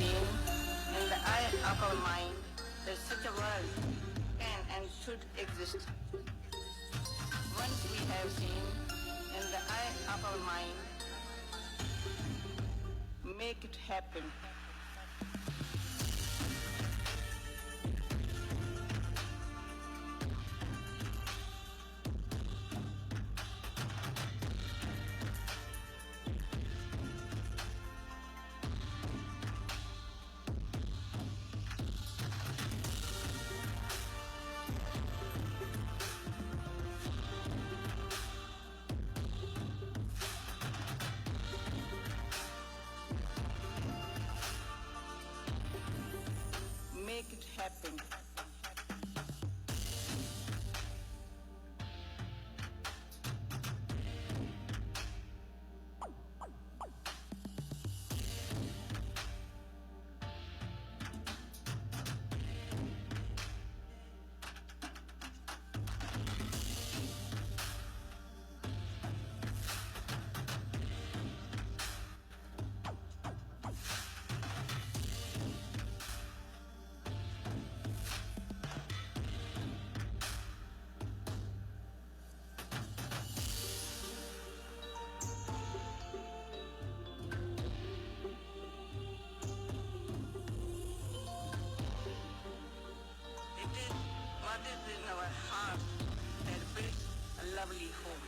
seen in the eye of our mind that such a world can and should exist. Once we have seen in the eye of our mind, make it happen. Make it happen. It is what is in our heart that builds a lovely home.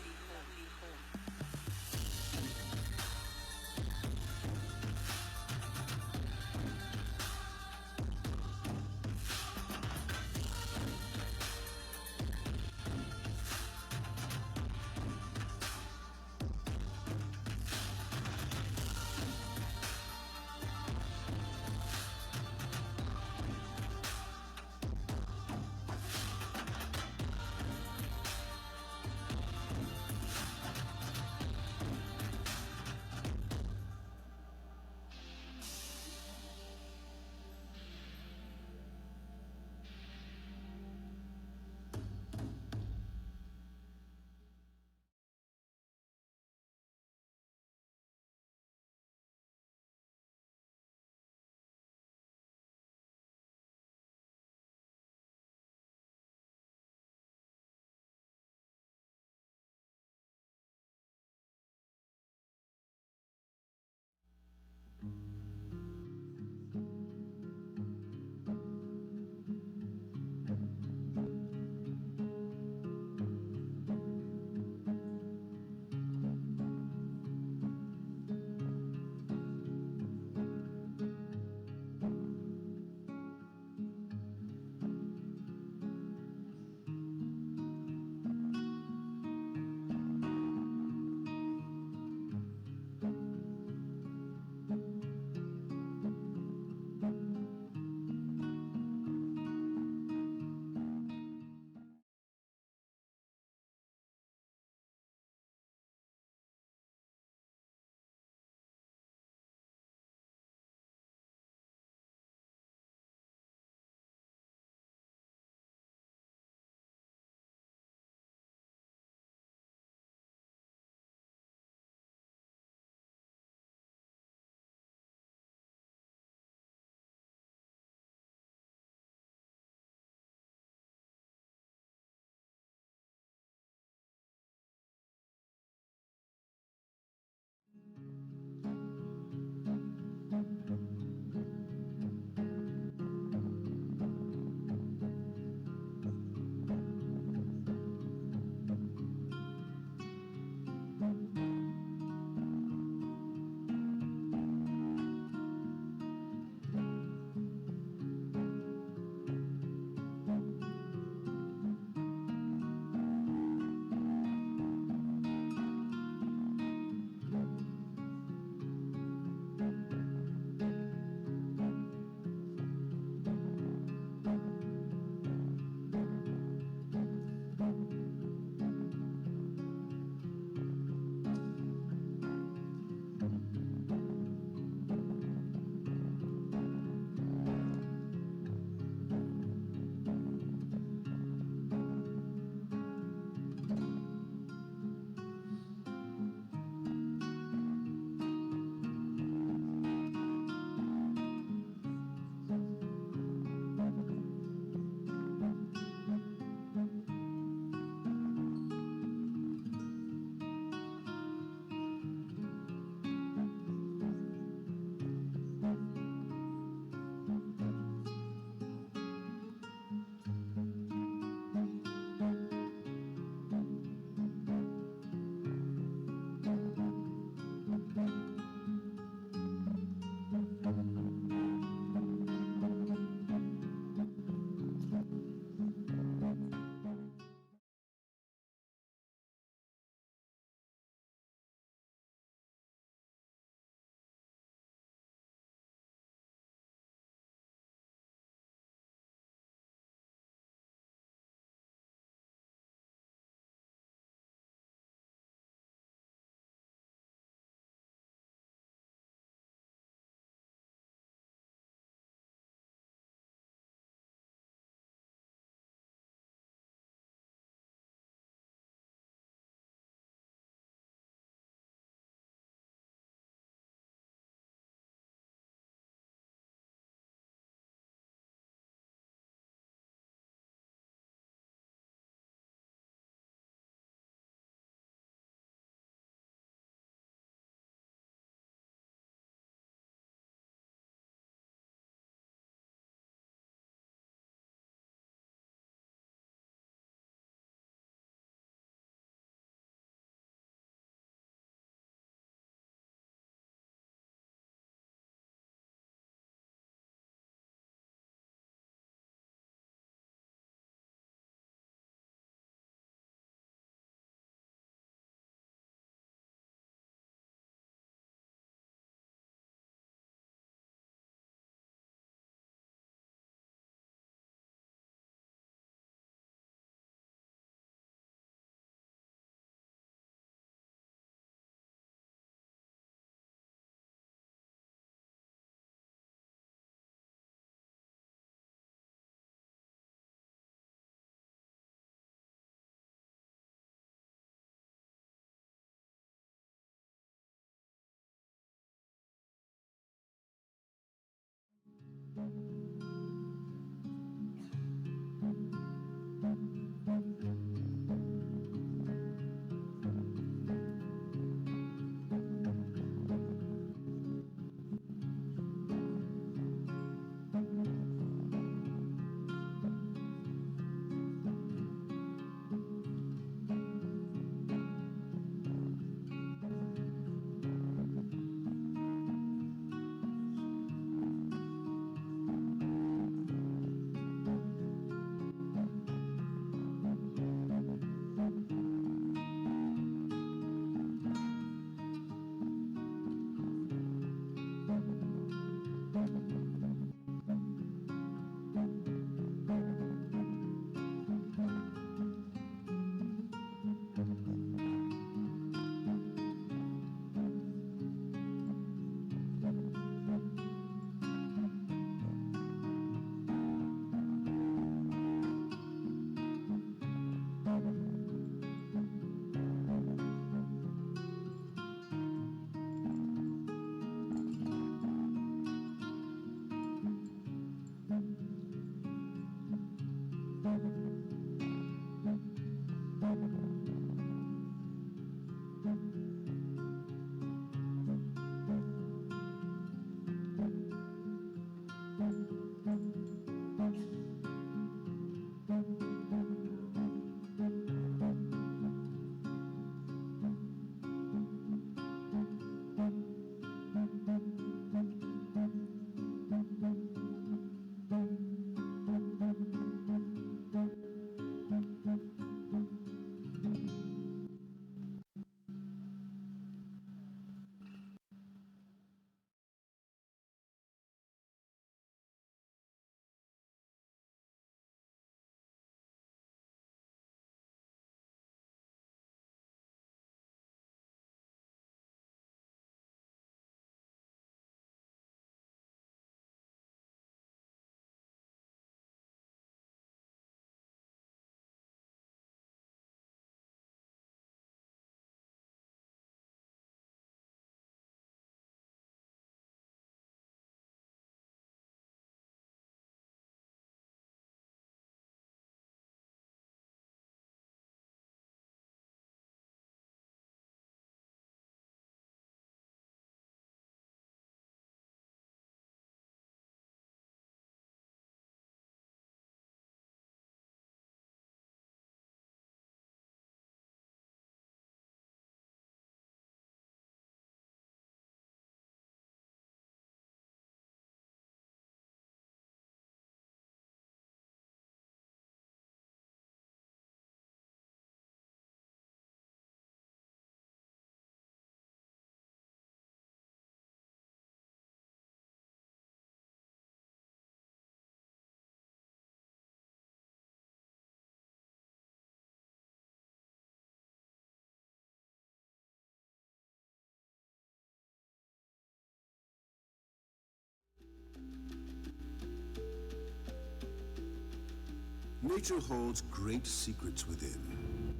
Nature holds great secrets within.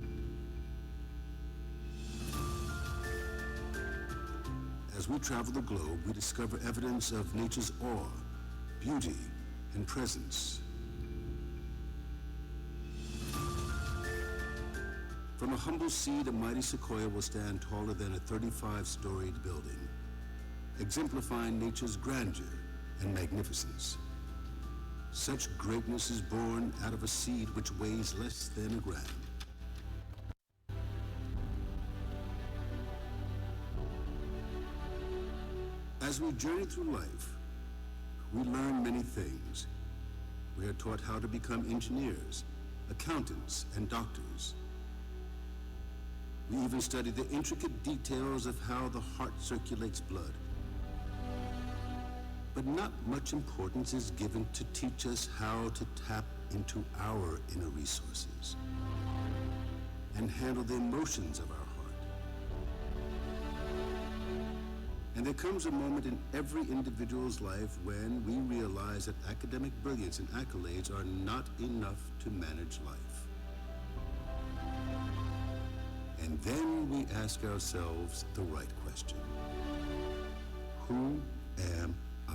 As we travel the globe, we discover evidence of nature's awe, beauty, and presence. From a humble seed, a mighty sequoia will stand taller than a 35-storied building, exemplifying nature's grandeur and magnificence. Such greatness is born out of a seed which weighs less than a gram. As we journey through life, we learn many things. We are taught how to become engineers, accountants, and doctors. We even study the intricate details of how the heart circulates blood. But not much importance is given to teach us how to tap into our inner resources and handle the emotions of our heart. And there comes a moment in every individual's life when we realize that academic brilliance and accolades are not enough to manage life. And then we ask ourselves the right question. Who am I?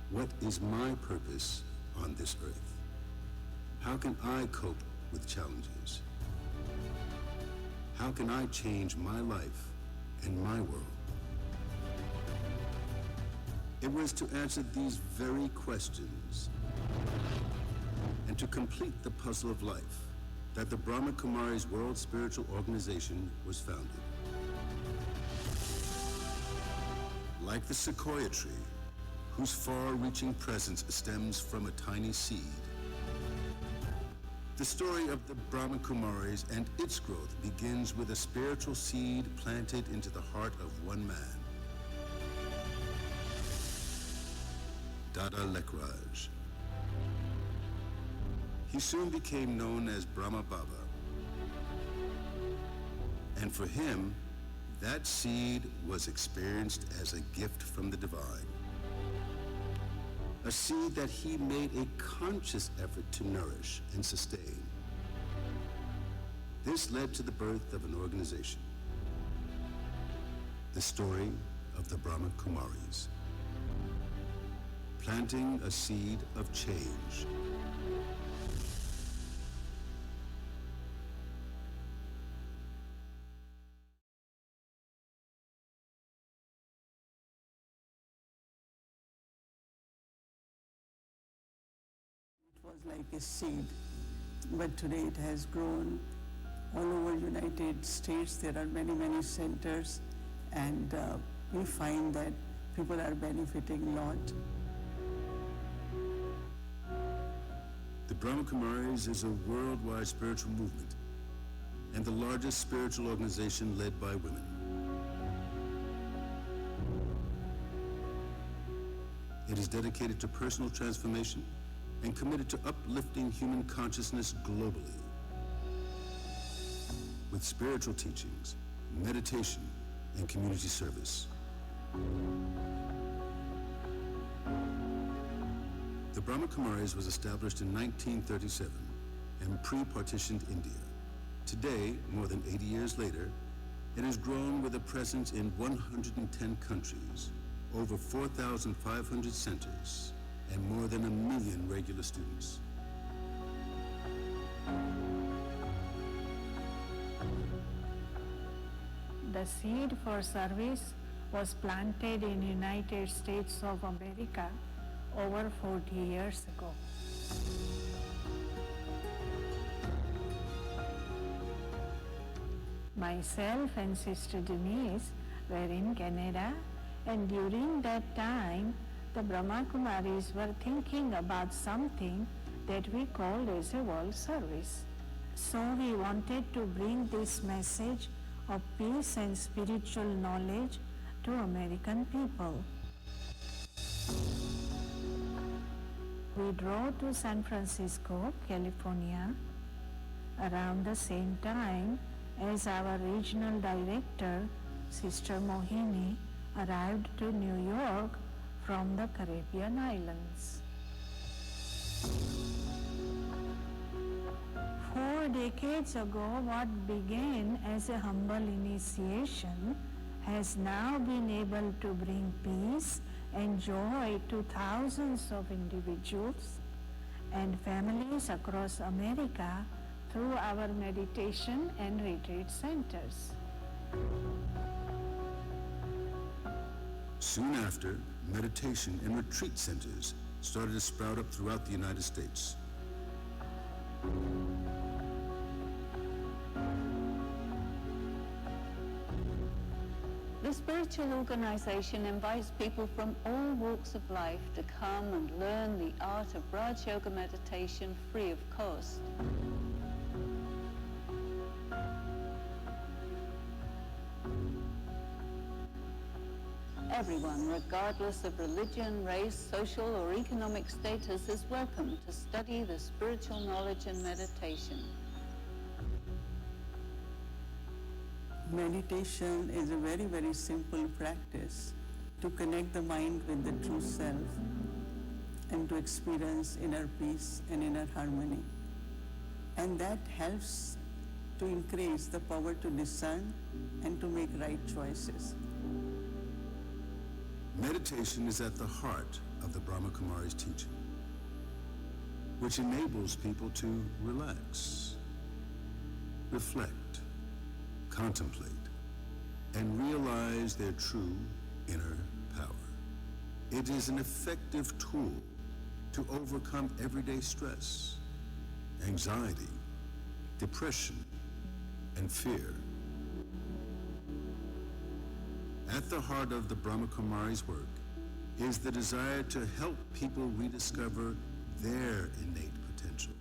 What is my purpose on this earth? How can I cope with challenges? How can I change my life and my world? It was to answer these very questions and to complete the puzzle of life that the Brahma Kumaris World Spiritual Organization was founded. Like the sequoia tree, whose far-reaching presence stems from a tiny seed, the story of the Brahma Kumaris and its growth begins with a spiritual seed planted into the heart of one man, Dada Lekraj. He soon became known as Brahma Baba. And for him, that seed was experienced as a gift from the divine. A seed that he made a conscious effort to nourish and sustain. This led to the birth of an organization. The story of the Brahma Kumaris. Planting a seed of change. Was like a seed, but today it has grown all over United States. There are many centers, and we find that people are benefiting a lot. The Brahma Kumaris is a worldwide spiritual movement and the largest spiritual organization led by women. It is dedicated to personal transformation and committed to uplifting human consciousness globally with spiritual teachings, meditation, and community service. The Brahma Kumaris was established in 1937 in pre-partitioned India. Today, more than 80 years later, it has grown with a presence in 110 countries, over 4,500 centers, and more than 1 million regular students. The seed for service was planted in United States of America over 40 years ago. Myself and Sister Denise were in Canada, and during that time, the Brahma Kumaris were thinking about something that we called as a world service. So we wanted to bring this message of peace and spiritual knowledge to American people. We drove to San Francisco, California, around the same time as our regional director, Sister Mohini, arrived to New York from the Caribbean islands. 4 decades ago, what began as a humble initiation has now been able to bring peace and joy to thousands of individuals and families across America through our meditation and retreat centers. Soon after, meditation and retreat centers started to sprout up throughout the United States. The spiritual organization invites people from all walks of life to come and learn the art of Raj Yoga meditation free of cost. Everyone, regardless of religion, race, social or economic status, is welcome to study the spiritual knowledge and meditation. Meditation is a very, very simple practice to connect the mind with the true self and to experience inner peace and inner harmony. And that helps to increase the power to discern and to make right choices. Meditation is at the heart of the Brahma Kumari's teaching, which enables people to relax, reflect, contemplate, and realize their true inner power. It is an effective tool to overcome everyday stress, anxiety, depression, and fear. At the heart of the Brahma Kumari's work is the desire to help people rediscover their innate potential.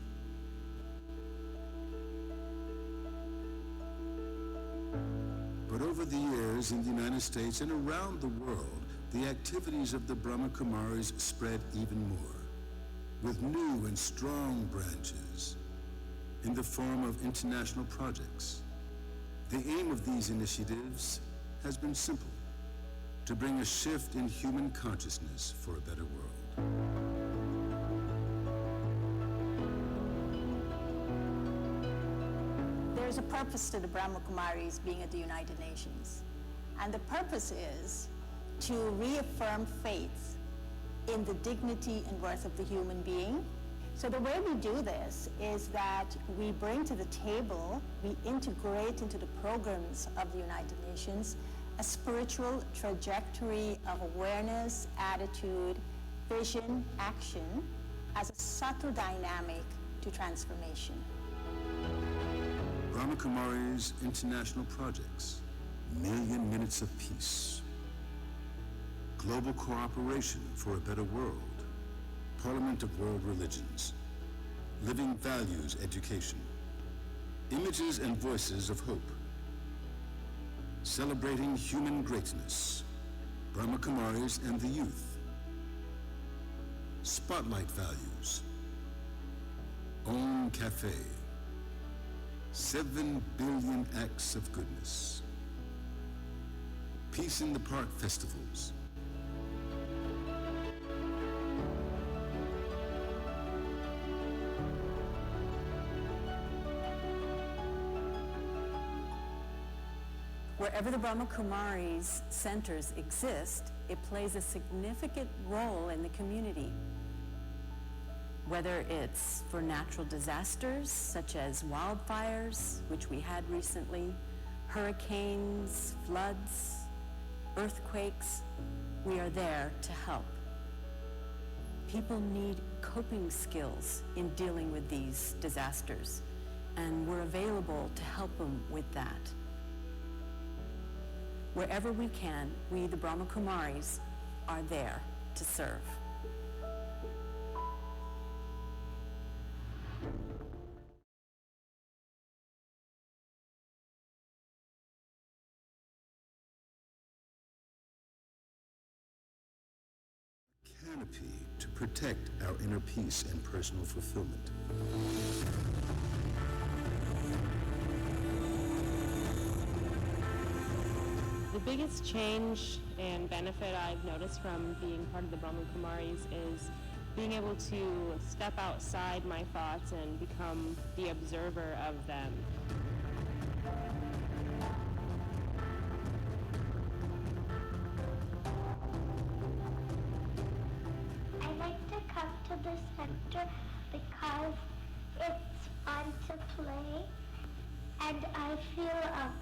But over the years in the United States and around the world, the activities of the Brahma Kumaris spread even more, with new and strong branches in the form of international projects. The aim of these initiatives has been simple: to bring a shift in human consciousness for a better world. There's a purpose to the Brahma Kumaris being at the United Nations. And the purpose is to reaffirm faith in the dignity and worth of the human being. So the way we do this is that we bring to the table, we integrate into the programs of the United Nations a spiritual trajectory of awareness, attitude, vision, action as a subtle dynamic to transformation. Brahma Kumari's international projects: Million Minutes of Peace, Global Cooperation for a Better World, Parliament of World Religions, Living Values Education, Images and Voices of Hope, Celebrating Human Greatness, Brahma Kumaris and the Youth, Spotlight Values, Om Cafe, 7 Billion Acts of Goodness, Peace in the Park Festivals, Wherever the Brahma Kumaris centers exist, it plays a significant role in the community. Whether it's for natural disasters such as wildfires, which we had recently, hurricanes, floods, earthquakes, we are there to help. People need coping skills in dealing with these disasters, and we're available to help them with that. Wherever we can, we, the Brahma Kumaris, are there to serve. Canopy to protect our inner peace and personal fulfillment. The biggest change and benefit I've noticed from being part of the Brahma Kumaris is being able to step outside my thoughts and become the observer of them. I like to come to the center because it's fun to play and I feel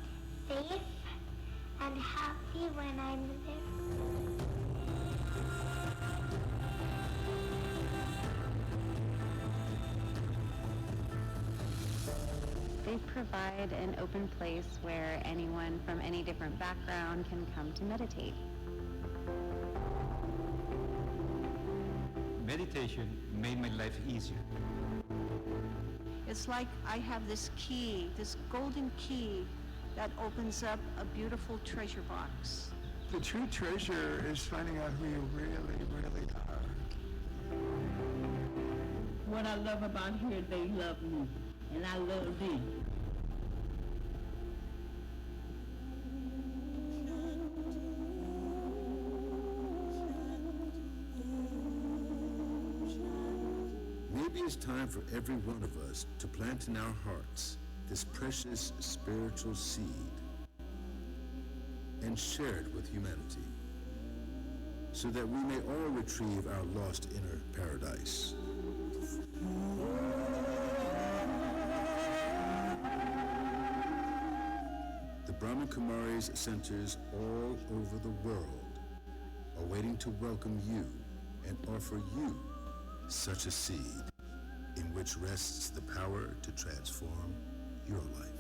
safe and happy when I'm there. They provide an open place where anyone from any different background can come to meditate. Meditation made my life easier. It's like I have this key, this golden key that opens up a beautiful treasure box. The true treasure is finding out who you really, really are. What I love about here, they love me, and I love them. Maybe it's time for every one of us to plant in our hearts this precious spiritual seed and share it with humanity so that we may all retrieve our lost inner paradise. The Brahma Kumaris centers all over the world are waiting to welcome you and offer you such a seed in which rests the power to transform your life.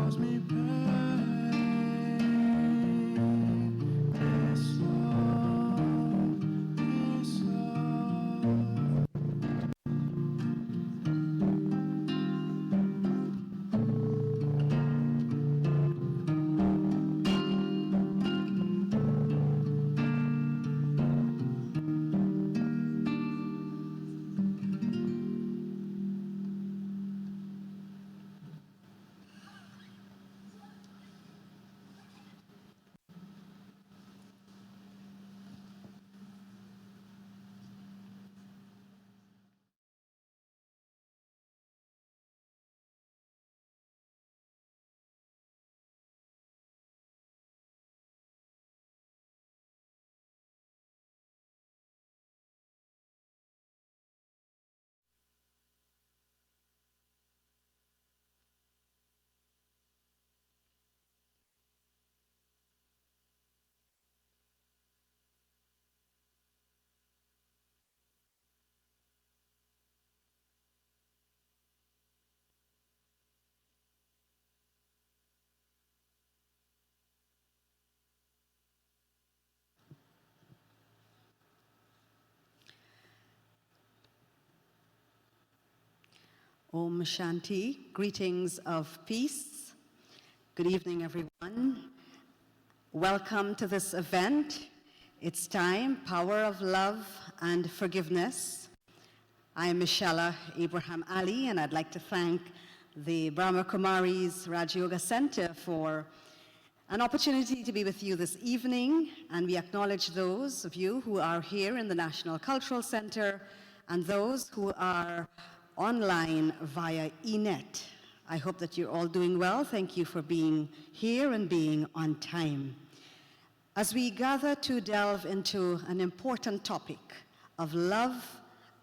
cause me pain. This song, this song. Om Shanti, greetings of peace. Good evening, everyone. Welcome to this event. It's time, Power of Love and Forgiveness. I am Mishala Abraham Ali, and I'd like to thank the Brahma Kumaris Raj Yoga Center for an opportunity to be with you this evening, and we acknowledge those of you who are here in the National Cultural Center and those who are online via eNet. I hope that you're all doing well. Thank you for being here and being on time. As we gather to delve into an important topic of love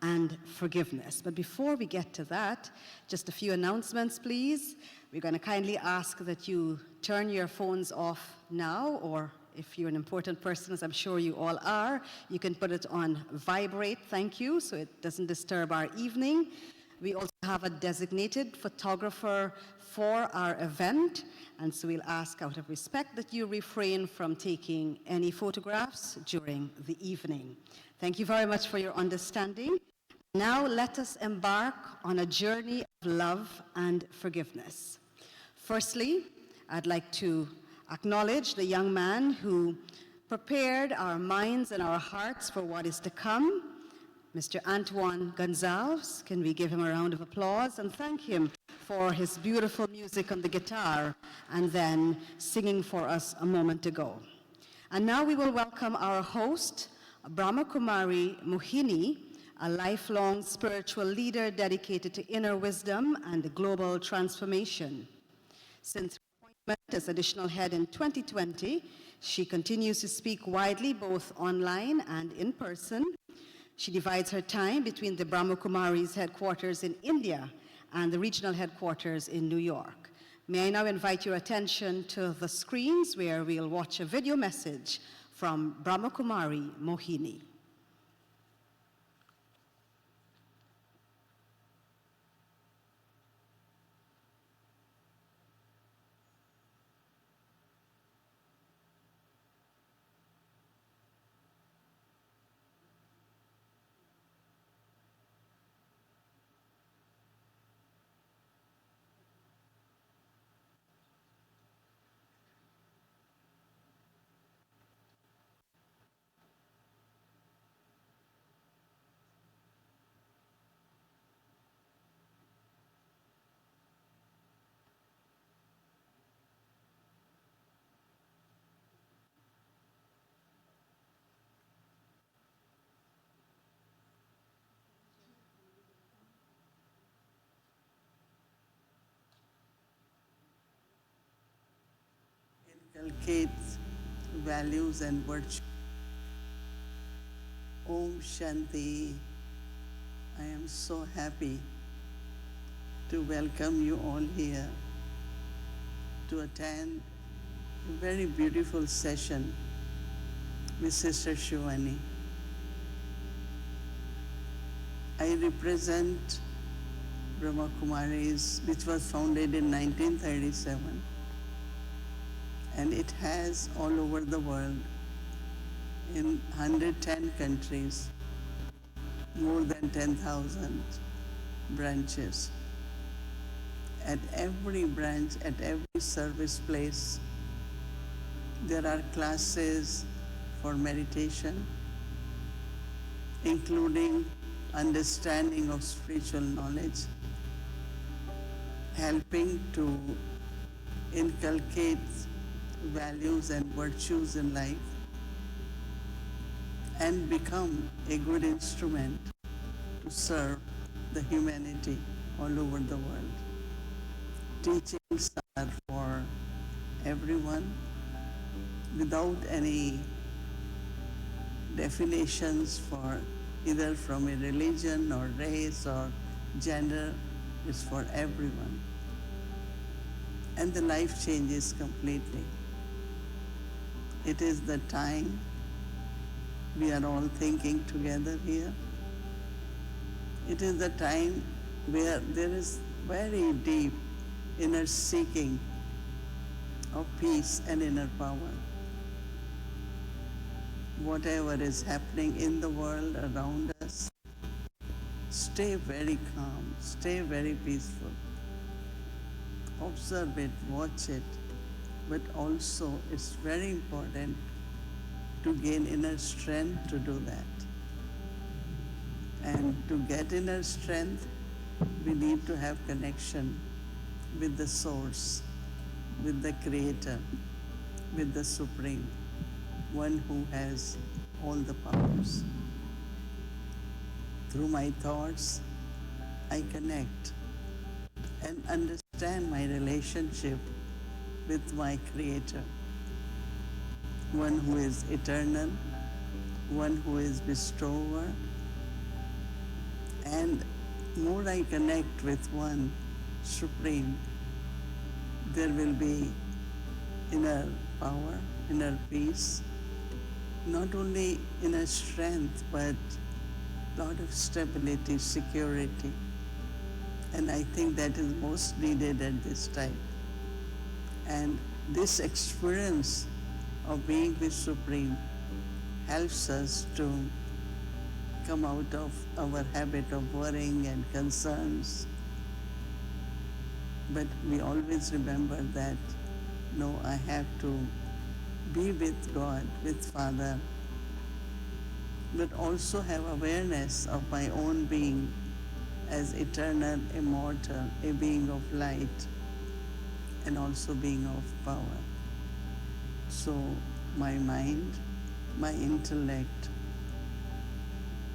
and forgiveness. But before we get to that, just a few announcements, please. We're going to kindly ask that you turn your phones off now, or if you're an important person, as I'm sure you all are, you can put it on vibrate, thank you, so it doesn't disturb our evening. We also have a designated photographer for our event, and so we'll ask out of respect that you refrain from taking any photographs during the evening. Thank you very much for your understanding. Now let us embark on a journey of love and forgiveness. Firstly, I'd like to acknowledge the young man who prepared our minds and our hearts for what is to come, Mr. Antoine Gonzalez. Can we give him a round of applause and thank him for his beautiful music on the guitar and then singing for us a moment ago. And now we will welcome our host, Brahma Kumari Mohini, a lifelong spiritual leader dedicated to inner wisdom and global transformation. Since her appointment as additional head in 2020, she continues to speak widely both online and in person. She divides her time between the Brahma Kumaris headquarters in India and the regional headquarters in New York. May I now invite your attention to the screens where we'll watch a video message from Brahma Kumari Mohini. Inculcates values and virtue. Om Shanti. I am so happy to welcome you all here to attend a very beautiful session with Sister Shivani. I represent Brahma Kumaris, which was founded in 1937, and it has all over the world, in 110 countries, more than 10,000 branches. At every branch, at every service place, there are classes for meditation, including understanding of spiritual knowledge, helping to inculcate values and virtues in life, and become a good instrument to serve the humanity all over the world. Teachings are for everyone without any definitions for either from a religion or race or gender. It's for everyone. And the life changes completely. It is the time we are all thinking together here. It is the time where there is very deep inner seeking of peace and inner power. Whatever is happening in the world around us, stay very calm, stay very peaceful. Observe it, watch it, but also it's very important to gain inner strength to do that. And to get inner strength, we need to have connection with the source, with the creator, with the supreme, one who has all the powers. Through my thoughts, I connect and understand my relationship with my creator, one who is eternal, one who is bestower. And more I connect with one supreme, there will be inner power, inner peace, not only inner strength, but lot of stability, security. And I think that is most needed at this time. And this experience of being with Supreme helps us to come out of our habit of worrying and concerns. But we always remember that, no, I have to be with God, with Father, but also have awareness of my own being as eternal, immortal, a being of light, and also being of power. So my mind, my intellect,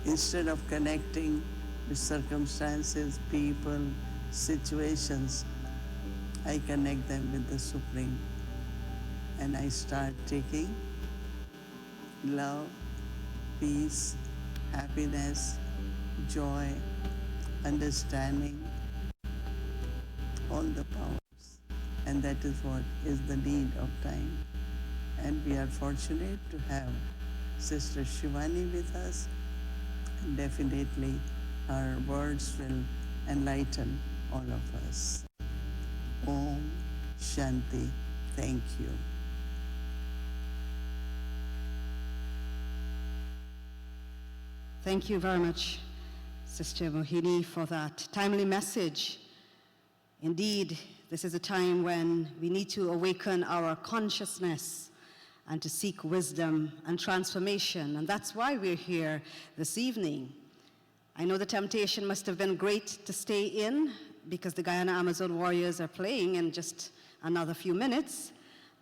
instead of connecting with circumstances, people, situations, I connect them with the Supreme. And I start taking love, peace, happiness, joy, understanding, all the powers. And that is what is the need of time. And we are fortunate to have Sister Shivani with us. And definitely her words will enlighten all of us. Om Shanti. Thank you. Thank you very much, Sister Mohini, for that timely message. Indeed, this is a time when we need to awaken our consciousness and to seek wisdom and transformation, and that's why we're here this evening. I know the temptation must have been great to stay in because the Guyana Amazon Warriors are playing in just another few minutes,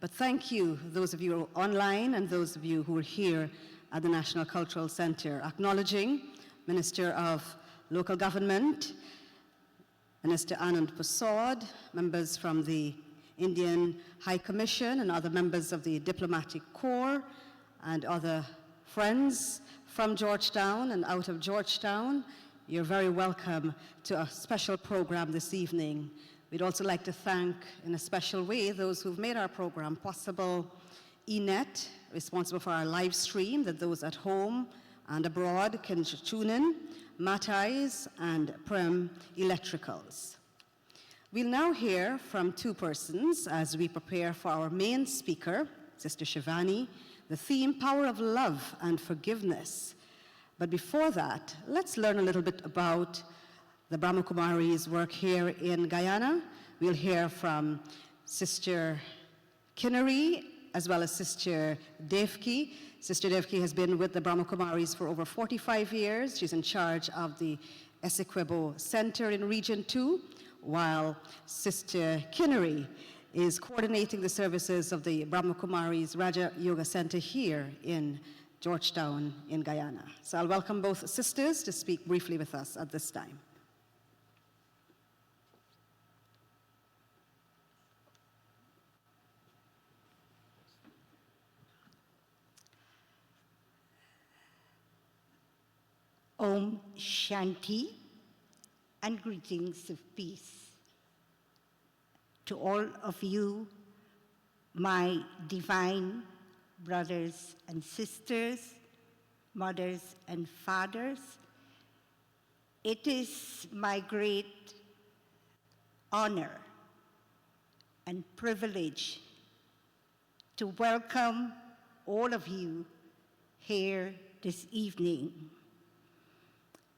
but thank you, those of you online and those of you who are here at the National Cultural Center, acknowledging Minister of Local Government, Minister Anand Prasad, members from the Indian High Commission and other members of the Diplomatic Corps and other friends from Georgetown and out of Georgetown. You're very welcome to a special program this evening. We'd also like to thank in a special way those who've made our program possible. ENET, responsible for our live stream, that those at home and abroad can tune in, Matais and Prem Electricals. We'll now hear from two persons as we prepare for our main speaker, Sister Shivani, the theme, Power of Love and Forgiveness. But before that, let's learn a little bit about the Brahma Kumaris' work here in Guyana. We'll hear from Sister Kinnary as well as Sister Devki. Sister Devki has been with the Brahma Kumaris for over 45 years. She's in charge of the Essequibo Center in Region 2, while Sister Kinnary is coordinating the services of the Brahma Kumaris Raja Yoga Center here in Georgetown in Guyana. So I'll welcome both sisters to speak briefly with us at this time. Om Shanti and greetings of peace to all of you, my divine brothers and sisters, mothers and fathers. It is my great honor and privilege to welcome all of you here this evening.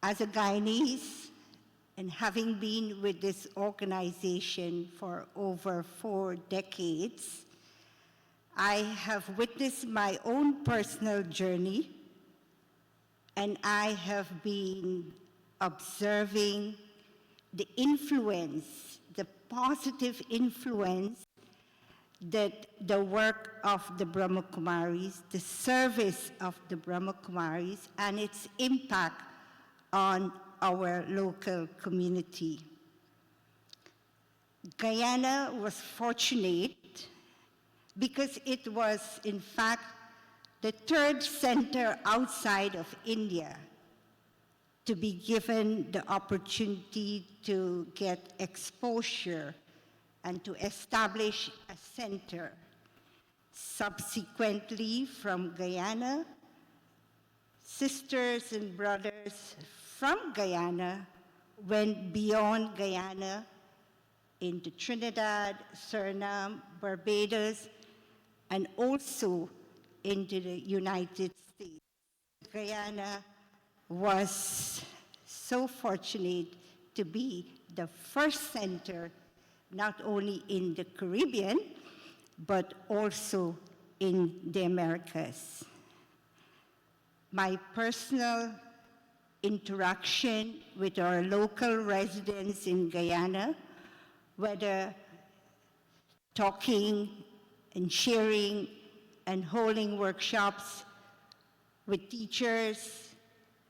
As a Guyanese, and having been with this organization for over 4 decades, I have witnessed my own personal journey, and I have been observing the influence, the positive influence that the work of the Brahma Kumaris, the service of the Brahma Kumaris, and its impact on our local community. Guyana was fortunate because it was, in fact, the 3rd center outside of India to be given the opportunity to get exposure and to establish a center. Subsequently, from Guyana, sisters and brothers from Guyana went beyond Guyana into Trinidad, Suriname, Barbados, and also into the United States. Guyana was so fortunate to be the first center, not only in the Caribbean, but also in the Americas. My personal interaction with our local residents in Guyana, whether talking and sharing and holding workshops with teachers,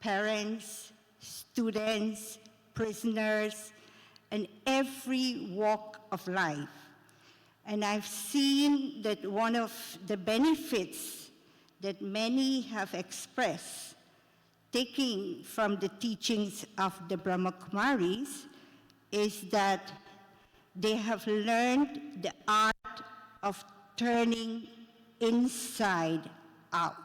parents, students, prisoners, and every walk of life. And I've seen that one of the benefits that many have expressed, taking from the teachings of the Brahma Kumaris, is that they have learned the art of turning inside out.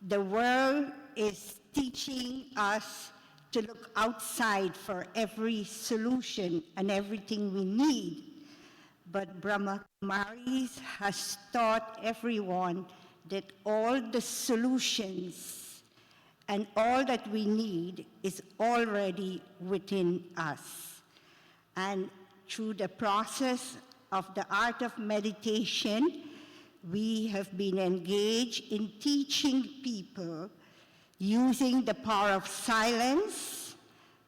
The world is teaching us to look outside for every solution and everything we need. But Brahma Kumaris has taught everyone that all the solutions and all that we need is already within us. And through the process of the art of meditation, we have been engaged in teaching people using the power of silence,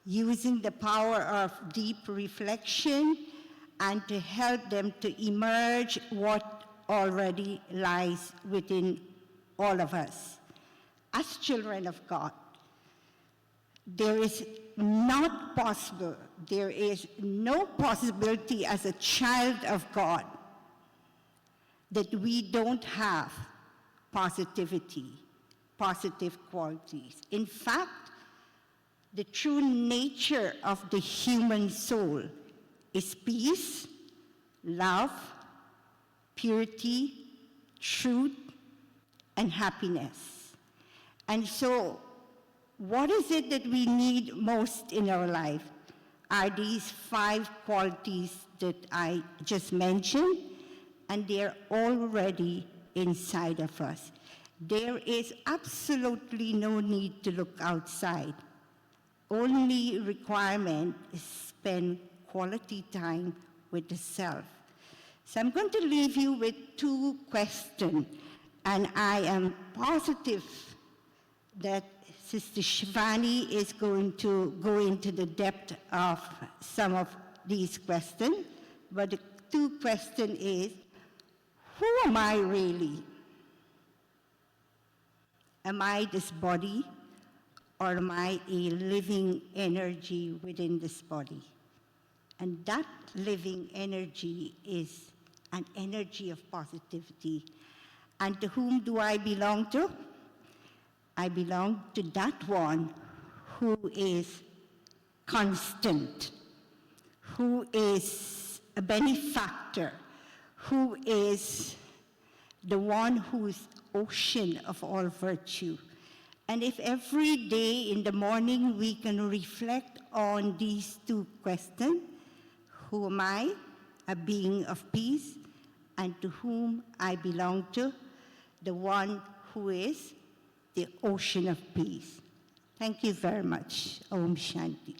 using the power of deep reflection, and to help them to emerge what already lies within all of us. As children of God, there is not possible, there is no possibility as a child of God that we don't have positivity, positive qualities. In fact, the true nature of the human soul is peace, love, purity, truth, and happiness. And so, what is it that we need most in our life? Are these 5 qualities that I just mentioned, and they're already inside of us. There is absolutely no need to look outside. Only requirement is spend quality time with the self. So I'm going to leave you with 2 questions, and I am positive that Sister Shivani is going to go into the depth of some of these questions. But the 2 questions is, who am I really? Am I this body, or am I a living energy within this body? And that living energy is an energy of positivity. And to whom do I belong to? I belong to that one who is constant, who is a benefactor, who is the one who is ocean of all virtue. And if every day in the morning we can reflect on these 2 questions, who am I? A being of peace, and to whom I belong to? The one who is the ocean of peace. Thank you very much. Om Shanti.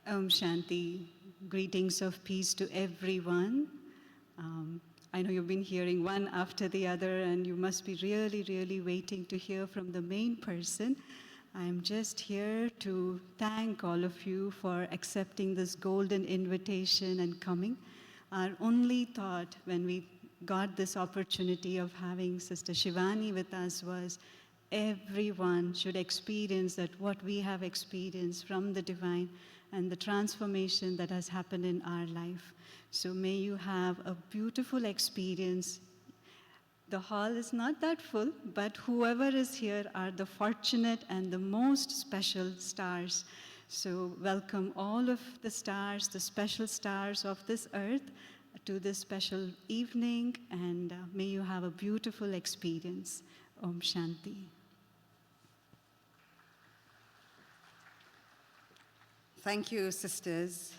Om Shanti. Greetings of peace to everyone. I know you've been hearing one after the other, and you must be really, really waiting to hear from the main person. I'm just here to thank all of you for accepting this golden invitation and coming. Our only thought when we got this opportunity of having Sister Shivani with us was everyone should experience that what we have experienced from the divine and the transformation that has happened in our life. So may you have a beautiful experience. The hall is not that full, but whoever is here are the fortunate and the most special stars. So welcome all of the stars, the special stars of this earth, to this special evening, and may you have a beautiful experience. Om Shanti. Thank you, sisters.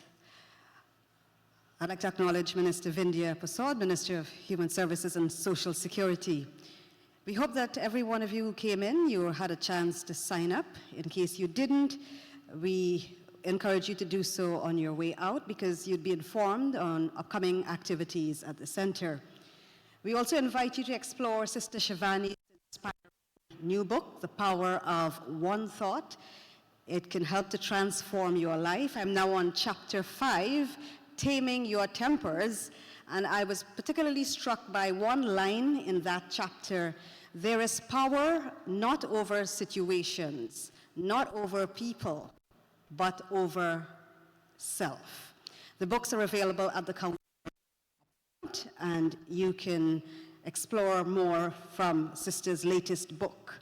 I'd like to acknowledge Minister Vindhya Prasad, Minister of Human Services and Social Security. We hope that every one of you who came in, you had a chance to sign up. In case you didn't, we encourage you to do so on your way out because you'd be informed on upcoming activities at the center. We also invite you to explore Sister Shivani's inspiring new book, The Power of One Thought. It can help to transform your life. I'm now on chapter 5, Taming Your Tempers, and I was particularly struck by one line in that chapter. There is power not over situations, not over people, but over self. The books are available at the counter, and you can explore more from Sister's latest book.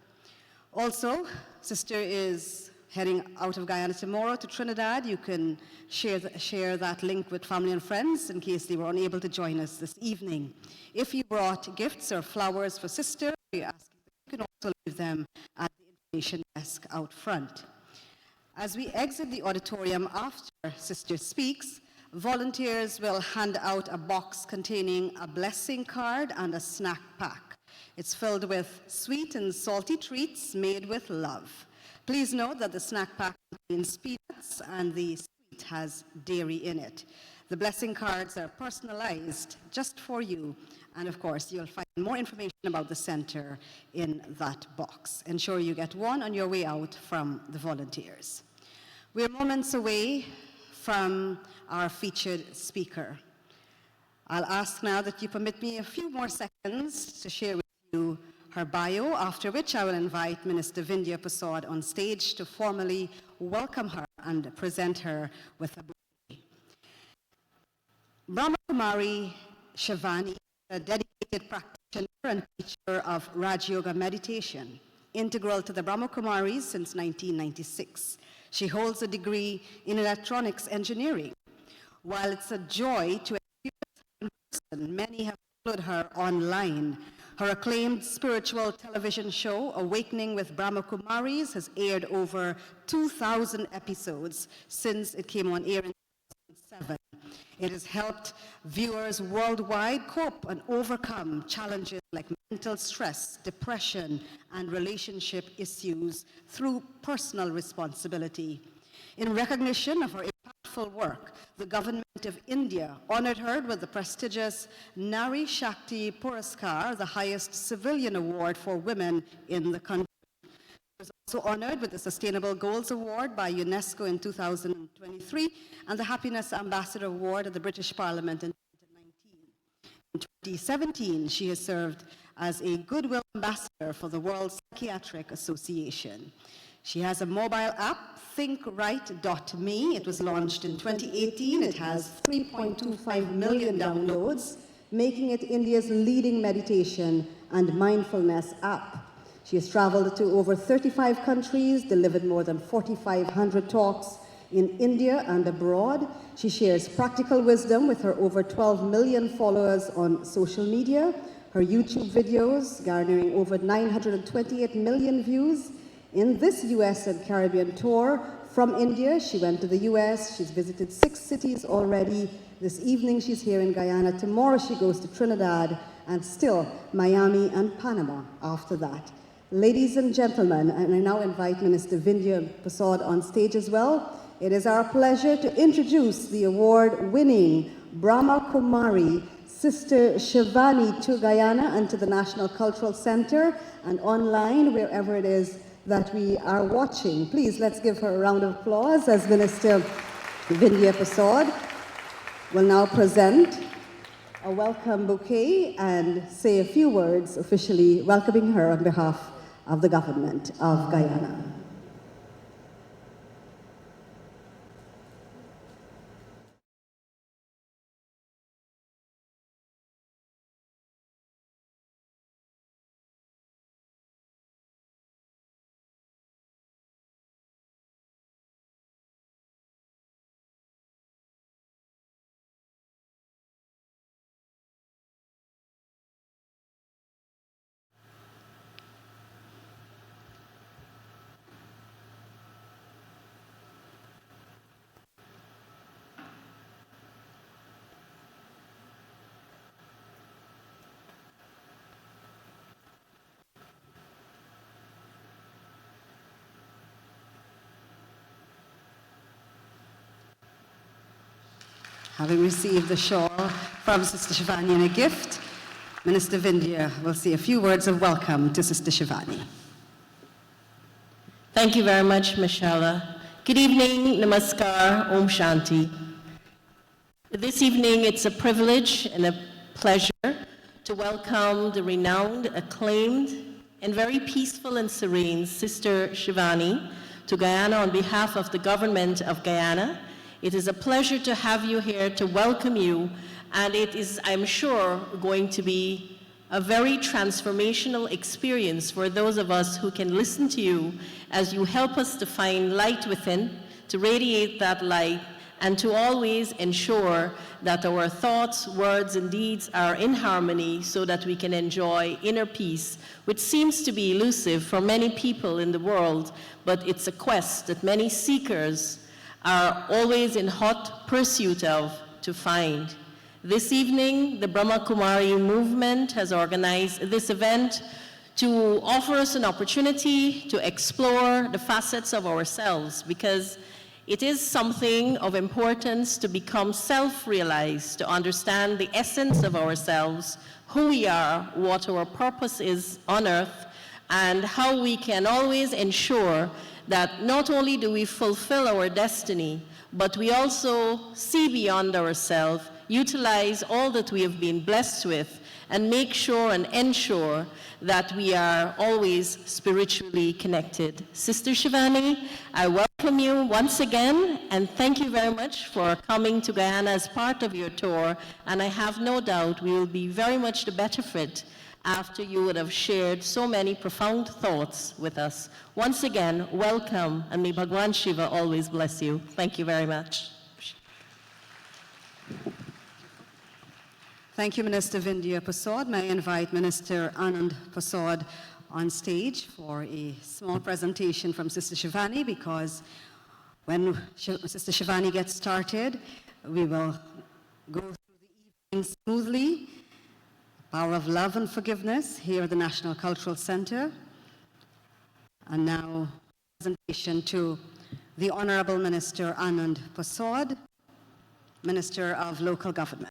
Also, Sister is heading out of Guyana tomorrow to Trinidad. You can share that link with family and friends in case they were unable to join us this evening. If you brought gifts or flowers for Sister, we ask you can also leave them at the information desk out front. As we exit the auditorium after Sister speaks, volunteers will hand out a box containing a blessing card and a snack pack. It's filled with sweet and salty treats made with love. Please note that the snack pack contains peanuts and the sweet has dairy in it. The blessing cards are personalized just for you, and of course you'll find more information about the center in that box. Ensure you get one on your way out from the volunteers. We're moments away from our featured speaker. I'll ask now that you permit me a few more seconds to share with you her bio, after which I will invite Minister Vindhya Prasad on stage to formally welcome her and present her with a bouquet. Brahma Kumari Shivani, a dedicated practitioner and teacher of Raj Yoga meditation, integral to the Brahma Kumaris since 1996. She holds a degree in electronics engineering. While it's a joy to experience her in person, Many have followed her online. Her acclaimed spiritual television show, Awakening with Brahma Kumaris, has aired over 2,000 episodes since it came on air in 2007. It has helped viewers worldwide cope and overcome challenges like mental stress, depression, and relationship issues through personal responsibility. In recognition of her impactful work, the government of India honored her with the prestigious Nari Shakti Puraskar, the highest civilian award for women in the country. She was also honored with the Sustainable Goals Award by UNESCO in 2023 and the Happiness Ambassador Award at the British Parliament in 2019. In 2017, she has served as a Goodwill Ambassador for the World Psychiatric Association. She has a mobile app, thinkrite.me. It was launched in 2018. It has 3.25 million downloads, making it India's leading meditation and mindfulness app. She has traveled to over 35 countries, delivered more than 4,500 talks in India and abroad. She shares practical wisdom with her over 12 million followers on social media. Her YouTube videos garnering over 928 million views. In this US and Caribbean tour from India, she went to the US, she's visited 6 cities already. This evening she's here in Guyana. Tomorrow she goes to Trinidad and still Miami and Panama after that. Ladies and gentlemen, and I now invite Minister Vindhya Prasad on stage as well. It is our pleasure to introduce the award-winning Brahma Kumari, Sister Shivani, to Guyana and to the National Cultural Center and online, wherever it is that we are watching. Please, let's give her a round of applause as Minister Vindhya Prasad will now present a welcome bouquet and say a few words officially welcoming her on behalf of the government of Guyana. Having received the shawl from Sister Shivani and a gift, Minister Vindhya will say a few words of welcome to Sister Shivani. Thank you very much, Michelle. Good evening, Namaskar, Om Shanti. This evening, it's a privilege and a pleasure to welcome the renowned, acclaimed, and very peaceful and serene Sister Shivani to Guyana on behalf of the government of Guyana. It is a pleasure to have you here, to welcome you, and it is, I'm sure, going to be a very transformational experience for those of us who can listen to you as you help us to find light within, to radiate that light, and to always ensure that our thoughts, words, and deeds are in harmony so that we can enjoy inner peace, which seems to be elusive for many people in the world, but it's a quest that many seekers are always in hot pursuit of to find. This evening, the Brahma Kumari movement has organized this event to offer us an opportunity to explore the facets of ourselves, because it is something of importance to become self-realized, to understand the essence of ourselves, who we are, what our purpose is on earth, and how we can always ensure that not only do we fulfill our destiny, but we also see beyond ourselves, utilize all that we have been blessed with, and make sure and ensure that we are always spiritually connected. Sister Shivani, I welcome you once again, and thank you very much for coming to Guyana as part of your tour, and I have no doubt we will be very much the better fit after you would have shared so many profound thoughts with us. Once again, welcome, and may Bhagwan Shiva always bless you. Thank you very much. Thank you, Minister Vindhya Prasad. May I invite Minister Anand Prasad on stage for a small presentation from Sister Shivani, because when Sister Shivani gets started, we will go through the evening smoothly. Power of love and forgiveness here at the National Cultural Center. And now, presentation to the Honorable Minister Anand Prasad, Minister of Local Government.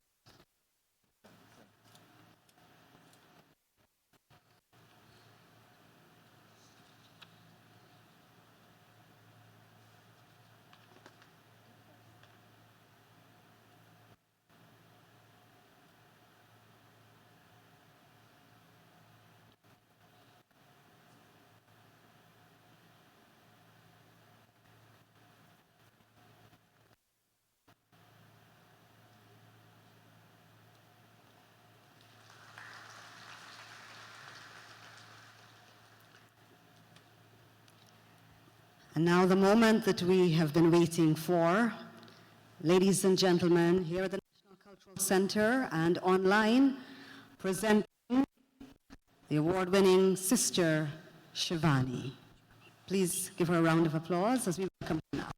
And now the moment that we have been waiting for. Ladies and gentlemen, here at the National Cultural Center and online, presenting the award-winning Sister Shivani. Please give her a round of applause as we welcome her now.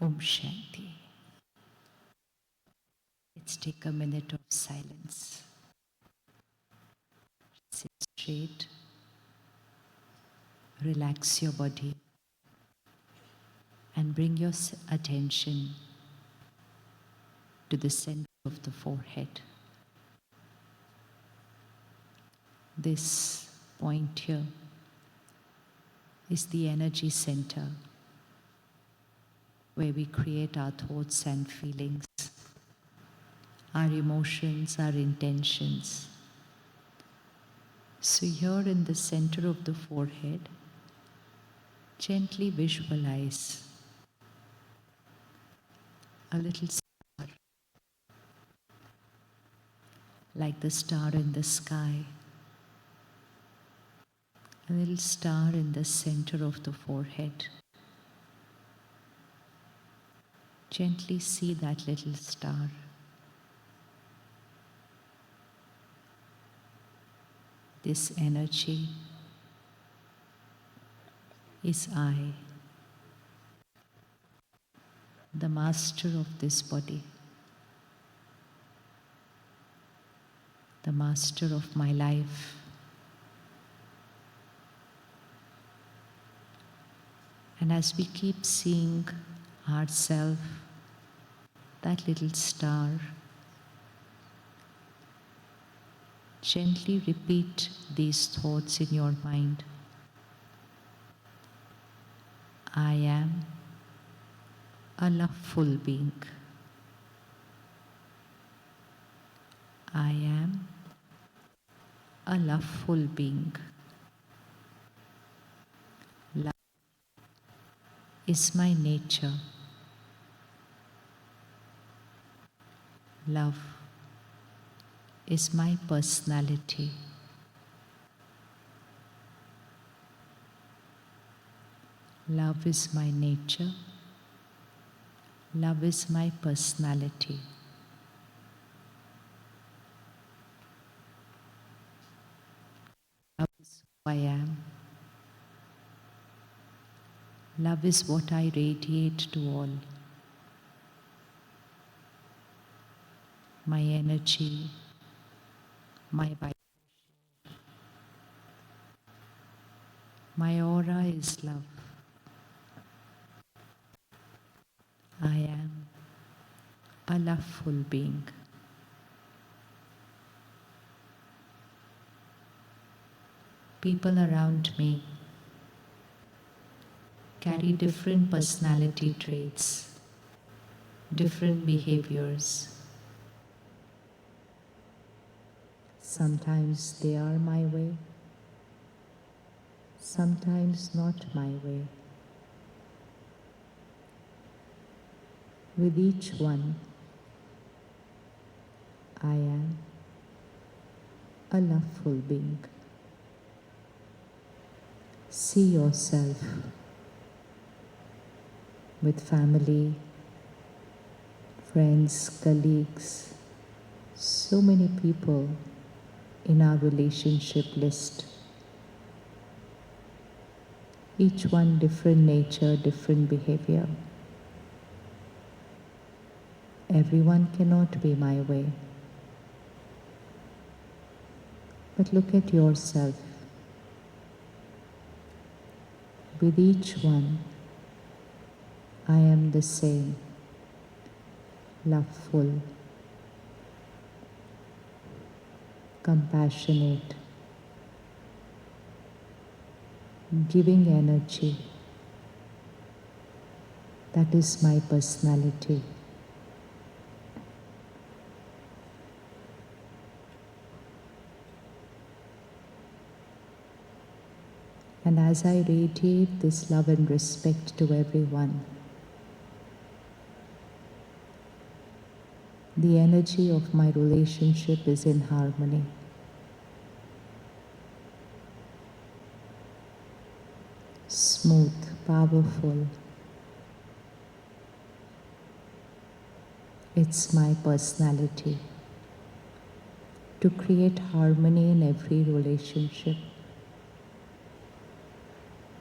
Om Shanti. Let's take a minute of silence. Sit straight. Relax your body. And bring your attention to the center of the forehead. This point here is the energy center where we create our thoughts and feelings, our emotions, our intentions. So here in the center of the forehead, gently visualize a little star, like the star in the sky, a little star in the center of the forehead. Gently see that little star. This energy is I, the master of this body, the master of my life. And as we keep seeing ourselves, that little star, gently repeat these thoughts in your mind. I am a loveful being. I am a loveful being. Love is my nature. Love is my personality. Love is my nature. Love is my personality. Love is who I am. Love is what I radiate to all. My energy, my vibration. My aura is love. I am a loveful being. People around me carry different personality traits, different behaviors. Sometimes they are my way, sometimes not my way. With each one, I am a loveful being. See yourself with family, friends, colleagues, so many people in our relationship list. Each one different nature, different behavior. Everyone cannot be my way. But look at yourself. With each one, I am the same, loveful, compassionate, giving energy. That is my personality. And as I radiate this love and respect to everyone, the energy of my relationship is in harmony. Smooth, powerful. It's my personality to create harmony in every relationship,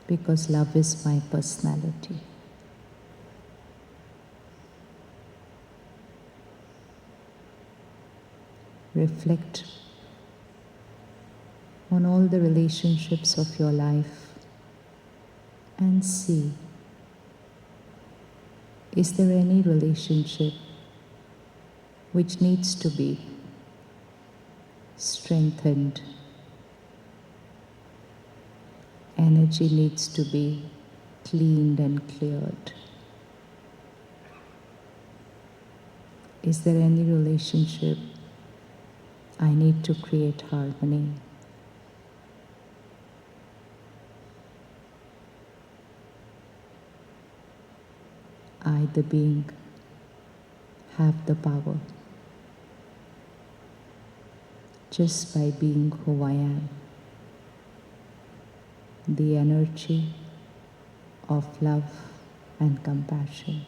because love is my personality. Reflect on all the relationships of your life and see, is there any relationship which needs to be strengthened? Energy needs to be cleaned and cleared. Is there any relationship I need to create harmony? I, the being, have the power just by being who I am. The energy of love and compassion.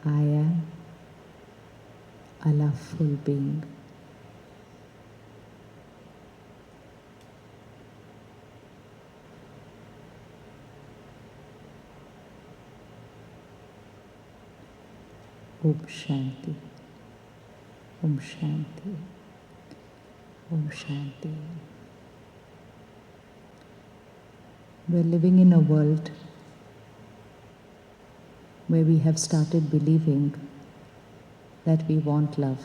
I am a loveful being. Om Shanti. Om Shanti. Om Shanti. We're living in a world where we have started believing that we want love.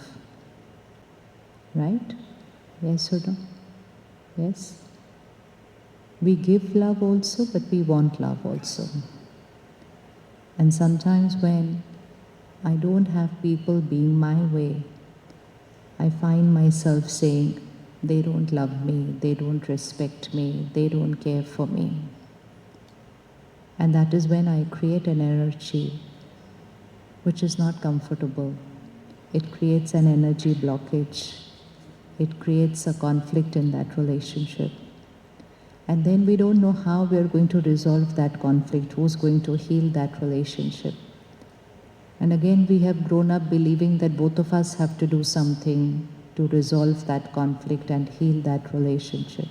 Right? Yes or no? Yes? We give love also, but we want love also. And sometimes when I don't have people being my way, I find myself saying, they don't love me, they don't respect me, they don't care for me. And that is when I create an energy which is not comfortable. It creates an energy blockage. It creates a conflict in that relationship. And then we don't know how we are going to resolve that conflict, who's going to heal that relationship. And again, we have grown up believing that both of us have to do something to resolve that conflict and heal that relationship.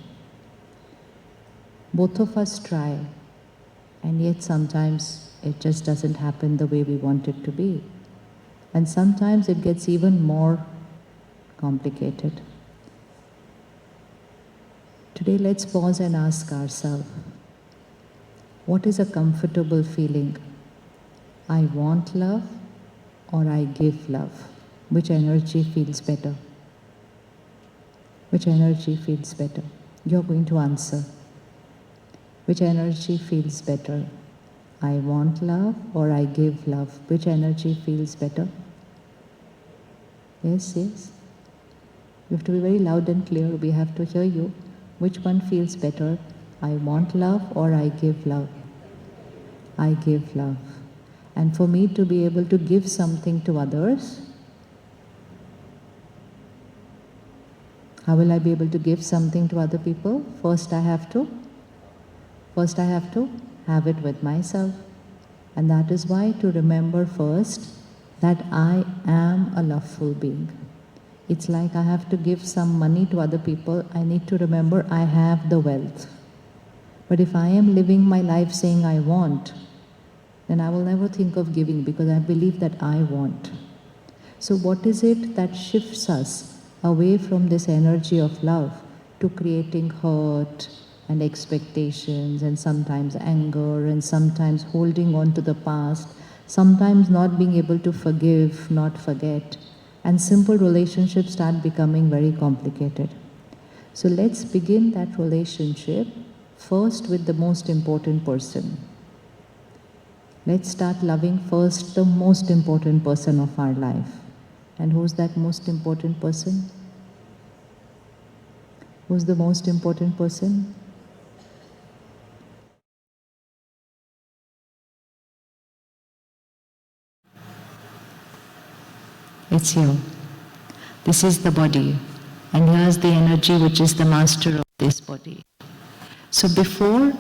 Both of us try, and yet sometimes it just doesn't happen the way we want it to be. And sometimes it gets even more complicated. Today, let's pause and ask ourselves, what is a comfortable feeling? I want love or I give love? Which energy feels better? Which energy feels better? You're going to answer. Which energy feels better? I want love or I give love? Which energy feels better? Yes, yes. You have to be very loud and clear. We have to hear you. Which one feels better? I want love or I give love? I give love. And for me to be able to give something to others, How will I be able to give something to other people? First I have to have it with myself. And that is why to remember first that I am a loveful being. It's like I have to give some money to other people. I need to remember I have the wealth. But if I am living my life saying I want, then I will never think of giving because I believe that I want. So what is it that shifts us away from this energy of love to creating hurt and expectations and sometimes anger and sometimes holding on to the past, sometimes not being able to forgive, not forget, and simple relationships start becoming very complicated. So let's begin that relationship first with the most important person. Let's start loving first the most important person of our life. And who's that most important person? Who's the most important person? It's you. This is the body. And here's the energy which is the master of this body. So before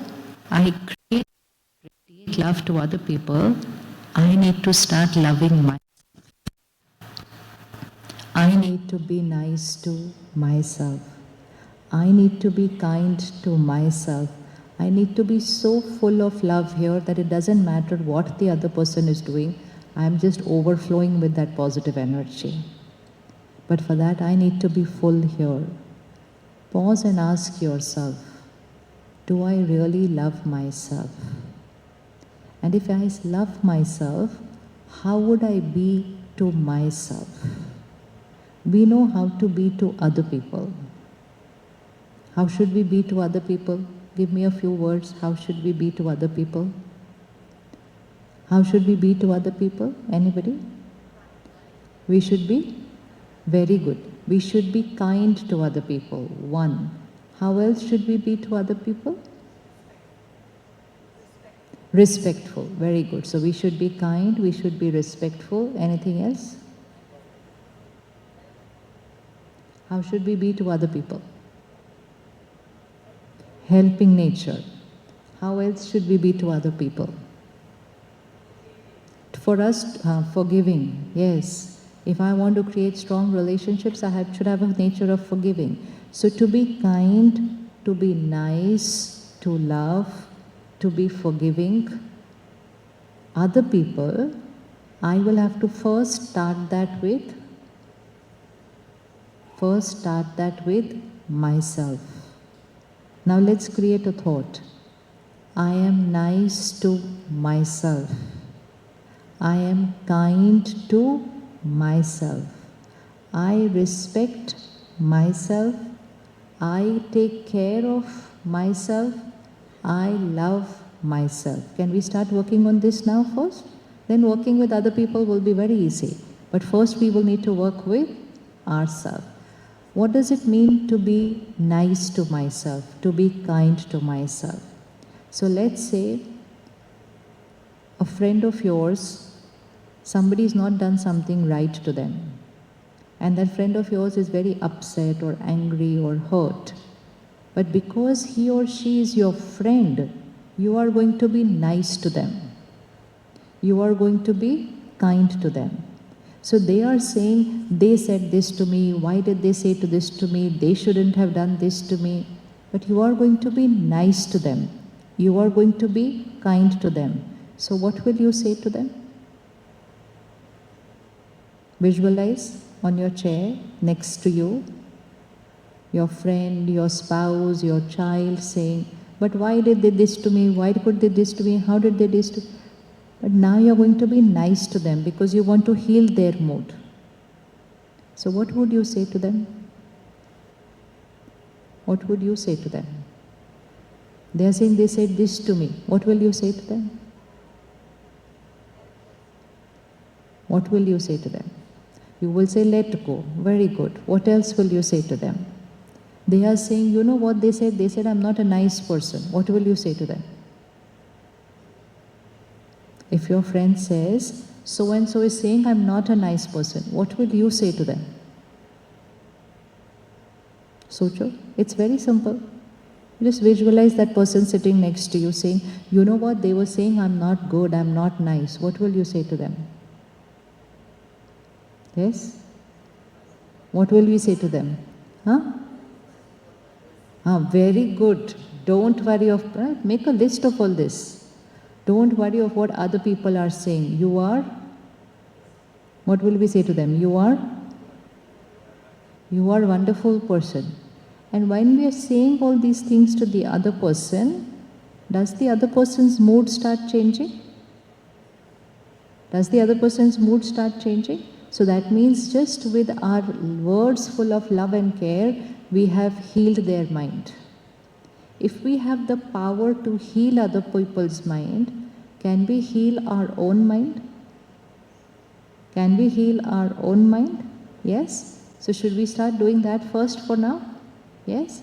I create love to other people, I need to start loving myself. I need to be nice to myself. I need to be kind to myself. I need to be so full of love here that it doesn't matter what the other person is doing. I'm just overflowing with that positive energy. But for that, I need to be full here. Pause and ask yourself, do I really love myself? And if I love myself, how would I be to myself? We know how to be to other people. How should we be to other people? Give me a few words. How should we be to other people? How should we be to other people? Anybody? We should be very good. We should be kind to other people. One. How else should we be to other people? Respectful. Very good. So we should be kind, we should be respectful. Anything else? How should we be to other people? Helping nature. How else should we be to other people? For us, forgiving. Yes. If I want to create strong relationships, I should have a nature of forgiving. So to be kind, to be nice, to love, to be forgiving other people, I will have to first start that with myself. Now let's create a thought. I am nice to myself. I am kind to myself. I respect myself. I take care of myself. I love myself. Can we start working on this now first? Then working with other people will be very easy. But first we will need to work with ourselves. What does it mean to be nice to myself, to be kind to myself? So let's say a friend of yours, somebody has not done something right to them. And that friend of yours is very upset or angry or hurt. But because he or she is your friend, you are going to be nice to them. You are going to be kind to them. So they are saying, they said this to me, why did they say this to me, they shouldn't have done this to me. But you are going to be nice to them. You are going to be kind to them. So what will you say to them? Visualize on your chair next to you, your friend, your spouse, your child saying, but why did they this to me, why could they this to me, how did they this to me? But now you're going to be nice to them because you want to heal their mood. So what would you say to them? What would you say to them? They are saying they said this to me. What will you say to them? What will you say to them? You will say, let go. Very good. What else will you say to them? They are saying, you know what they said? They said, I'm not a nice person. What will you say to them? If your friend says, so and so is saying, I'm not a nice person, what will you say to them? Socho. It's very simple. Just visualize that person sitting next to you saying, you know what, they were saying I'm not good, I'm not nice. What will you say to them? Yes? What will we say to them? Huh? Very good. Don't worry of, right? Make a list of all this. Don't worry of what other people are saying. You are, what will we say to them? You are a wonderful person. And when we are saying all these things to the other person, does the other person's mood start changing? Does the other person's mood start changing? So that means just with our words full of love and care, we have healed their mind. If we have the power to heal other people's mind, can we heal our own mind? Can we heal our own mind? Yes? So should we start doing that first for now? Yes?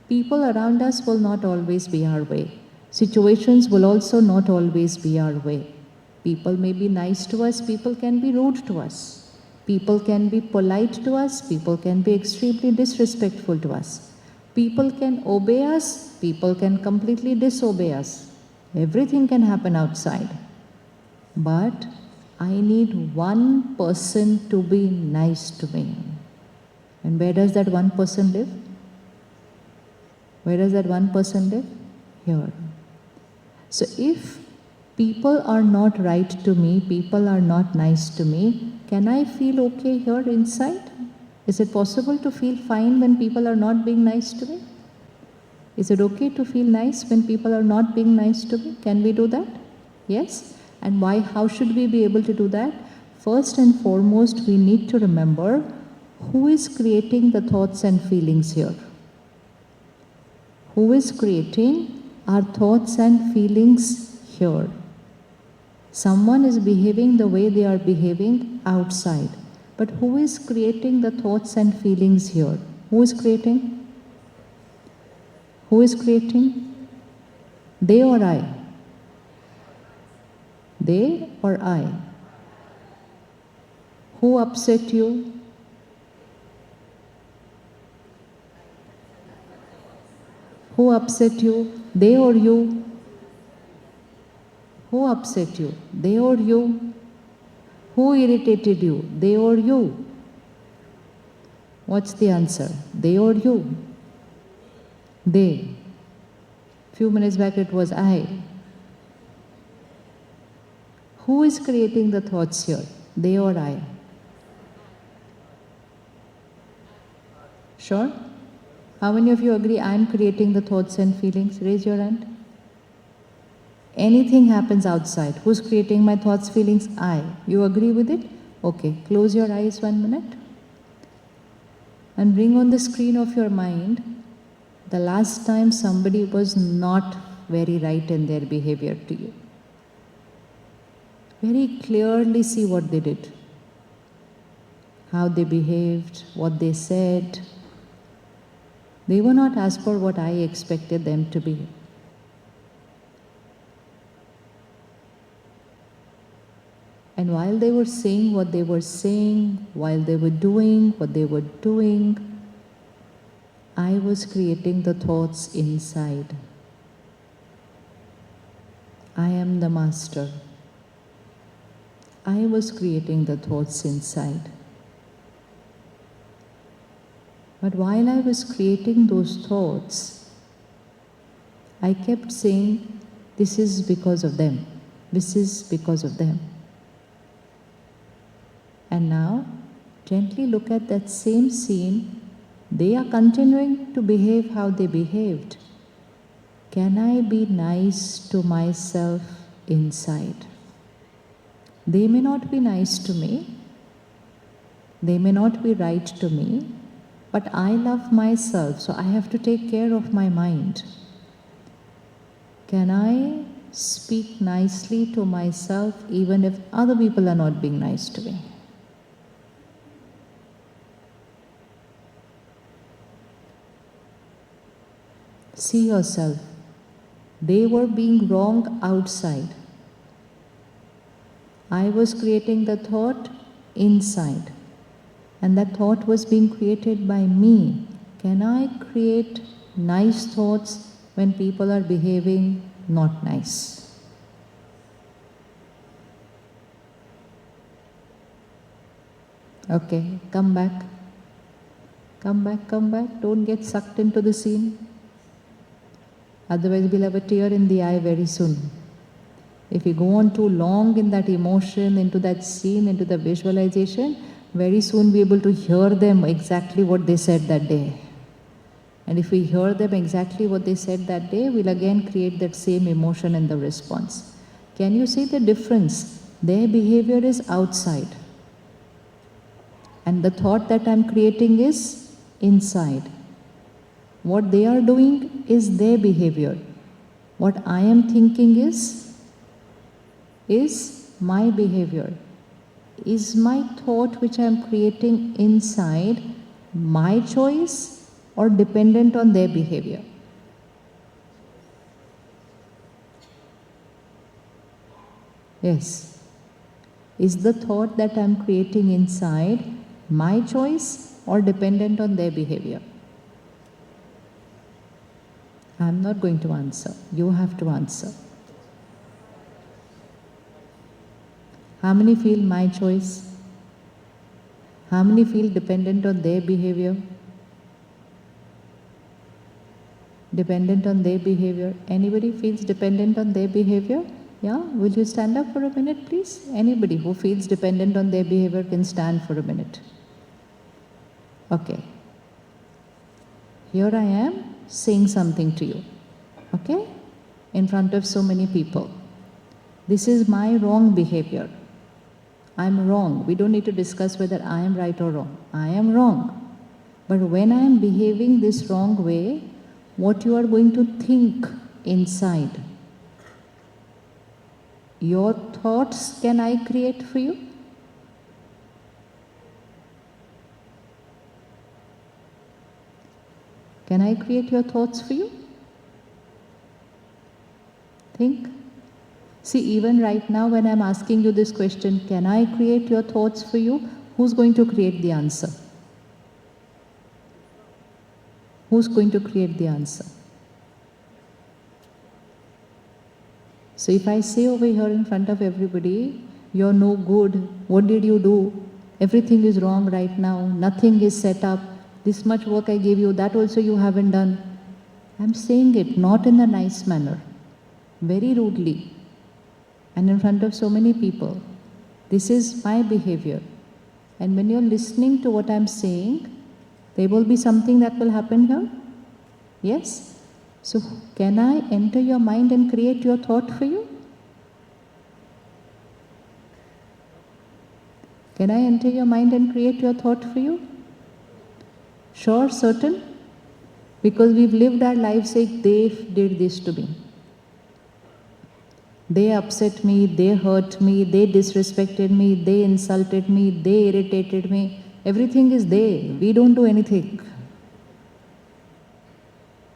People around us will not always be our way. Situations will also not always be our way. People may be nice to us, people can be rude to us. People can be polite to us, people can be extremely disrespectful to us. People can obey us, people can completely disobey us. Everything can happen outside. But I need one person to be nice to me. And where does that one person live? Where does that one person live? Here. So if people are not right to me, people are not nice to me, can I feel okay here inside? Is it possible to feel fine when people are not being nice to me? Is it okay to feel nice when people are not being nice to me? Can we do that? Yes? And why? How should we be able to do that? First and foremost, we need to remember who is creating the thoughts and feelings here. Who is creating our thoughts and feelings here? Someone is behaving the way they are behaving outside. But who is creating the thoughts and feelings here? Who is creating? Who is creating? They or I? They or I? Who upset you? Who upset you? They or you? Who upset you? They or you? Who irritated you? They or you? What's the answer? They or you? They. Few minutes back it was I. Who is creating the thoughts here? They or I? Sure? How many of you agree I am creating the thoughts and feelings? Raise your hand. Anything happens outside. Who's creating my thoughts, feelings? I. You agree with it? Okay. Close your eyes 1 minute. And bring on the screen of your mind the last time somebody was not very right in their behavior to you. Very clearly see what they did. How they behaved, what they said. They were not as per what I expected them to be. And while they were saying what they were saying, while they were doing what they were doing, I was creating the thoughts inside. I am the master. I was creating the thoughts inside. But while I was creating those thoughts, I kept saying, this is because of them. This is because of them. And now, gently look at that same scene. They are continuing to behave how they behaved. Can I be nice to myself inside? They may not be nice to me. They may not be right to me. But I love myself, so I have to take care of my mind. Can I speak nicely to myself even if other people are not being nice to me? See yourself. They were being wrong outside. I was creating the thought inside. And that thought was being created by me. Can I create nice thoughts when people are behaving not nice? Okay, come back. Come back, come back. Don't get sucked into the scene. Otherwise, we'll have a tear in the eye very soon. If you go on too long in that emotion, into that scene, into the visualization, very soon we'll be able to hear them exactly what they said that day. And if we hear them exactly what they said that day, we'll again create that same emotion in the response. Can you see the difference? Their behavior is outside. And the thought that I'm creating is inside. What they are doing is their behavior. What I am thinking is my behavior. Is my thought which I am creating inside my choice or dependent on their behavior? Yes. Is the thought that I am creating inside my choice or dependent on their behavior? I am not going to answer. You have to answer. How many feel my choice? How many feel dependent on their behavior? Dependent on their behavior. Anybody feels dependent on their behavior? Yeah? Will you stand up for a minute, please? Anybody who feels dependent on their behavior can stand for a minute. Okay. Here I am saying something to you. Okay? In front of so many people. This is my wrong behavior. I'm wrong. We don't need to discuss whether I am right or wrong. I am wrong. But when I am behaving this wrong way, what you are going to think inside? Your thoughts can I create for you? Can I create your thoughts for you? Think. See, even right now when I'm asking you this question, can I create your thoughts for you? Who's going to create the answer? Who's going to create the answer? So if I say over here in front of everybody, you're no good, what did you do? Everything is wrong right now, nothing is set up, this much work I gave you, that also you haven't done. I'm saying it not in a nice manner, very rudely, and in front of so many people. This is my behavior. And when you're listening to what I'm saying, there will be something that will happen here. Yes? So can I enter your mind and create your thought for you? Can I enter your mind and create your thought for you? Sure, certain? Because we've lived our lives saying, they did this to me. They upset me, they hurt me, they disrespected me, they insulted me, they irritated me. Everything is they. We don't do anything.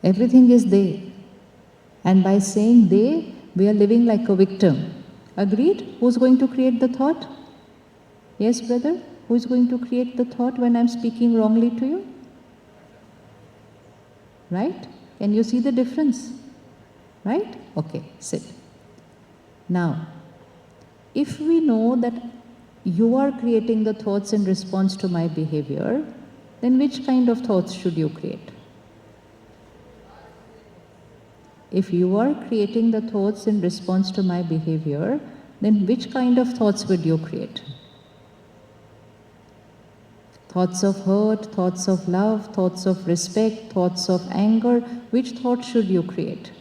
Everything is they. And by saying they, we are living like a victim. Agreed? Who's going to create the thought? Yes, brother? Who's going to create the thought when I'm speaking wrongly to you? Right? Can you see the difference? Right? Okay, sit. Now, if we know that you are creating the thoughts in response to my behavior, then which kind of thoughts should you create? If you are creating the thoughts in response to my behavior, then which kind of thoughts would you create? Thoughts of hurt, thoughts of love, thoughts of respect, thoughts of anger. Which thought should you create?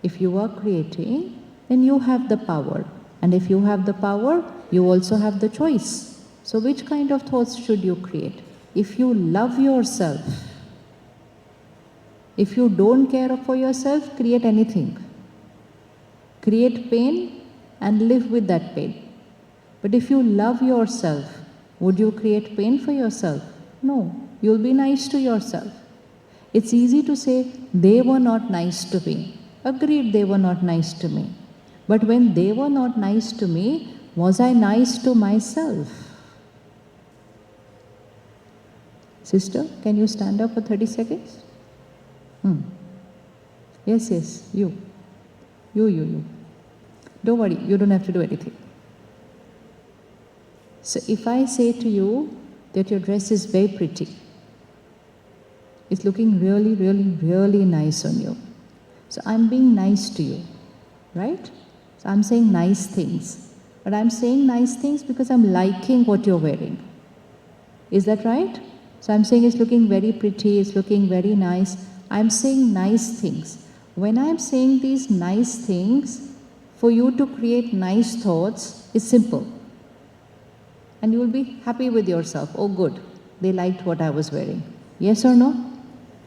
If you are creating, then you have the power. And if you have the power, you also have the choice. So which kind of thoughts should you create? If you love yourself, if you don't care for yourself, create anything. Create pain and live with that pain. But if you love yourself, would you create pain for yourself? No, you'll be nice to yourself. It's easy to say, they were not nice to me. Agreed, they were not nice to me. But when they were not nice to me, was I nice to myself? Sister, can you stand up for 30 seconds? Yes, yes, you. You. Don't worry, you don't have to do anything. So if I say to you that your dress is very pretty, it's looking really, really, really nice on you. So I'm being nice to you, right? So I'm saying nice things. But I'm saying nice things because I'm liking what you're wearing. Is that right? So I'm saying it's looking very pretty, it's looking very nice. I'm saying nice things. When I'm saying these nice things, for you to create nice thoughts is simple. And you will be happy with yourself. Oh good, they liked what I was wearing. Yes or no?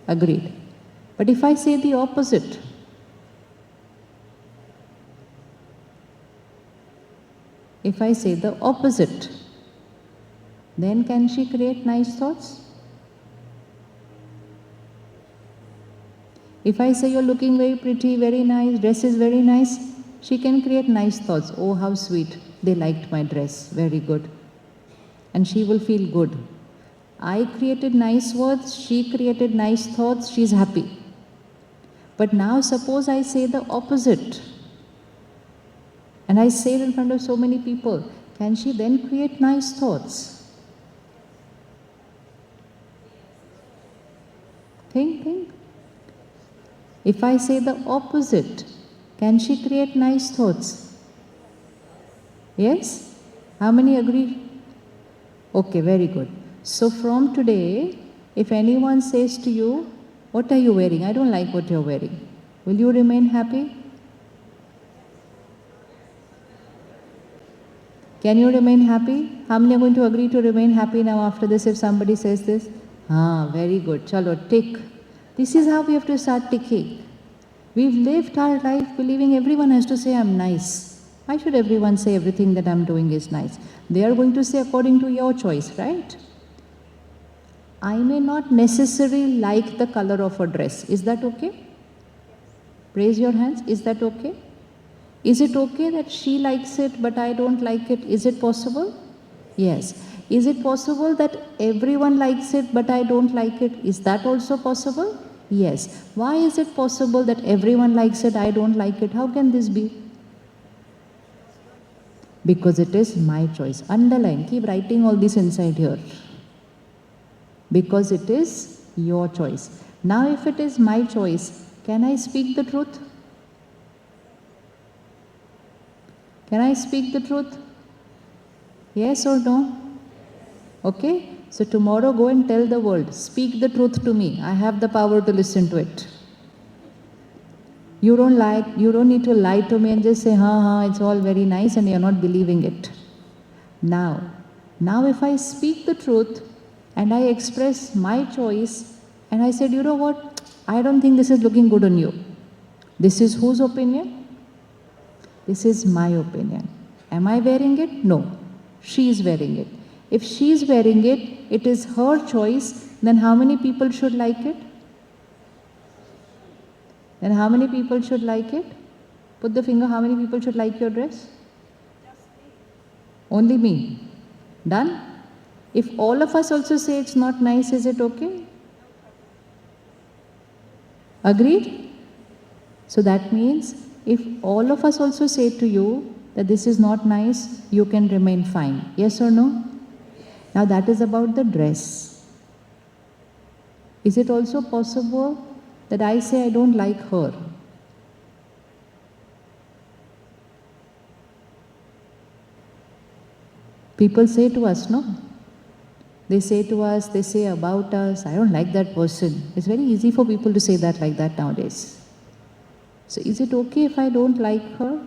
Agreed. But if I say the opposite, if I say the opposite, then can she create nice thoughts? If I say you're looking very pretty, very nice, dress is very nice, she can create nice thoughts. Oh, how sweet, they liked my dress, very good. And she will feel good. I created nice words, she created nice thoughts, she's happy. But now suppose I say the opposite. And I say it in front of so many people. Can she then create nice thoughts? Think. If I say the opposite, can she create nice thoughts? Yes? How many agree? Okay, very good. So from today, if anyone says to you, what are you wearing? I don't like what you're wearing. Will you remain happy? Can you remain happy? How many are going to agree to remain happy now after this if somebody says this? Very good. Chalo, tick. This is how we have to start ticking. We've lived our life believing everyone has to say I'm nice. Why should everyone say everything that I'm doing is nice? They are going to say according to your choice, right? I may not necessarily like the color of a dress. Is that okay? Raise your hands. Is that okay? Is it okay that she likes it but I don't like it? Is it possible? Yes. Is it possible that everyone likes it but I don't like it? Is that also possible? Yes. Why is it possible that everyone likes it, I don't like it? How can this be? Because it is my choice. Underline, keep writing all this inside here. Because it is your choice. Now if it is my choice, can I speak the truth? Can I speak the truth? Yes or no? Okay? So tomorrow go and tell the world, speak the truth to me. I have the power to listen to it. You don't need to lie to me and just say, it's all very nice and you're not believing it. Now if I speak the truth and I express my choice and I said, you know what? I don't think this is looking good on you. This is whose opinion? This is my opinion. Am I wearing it? No. She is wearing it. If she is wearing it, it is her choice, then how many people should like it? Then how many people should like it? Put the finger, how many people should like your dress? Only me. Done? If all of us also say it's not nice, is it okay? Agreed? So that means if all of us also say to you that this is not nice, you can remain fine. Yes or no? Now that is about the dress. Is it also possible that I say I don't like her? People say to us, no? They say to us, they say about us, I don't like that person. It's very easy for people to say that like that nowadays. So is it okay if I don't like her?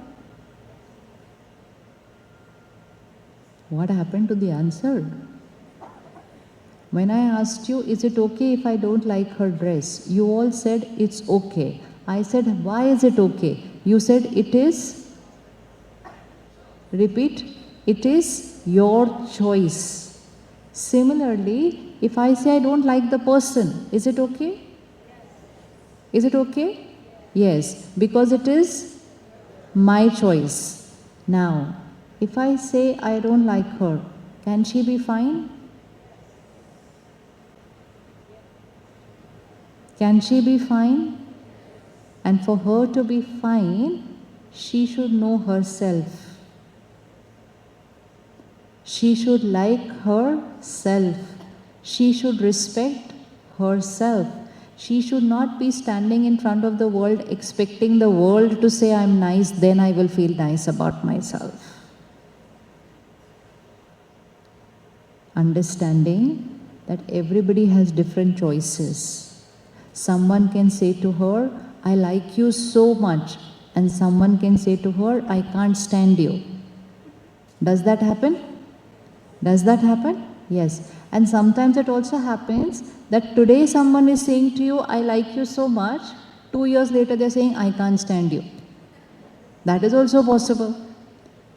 What happened to the answer? When I asked you, is it okay if I don't like her dress? You all said, it's okay. I said, why is it okay? You said, it is, repeat, it is your choice. Similarly, if I say I don't like the person, is it okay? Is it okay? Yes, because it is my choice. Now, if I say I don't like her, can she be fine? Can she be fine? And for her to be fine, she should know herself. She should like herself. She should respect herself. She should not be standing in front of the world expecting the world to say I'm nice, then I will feel nice about myself. Understanding that everybody has different choices. Someone can say to her, I like you so much, and someone can say to her, I can't stand you. Does that happen? Does that happen? Yes. And sometimes it also happens that today someone is saying to you, I like you so much. 2 years later they're saying, I can't stand you. That is also possible.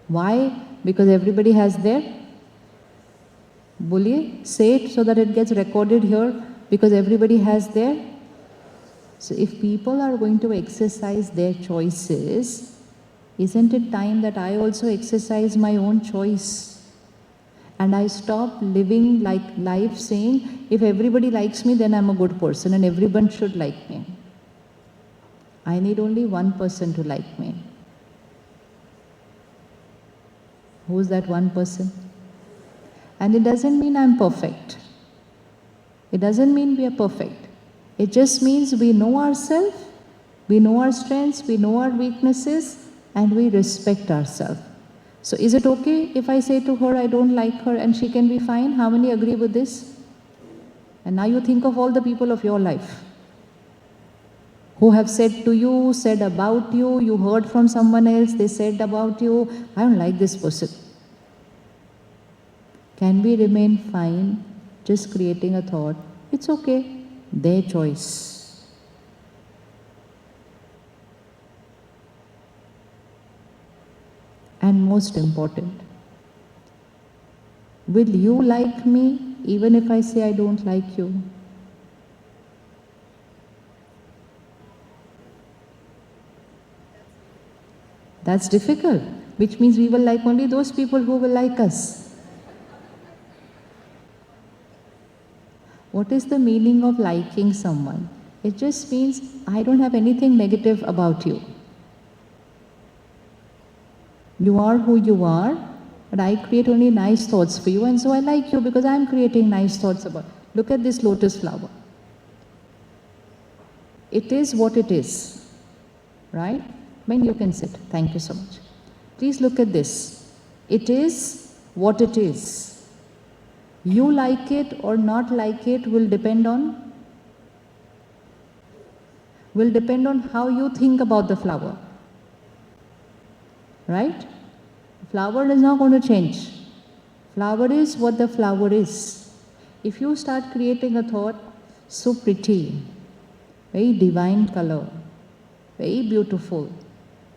Why? Because everybody has their, Boliye, say it so that it gets recorded here, because everybody has their. So if people are going to exercise their choices, isn't it time that I also exercise my own choice? And I stop living like life saying, if everybody likes me, then I'm a good person and everyone should like me. I need only one person to like me. Who's that one person? And it doesn't mean I'm perfect. It doesn't mean we are perfect. It just means we know ourselves, we know our strengths, we know our weaknesses, and we respect ourselves. So is it okay if I say to her, I don't like her, and she can be fine? How many agree with this? And now you think of all the people of your life who have said to you, said about you, you heard from someone else, they said about you, I don't like this person. Can we remain fine just creating a thought? It's okay, their choice. And most important, will you like me even if I say I don't like you? That's difficult, which means we will like only those people who will like us. What is the meaning of liking someone? It just means I don't have anything negative about you. You are who you are, but I create only nice thoughts for you, and so I like you because I'm creating nice thoughts about you. Look at this lotus flower. It is what it is, right? When you can sit. Thank you so much. Please look at this. It is what it is. You like it or not like it will depend on how you think about the flower. Right? Flower is not going to change. Flower is what the flower is. If you start creating a thought, so pretty, very divine color, very beautiful,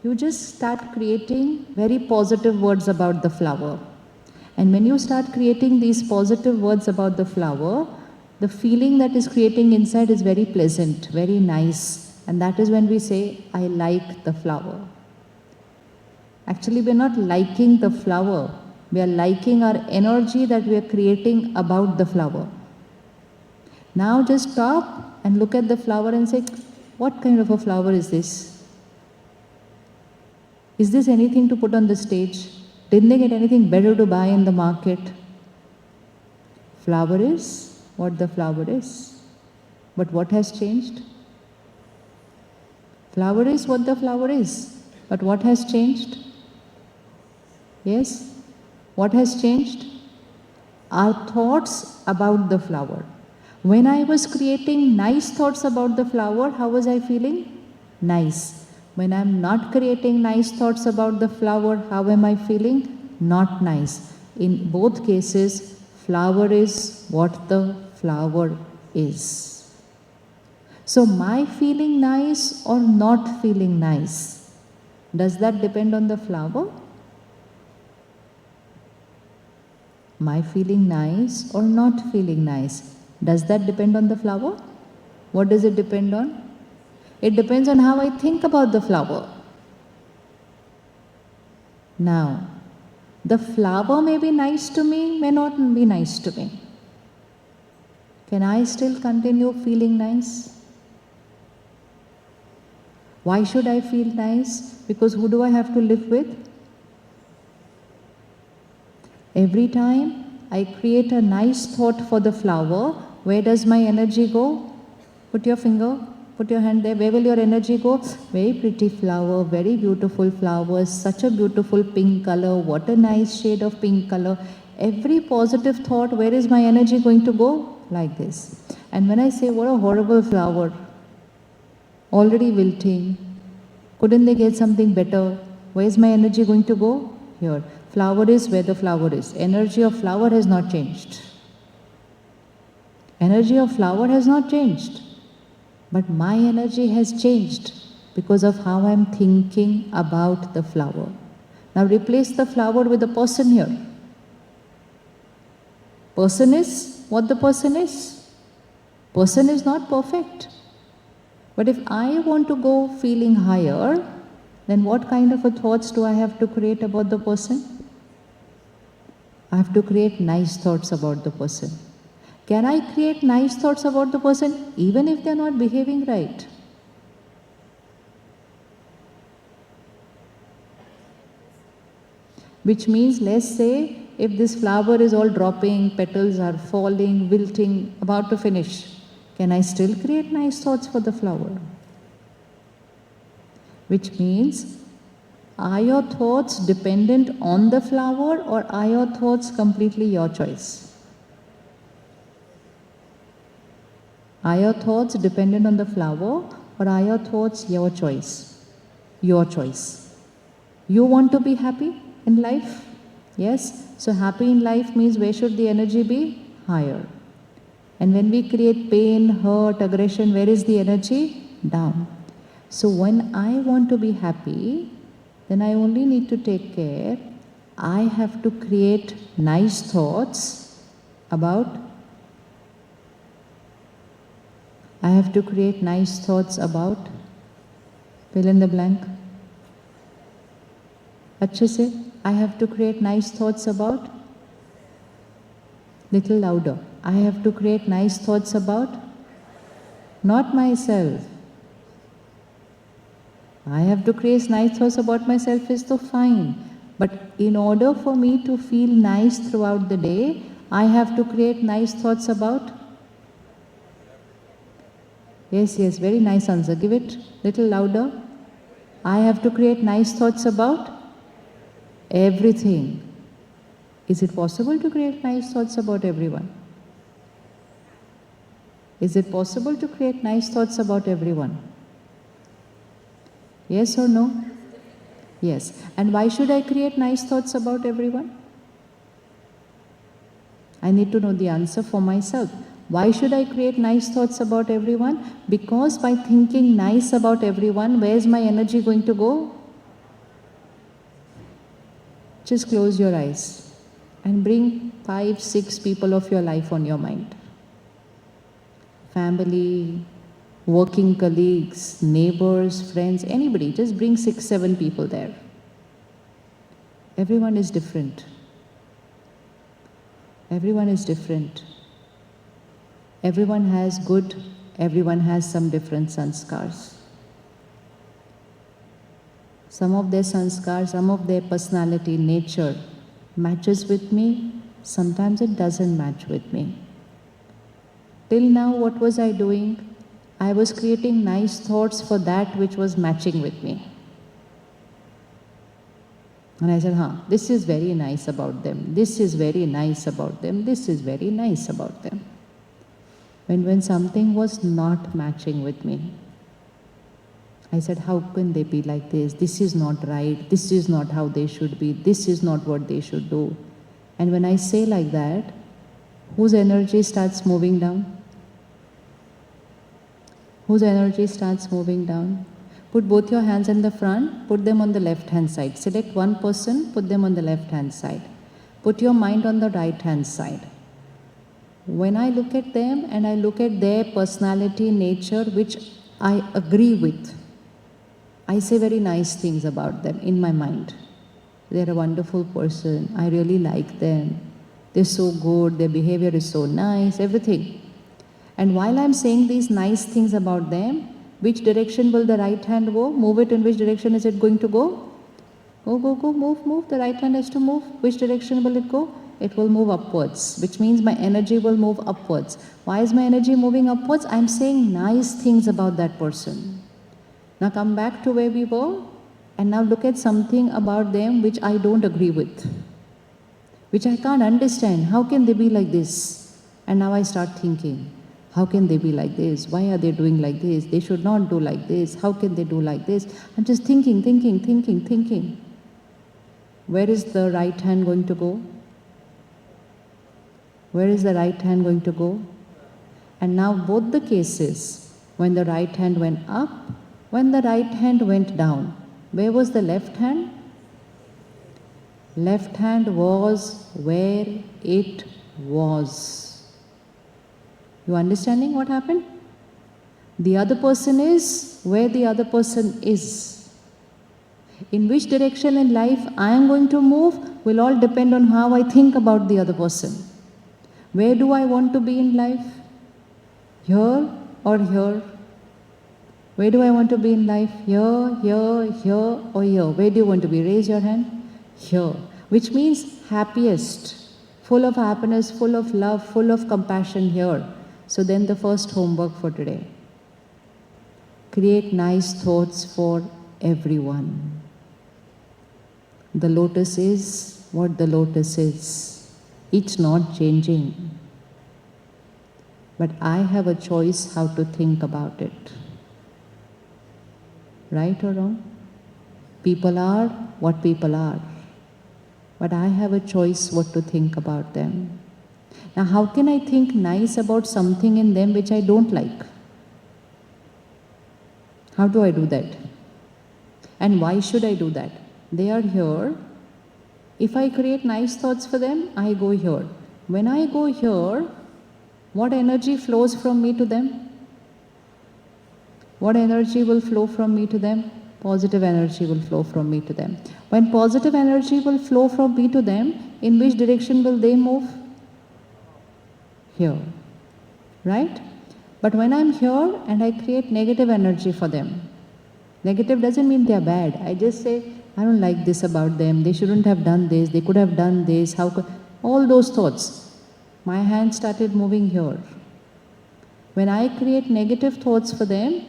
you just start creating very positive words about the flower. And when you start creating these positive words about the flower, the feeling that is creating inside is very pleasant, very nice. And that is when we say, I like the flower. Actually, we are not liking the flower. We are liking our energy that we are creating about the flower. Now just stop and look at the flower and say, what kind of a flower is this? Is this anything to put on the stage? Didn't they get anything better to buy in the market? Flower is what the flower is. But what has changed? Flower is what the flower is. But what has changed? Yes? What has changed? Our thoughts about the flower. When I was creating nice thoughts about the flower, how was I feeling? Nice. When I'm not creating nice thoughts about the flower, how am I feeling? Not nice. In both cases, flower is what the flower is. So my feeling nice or not feeling nice, does that depend on the flower? My feeling nice or not feeling nice, does that depend on the flower? What does it depend on? It depends on how I think about the flower. Now, the flower may be nice to me, may not be nice to me. Can I still continue feeling nice? Why should I feel nice? Because who do I have to live with? Every time I create a nice thought for the flower, where does my energy go? Put your finger, put your hand there. Where will your energy go? Very pretty flower, very beautiful flowers, such a beautiful pink color. What a nice shade of pink color. Every positive thought, where is my energy going to go? Like this. And when I say, what a horrible flower, already wilting, couldn't they get something better? Where's my energy going to go? Here. Flower is where the flower is. Energy of flower has not changed. Energy of flower has not changed. But my energy has changed because of how I'm thinking about the flower. Now replace the flower with a person here. Person is what the person is. Person is not perfect. But if I want to go feeling higher, then what kind of a thoughts do I have to create about the person? I have to create nice thoughts about the person. Can I create nice thoughts about the person even if they are not behaving right? Which means, let's say, if this flower is all dropping, petals are falling, wilting, about to finish, can I still create nice thoughts for the flower? Which means, are your thoughts dependent on the flower or are your thoughts completely your choice? Are your thoughts dependent on the flower or are your thoughts your choice? Your choice. You want to be happy in life? Yes? So happy in life means where should the energy be? Higher. And when we create pain, hurt, aggression, where is the energy? Down. So when I want to be happy, then I only need to take care. I have to create nice thoughts about fill in the blank. Achhe se, I have to create nice thoughts about, little louder. I have to create nice thoughts about, not myself. I have to create nice thoughts about myself is so fine. But in order for me to feel nice throughout the day, I have to create nice thoughts about. Yes, very nice answer. Give it little louder. I have to create nice thoughts about everything. Is it possible to create nice thoughts about everyone? Is it possible to create nice thoughts about everyone? Yes or no? Yes. And why should I create nice thoughts about everyone? I need to know the answer for myself. Why should I create nice thoughts about everyone? Because by thinking nice about everyone, where's my energy going to go? Just close your eyes and bring 5, 6 people of your life on your mind. Family, working colleagues, neighbors, friends, anybody. Just bring 6, 7 people there. Everyone is different. Everyone is different. Everyone has good, everyone has some different sanskars. Some of their sanskars, some of their personality, nature matches with me, sometimes it doesn't match with me. Till now, what was I doing? I was creating nice thoughts for that which was matching with me. And I said, this is very nice about them, this is very nice about them, this is very nice about them. When something was not matching with me, I said, how can they be like this? This is not right, this is not how they should be, this is not what they should do. And when I say like that, whose energy starts moving down? Whose energy starts moving down? Put both your hands in the front, put them on the left-hand side. Select one person, put them on the left-hand side. Put your mind on the right-hand side. When I look at them and I look at their personality, nature, which I agree with, I say very nice things about them in my mind. They're a wonderful person, I really like them, they're so good, their behavior is so nice, everything. And while I'm saying these nice things about them, Which direction will the right hand go? Move it. In which direction is it going to go? Go, go, go, move, move. The right hand has to move. Which direction will it go? It will move upwards, which means my energy will move upwards. Why is my energy moving upwards? I'm saying nice things about that person. Now come back to where we were and now look at something about them which I don't agree with, which I can't understand. How can they be like this? And now I start thinking, how can they be like this? Why are they doing like this? They should not do like this. How can they do like this? I'm just thinking, thinking, thinking, thinking. Where is the right hand going to go? Where is the right hand going to go? And now both the cases, when the right hand went up, when the right hand went down, where was the left hand? Left hand was where it was. You understanding what happened? The other person is where the other person is. In which direction in life I am going to move will all depend on how I think about the other person. Where do I want to be in life? Here or here? Where do I want to be in life? Here, here, here or here? Where do you want to be? Raise your hand. Here. Which means happiest, full of happiness, full of love, full of compassion here. So then the first homework for today. Create nice thoughts for everyone. The lotus is what the lotus is. It's not changing. But I have a choice how to think about it. Right or wrong? People are what people are. But I have a choice what to think about them. Now how can I think nice about something in them which I don't like? How do I do that? And why should I do that? They are here. If I create nice thoughts for them, I go here. When I go here, what energy flows from me to them? What energy will flow from me to them? Positive energy will flow from me to them. When positive energy will flow from me to them, in which direction will they move? Here. Right? But when I'm here and I create negative energy for them, negative doesn't mean they're bad. I just say, I don't like this about them. They shouldn't have done this. They could have done this. How could... All those thoughts. My hand started moving here. When I create negative thoughts for them,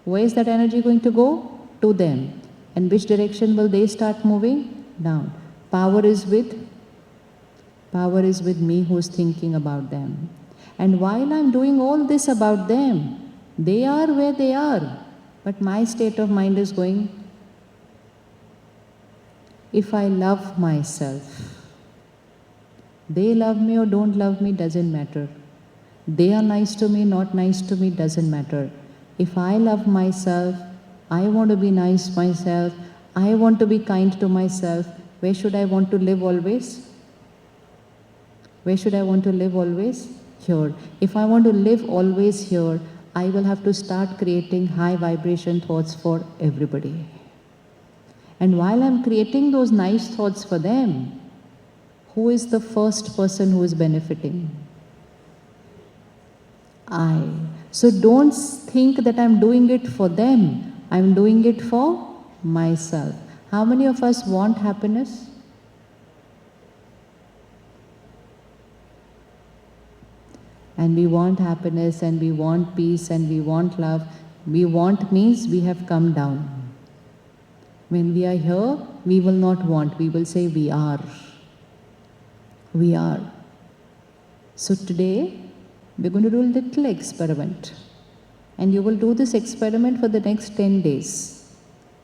where is that energy going to go? To them. And which direction will they start moving? Down. Power is with me who's thinking about them. And while I'm doing all this about them, they are where they are. But my state of mind is going, if I love myself, they love me or don't love me doesn't matter. They are nice to me, not nice to me doesn't matter. If I love myself, I want to be nice myself, I want to be kind to myself, where should I want to live always? Where should I want to live always? Here. If I want to live always here, I will have to start creating high vibration thoughts for everybody. And while I'm creating those nice thoughts for them, who is the first person who is benefiting? I. So don't think that I'm doing it for them. I'm doing it for myself. How many of us want happiness? And we want happiness and we want peace and we want love. We want means we have come down. When we are here, we will not want. We will say we are. We are. So today, we're going to do a little experiment. And you will do this experiment for the next 10 days.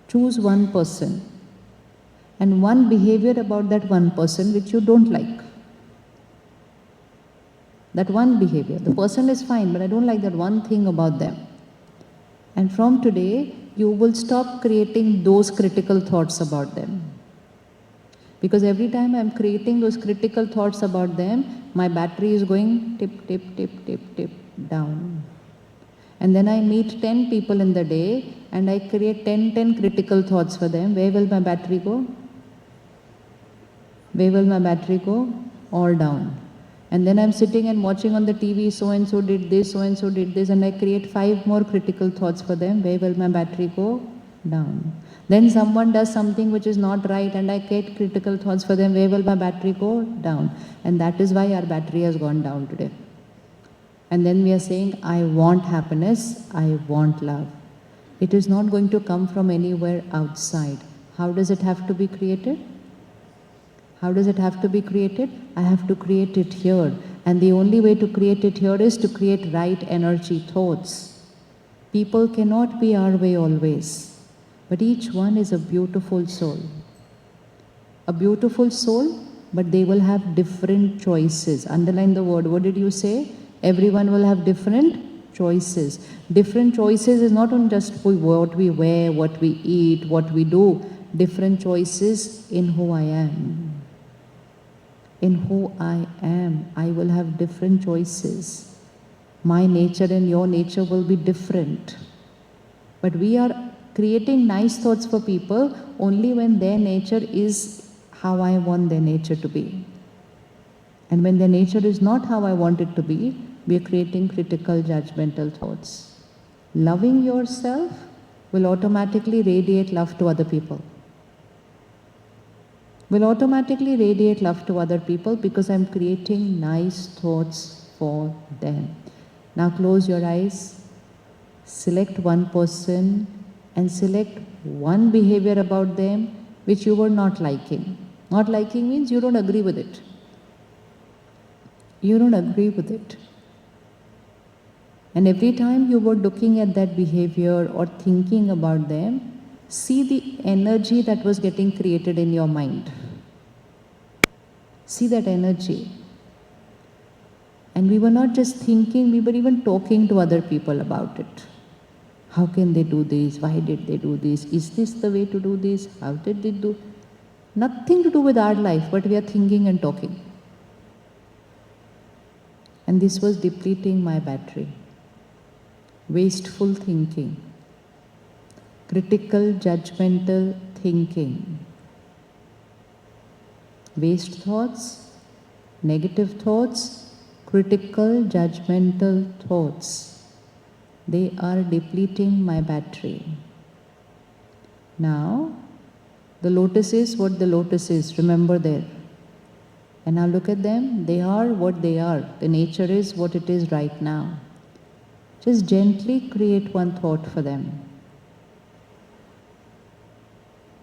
Choose one person and one behavior about that one person which you don't like. That one behavior. The person is fine, but I don't like that one thing about them. And from today, you will stop creating those critical thoughts about them. Because every time I'm creating those critical thoughts about them, my battery is going tip, tip, tip, tip, tip, down. And then I meet 10 people in the day and I create 10 critical thoughts for them. Where will my battery go? Where will my battery go? All down. And then I'm sitting and watching on the TV, so and so did this, so and so did this, and I create 5 more critical thoughts for them. Where will my battery go? Down. Then someone does something which is not right, and I get critical thoughts for them. Where will my battery go? Down. And that is why our battery has gone down today. And then we are saying, I want happiness, I want love. It is not going to come from anywhere outside. How does it have to be created? How does it have to be created? I have to create it here. And the only way to create it here is to create right energy thoughts. People cannot be our way always. But each one is a beautiful soul. A beautiful soul, but they will have different choices. Underline the word. What did you say? Everyone will have different choices. Different choices is not on just what we wear, what we eat, what we do. Different choices in who I am. In who I am, I will have different choices. My nature and your nature will be different. But we are creating nice thoughts for people only when their nature is how I want their nature to be. And when their nature is not how I want it to be, we are creating critical, judgmental thoughts. Loving yourself will automatically radiate love to other people. Will automatically radiate love to other people because I'm creating nice thoughts for them. Now close your eyes, select one person and select one behavior about them which you were not liking. Not liking means you don't agree with it. You don't agree with it. And every time you were looking at that behavior or thinking about them, see the energy that was getting created in your mind. See that energy. And we were not just thinking, we were even talking to other people about it. How can they do this? Why did they do this? Is this the way to do this? How did they do? Nothing to do with our life, but we are thinking and talking. And this was depleting my battery. Wasteful thinking. Critical, judgmental thinking. Waste thoughts, negative thoughts, critical, judgmental thoughts. They are depleting my battery. Now, the lotus is what the lotus is, remember there. And now look at them, they are what they are. The nature is what it is right now. Just gently create one thought for them.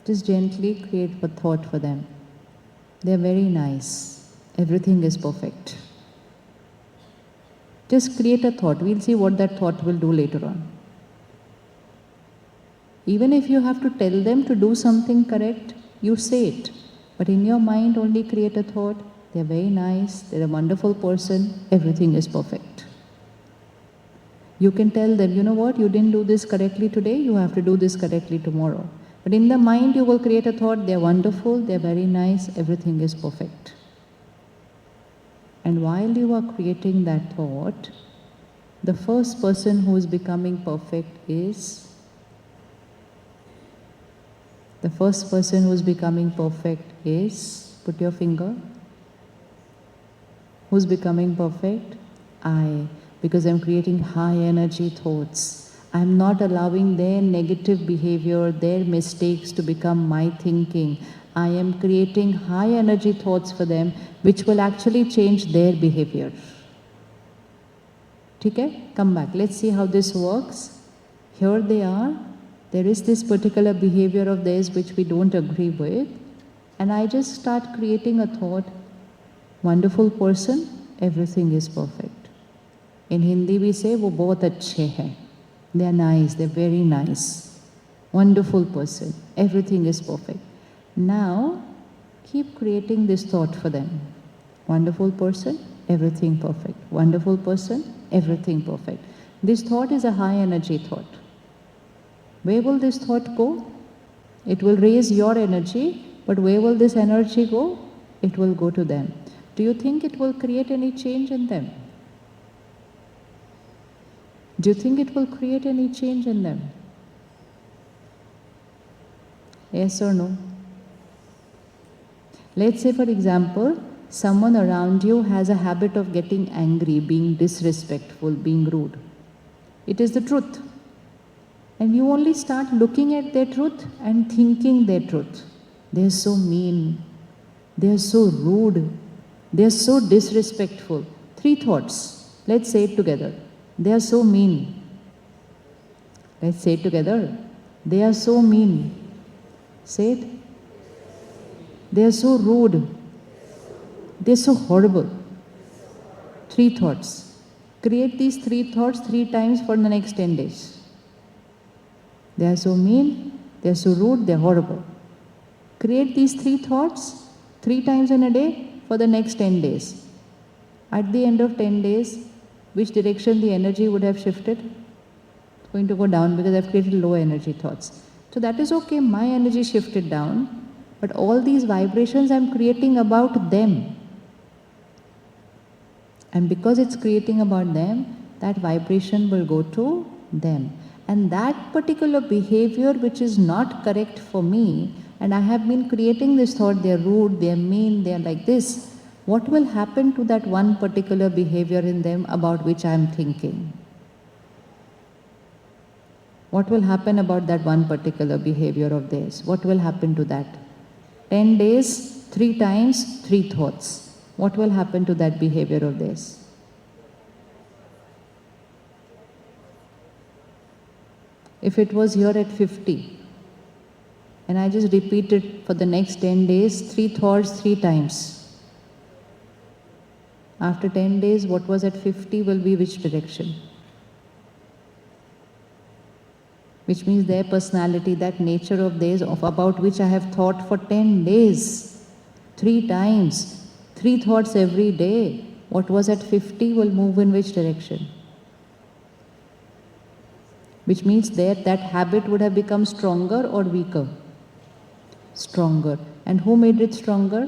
Just gently create a thought for them. They're very nice. Everything is perfect. Just create a thought. We'll see what that thought will do later on. Even if you have to tell them to do something correct, you say it. But in your mind, only create a thought. They're very nice. They're a wonderful person. Everything is perfect. You can tell them, you know what, you didn't do this correctly today. You have to do this correctly tomorrow. But in the mind, you will create a thought. They're wonderful. They're very nice. Everything is perfect. And while you are creating that thought, the first person who is becoming perfect is, put your finger, who's becoming perfect? I, because I'm creating high energy thoughts. I'm not allowing their negative behavior, their mistakes to become my thinking. I am creating high energy thoughts for them, which will actually change their behavior. Okay? Come back. Let's see how this works. Here they are. There is this particular behavior of theirs which we don't agree with. And I just start creating a thought, wonderful person, everything is perfect. In Hindi we say, wo bahut achhe hai. They are nice, they're very nice. Wonderful person, everything is perfect. Now, keep creating this thought for them. Wonderful person, everything perfect. Wonderful person, everything perfect. This thought is a high energy thought. Where will this thought go? It will raise your energy, but where will this energy go? It will go to them. Do you think it will create any change in them? Do you think it will create any change in them? Yes or no? Let's say, for example, someone around you has a habit of getting angry, being disrespectful, being rude. It is the truth. And you only start looking at their truth and thinking their truth. They're so mean. They're so rude. They're so disrespectful. 3 thoughts. Let's say it together. They are so mean. Let's say it together. They are so mean. Say it. They are so rude. They're so horrible. 3 thoughts. Create these 3 thoughts 3 times for the next 10 days. They are so mean, they are so rude, they are horrible. Create these 3 thoughts 3 times in a day for the next 10 days. At the end of 10 days, which direction the energy would have shifted? It's going to go down because I've created low energy thoughts. So that is okay, my energy shifted down, but all these vibrations I'm creating about them. And because it's creating about them, that vibration will go to them. And that particular behavior which is not correct for me, and I have been creating this thought, they're rude, they're mean, they're like this, what will happen to that one particular behavior in them about which I'm thinking? What will happen about that one particular behavior of theirs? What will happen to that? 10 days, 3 times, 3 thoughts. What will happen to that behavior of theirs? If it was here at 50, and I just repeat it for the next 10 days, 3 thoughts 3 times. After 10 days, what was at 50 will be which direction? Which means their personality, that nature of theirs about which I have thought for 10 days, 3 times, 3 thoughts every day, what was at 50 will move in which direction? Which means that habit would have become stronger or weaker? Stronger. And who made it stronger?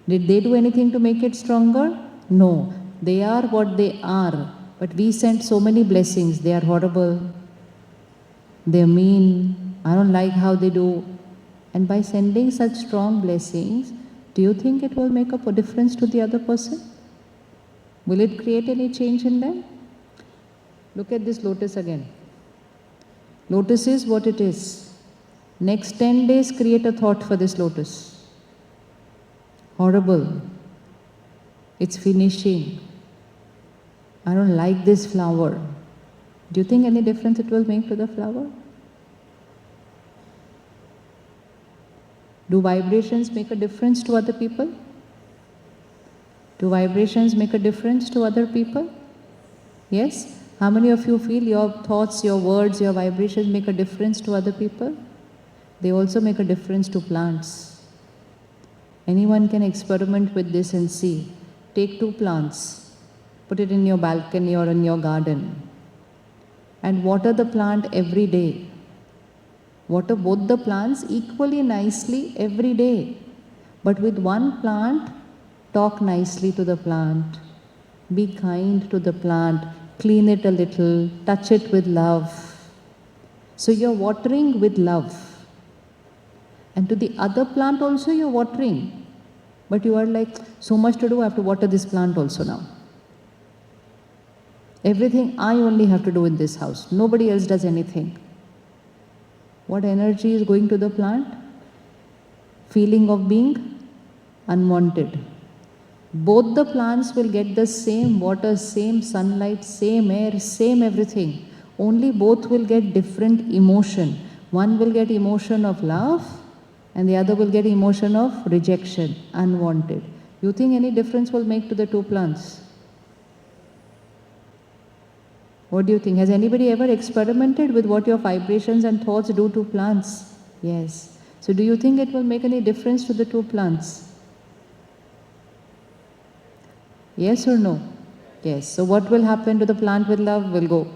Did they do anything to make it stronger? No. They are what they are. But we sent so many blessings. They are horrible. They're mean. I don't like how they do. And by sending such strong blessings, do you think it will make a difference to the other person? Will it create any change in them? Look at this lotus again. Lotus is what it is. Next 10 days, create a thought for this lotus. Horrible. It's finishing. I don't like this flower. Do you think any difference it will make to the flower? Do vibrations make a difference to other people? Do vibrations make a difference to other people? Yes? How many of you feel your thoughts, your words, your vibrations make a difference to other people? They also make a difference to plants. Anyone can experiment with this and see. Take 2 plants, put it in your balcony or in your garden, and water the plant every day. Water both the plants equally nicely every day. But with one plant, talk nicely to the plant. Be kind to the plant. Clean it a little. Touch it with love. So you're watering with love. And to the other plant also you're watering. But you are like, so much to do, I have to water this plant also now. Everything I only have to do in this house. Nobody else does anything. What energy is going to the plant? Feeling of being unwanted. Both the plants will get the same water, same sunlight, same air, same everything. Only both will get different emotion. One will get emotion of love and the other will get emotion of rejection, unwanted. You think any difference will make to the 2 plants? What do you think? Has anybody ever experimented with what your vibrations and thoughts do to plants? Yes. So do you think it will make any difference to the 2 plants? Yes or no? Yes. So what will happen to the plant with love will go.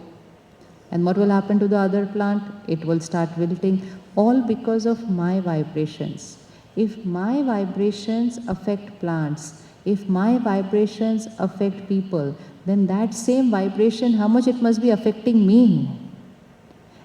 And what will happen to the other plant? It will start wilting. All because of my vibrations. If my vibrations affect plants, if my vibrations affect people, then that same vibration, how much it must be affecting me?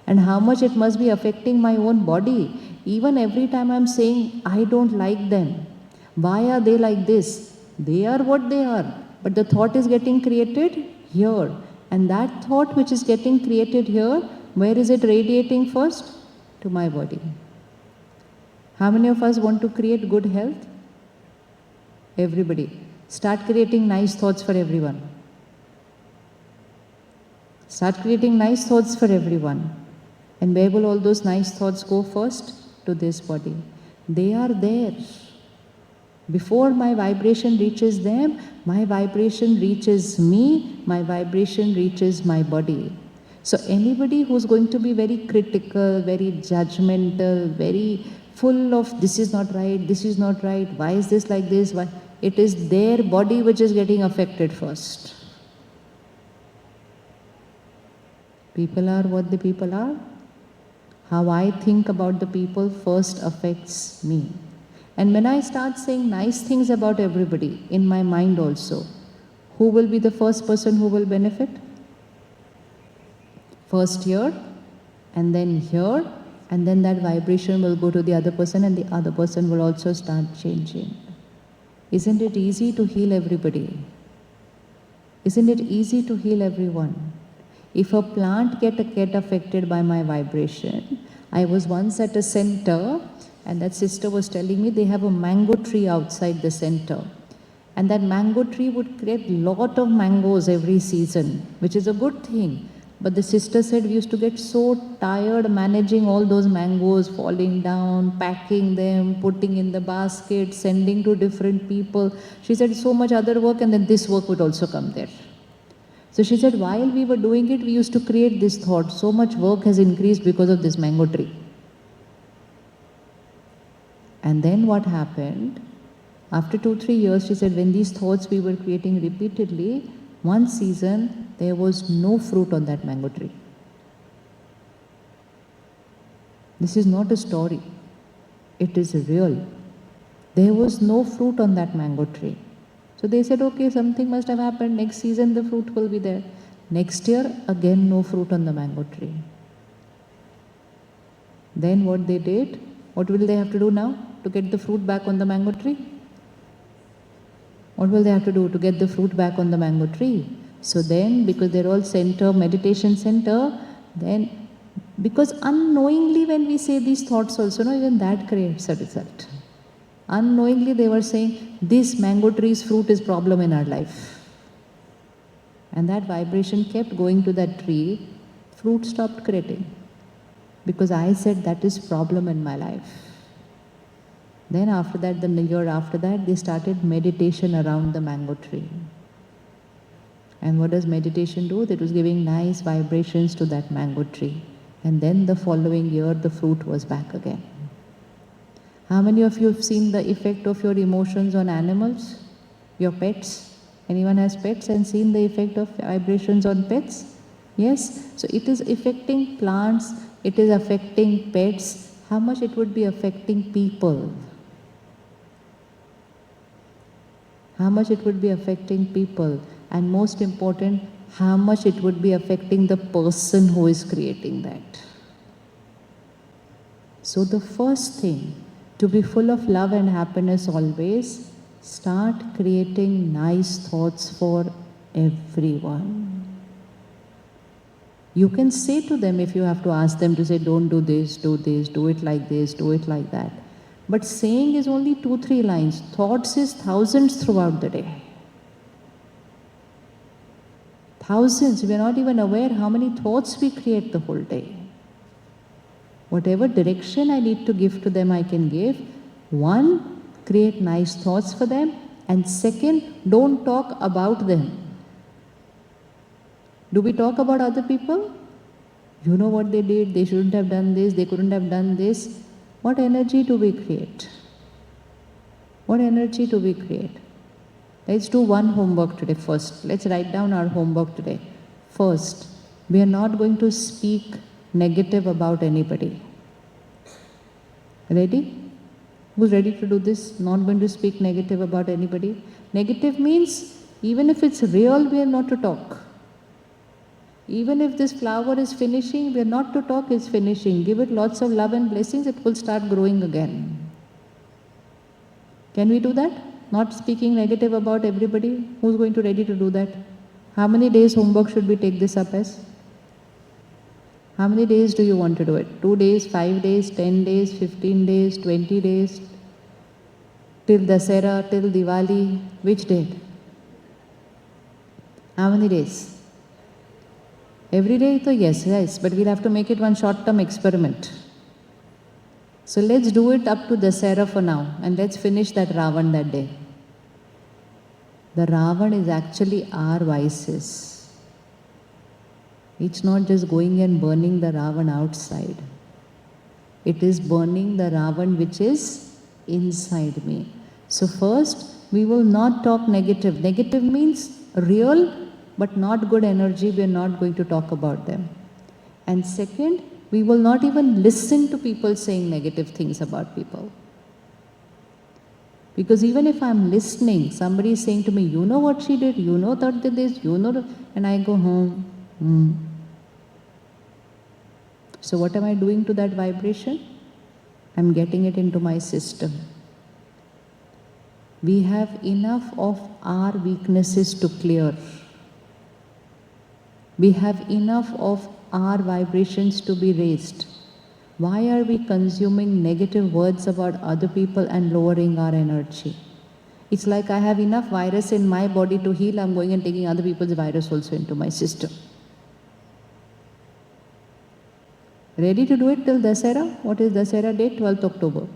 And how much it must be affecting my own body? Even every time I'm saying, I don't like them, Why are they like this? They are what they are. But the thought is getting created here. And that thought which is getting created here, where is it radiating first? To my body. How many of us want to create good health? Everybody. Start creating nice thoughts for everyone. Start creating nice thoughts for everyone. And where will all those nice thoughts go first? To this body. They are there. Before my vibration reaches them, my vibration reaches me, my vibration reaches my body. So anybody who's going to be very critical, very judgmental, very full of this is not right, why is this like this, why? It is their body which is getting affected first. People are what the people are. How I think about the people first affects me. And when I start saying nice things about everybody, in my mind also, who will be the first person who will benefit? First here, and then here, and then that vibration will go to the other person, and the other person will also start changing. Isn't it easy to heal everybody? Isn't it easy to heal everyone? If a plant get affected by my vibration, I was once at a center, and that sister was telling me they have a mango tree outside the center. And that mango tree would create lot of mangoes every season, which is a good thing. But the sister said we used to get so tired managing all those mangoes, falling down, packing them, putting in the basket, sending to different people. She said so much other work, and then this work would also come there. So she said while we were doing it, we used to create this thought, so much work has increased because of this mango tree. And then what happened? After 2-3 years, she said, when these thoughts we were creating repeatedly, one season, there was no fruit on that mango tree. This is not a story. It is real. There was no fruit on that mango tree. So they said, okay, something must have happened. Next season, the fruit will be there. Next year, again, no fruit on the mango tree. Then what they did, what will they have to do now to get the fruit back on the mango tree? What will they have to do to get the fruit back on the mango tree? So then, because they're all center, meditation center, then, because unknowingly when we say these thoughts also, no, even that creates a result. Unknowingly they were saying, this mango tree's fruit is problem in our life. And that vibration kept going to that tree, fruit stopped creating. Because I said that is problem in my life. Then after that, the year after that, they started meditation around the mango tree. And what does meditation do? That was giving nice vibrations to that mango tree. And then the following year, the fruit was back again. How many of you have seen the effect of your emotions on animals? Your pets? Anyone has pets and seen the effect of vibrations on pets? Yes? So it is affecting plants, it is affecting pets. How much it would be affecting people? How much it would be affecting people? And most important, how much it would be affecting the person who is creating that. So the first thing, to be full of love and happiness always, start creating nice thoughts for everyone. You can say to them, if you have to ask them to say, don't do this, do it like this, do it like that. But saying is only 2-3 lines. Thoughts is thousands throughout the day. Thousands. We are not even aware how many thoughts we create the whole day. Whatever direction I need to give to them, I can give. One, create nice thoughts for them. And second, don't talk about them. Do we talk about other people? You know what they did, they shouldn't have done this, they couldn't have done this. What energy do we create? What energy do we create? Let's do one homework today first. Let's write down our homework today. First, we are not going to speak negative about anybody. Ready? Who's ready to do this? Not going to speak negative about anybody. Negative means, even if it's real, we are not to talk. Even if this flower is finishing, we are not to talk, it's finishing. Give it lots of love and blessings, it will start growing again. Can we do that? Not speaking negative about everybody? Who's going to ready to do that? How many days homework should we take this up as? How many days do you want to do it? 2 days, 5 days, 10 days, 15 days, 20 days? Till Dasera, till Diwali? Which date? How many days? Every day, so yes, but we'll have to make it one short-term experiment. So let's do it up to Dasera for now, and let's finish that Ravan that day. The Ravan is actually our vices. It's not just going and burning the Ravan outside. It is burning the Ravan which is inside me. So first, we will not talk negative. Negative means real but not good energy. We are not going to talk about them. And second, we will not even listen to people saying negative things about people. Because even if I'm listening, somebody is saying to me, you know what she did, you know that did this, you know, and I go home. So what am I doing to that vibration? I'm getting it into my system. We have enough of our weaknesses to clear. We have enough of our vibrations to be raised. Why are we consuming negative words about other people and lowering our energy? It's like I have enough virus in my body to heal, I'm going and taking other people's virus also into my system. Ready to do it till Dasera? What is Dasera date? 12th October.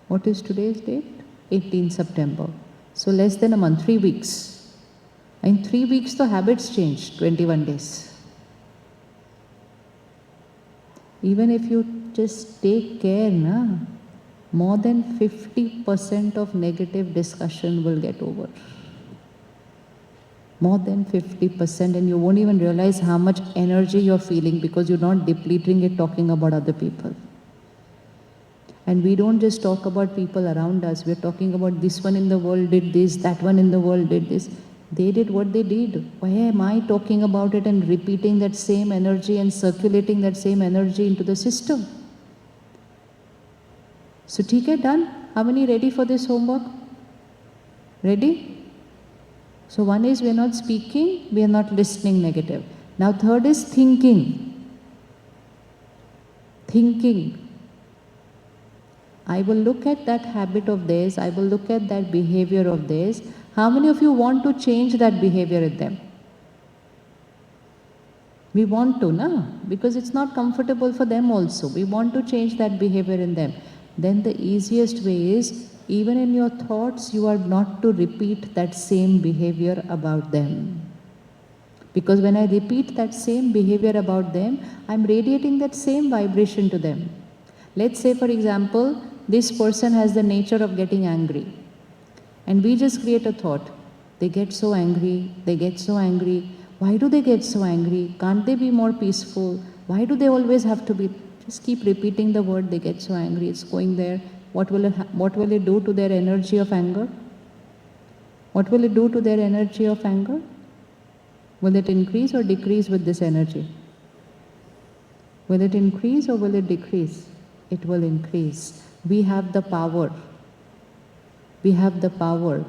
What is today's date? 18th September. So less than a month, 3 weeks. In 3 weeks, the habits change, 21 days. Even if you just take care, more than 50% of negative discussion will get over. More than 50%, and you won't even realize how much energy you're feeling because you're not depleting it talking about other people. And we don't just talk about people around us, we're talking about this one in the world did this, that one in the world did this. They did what they did. Why am I talking about it and repeating that same energy and circulating that same energy into the system? So, ठीक है, done? How many ready for this homework? Ready? So one is we are not speaking, we are not listening negative. Now third is thinking. Thinking. I will look at that habit of theirs, I will look at that behavior of theirs. How many of you want to change that behavior in them? We want to, na? Because it's not comfortable for them also. We want to change that behavior in them. Then the easiest way is, even in your thoughts, you are not to repeat that same behavior about them. Because when I repeat that same behavior about them, I'm radiating that same vibration to them. Let's say, for example, this person has the nature of getting angry. And we just create a thought. They get so angry, they get so angry. Why do they get so angry? Can't they be more peaceful? Why do they always have to be? Just keep repeating the word, they get so angry, it's going there. What will it do to their energy of anger? What will it do to their energy of anger? Will it increase or decrease with this energy? Will it increase or will it decrease? It will increase. We have the power. We have the power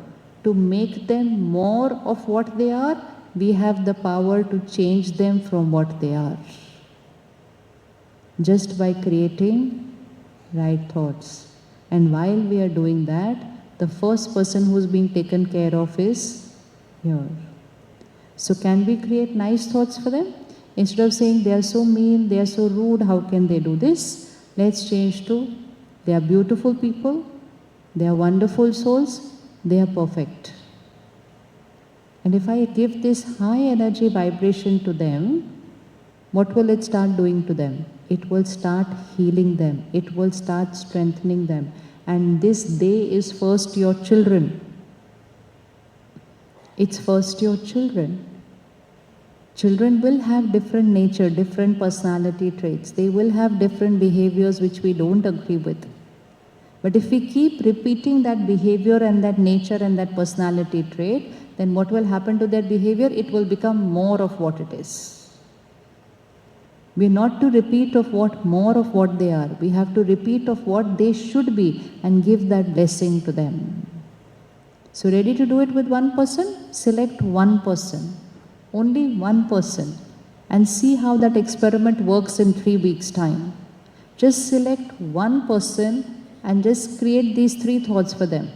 to make them more of what they are. We have the power to change them from what they are. Just by creating right thoughts. And while we are doing that, the first person who's being taken care of is here. So can we create nice thoughts for them? Instead of saying they are so mean, they are so rude, how can they do this? Let's change to they are beautiful people, they are wonderful souls, they are perfect. And if I give this high energy vibration to them, what will it start doing to them? It will start healing them. It will start strengthening them. And this day is first your children. It's first your children. Children will have different nature, different personality traits. They will have different behaviors which we don't agree with. But if we keep repeating that behavior and that nature and that personality trait, then what will happen to their behavior? It will become more of what it is. We are not to repeat of what more of what they are. We have to repeat of what they should be and give that blessing to them. So ready to do it with one person? Select one person, only one person, and see how that experiment works in 3 weeks' time. Just select one person and just create these 3 thoughts for them.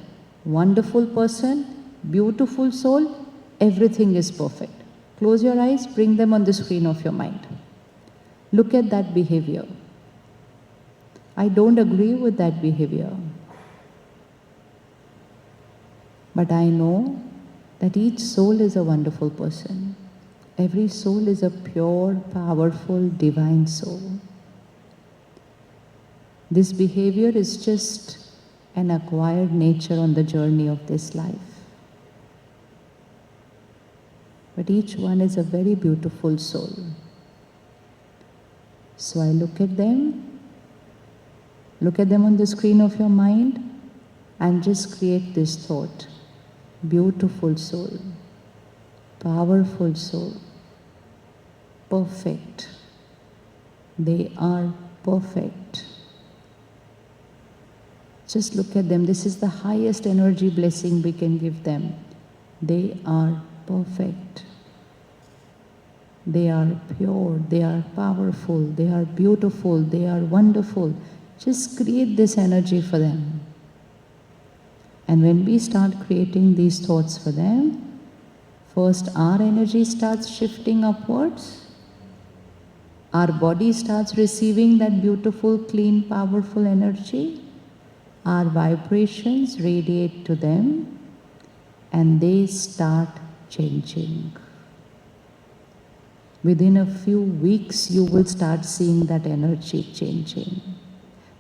Wonderful person, beautiful soul, everything is perfect. Close your eyes, bring them on the screen of your mind. Look at that behavior. I don't agree with that behavior. But I know that each soul is a wonderful person. Every soul is a pure, powerful, divine soul. This behavior is just an acquired nature on the journey of this life. But each one is a very beautiful soul. So I look at them on the screen of your mind, and just create this thought. Beautiful soul, powerful soul, perfect. They are perfect. Just look at them. This is the highest energy blessing we can give them. They are perfect. They are pure, they are powerful, they are beautiful, they are wonderful. Just create this energy for them. And when we start creating these thoughts for them, first our energy starts shifting upwards. Our body starts receiving that beautiful, clean, powerful energy. Our vibrations radiate to them, and they start changing. Within a few weeks, you will start seeing that energy changing.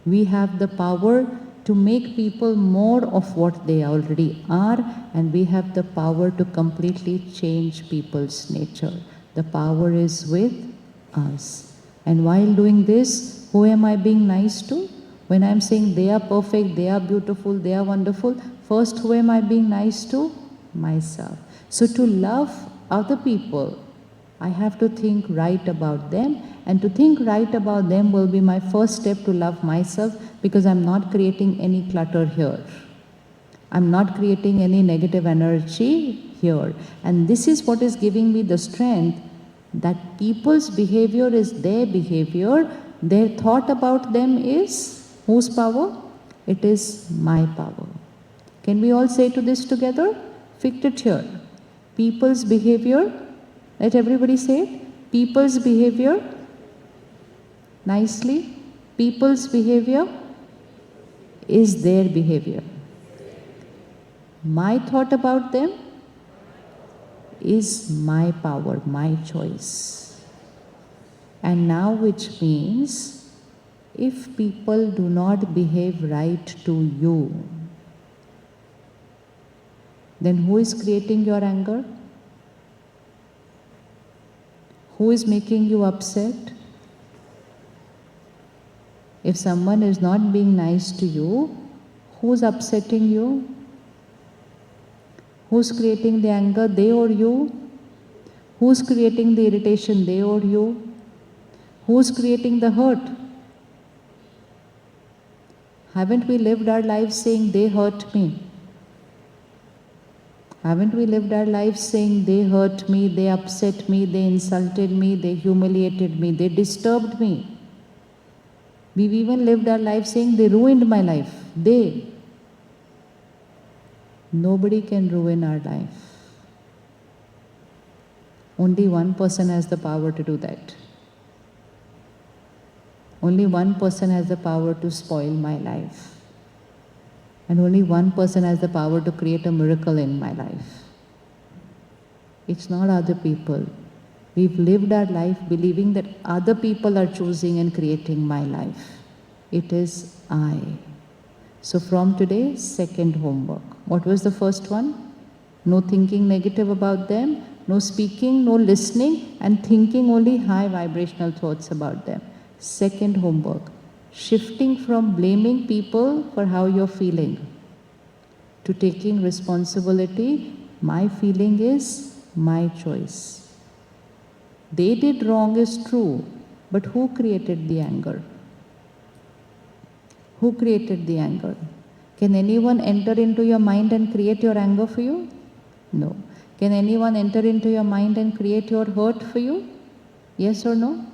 We have the power to make people more of what they already are, and we have the power to completely change people's nature. The power is with us. And while doing this, who am I being nice to? When I'm saying they are perfect, they are beautiful, they are wonderful, first who am I being nice to? Myself. So to love other people, I have to think right about them, and to think right about them will be my first step to love myself, because I'm not creating any clutter here. I'm not creating any negative energy here. And this is what is giving me the strength that people's behavior is their behavior. Their thought about them is whose power? It is my power. Can we all say to this together? Fix it here. People's behavior. Let everybody say it. People's behavior. Nicely. People's behavior is their behavior. My thought about them is my power, my choice. And now, which means, if people do not behave right to you, then who is creating your anger? Who is making you upset? If someone is not being nice to you, who's upsetting you? Who's creating the anger, they or you? Who's creating the irritation, they or you? Who's creating the hurt? Haven't we lived our lives saying they hurt me? Haven't we lived our lives saying they hurt me, they upset me, they insulted me, they humiliated me, they disturbed me? We've even lived our lives saying they ruined my life. They. Nobody can ruin our life. Only one person has the power to do that. Only one person has the power to spoil my life. And only one person has the power to create a miracle in my life. It's not other people. We've lived our life believing that other people are choosing and creating my life. It is I. So from today, second homework. What was the first one? No thinking negative about them, no speaking, no listening, and thinking only high vibrational thoughts about them. Second homework. Shifting from blaming people for how you're feeling to taking responsibility. My feeling is my choice. They did wrong is true, But who created the anger? Who created the anger? Can anyone enter into your mind and create your anger for you? No. Can anyone enter into your mind and create your hurt for you? Yes or no?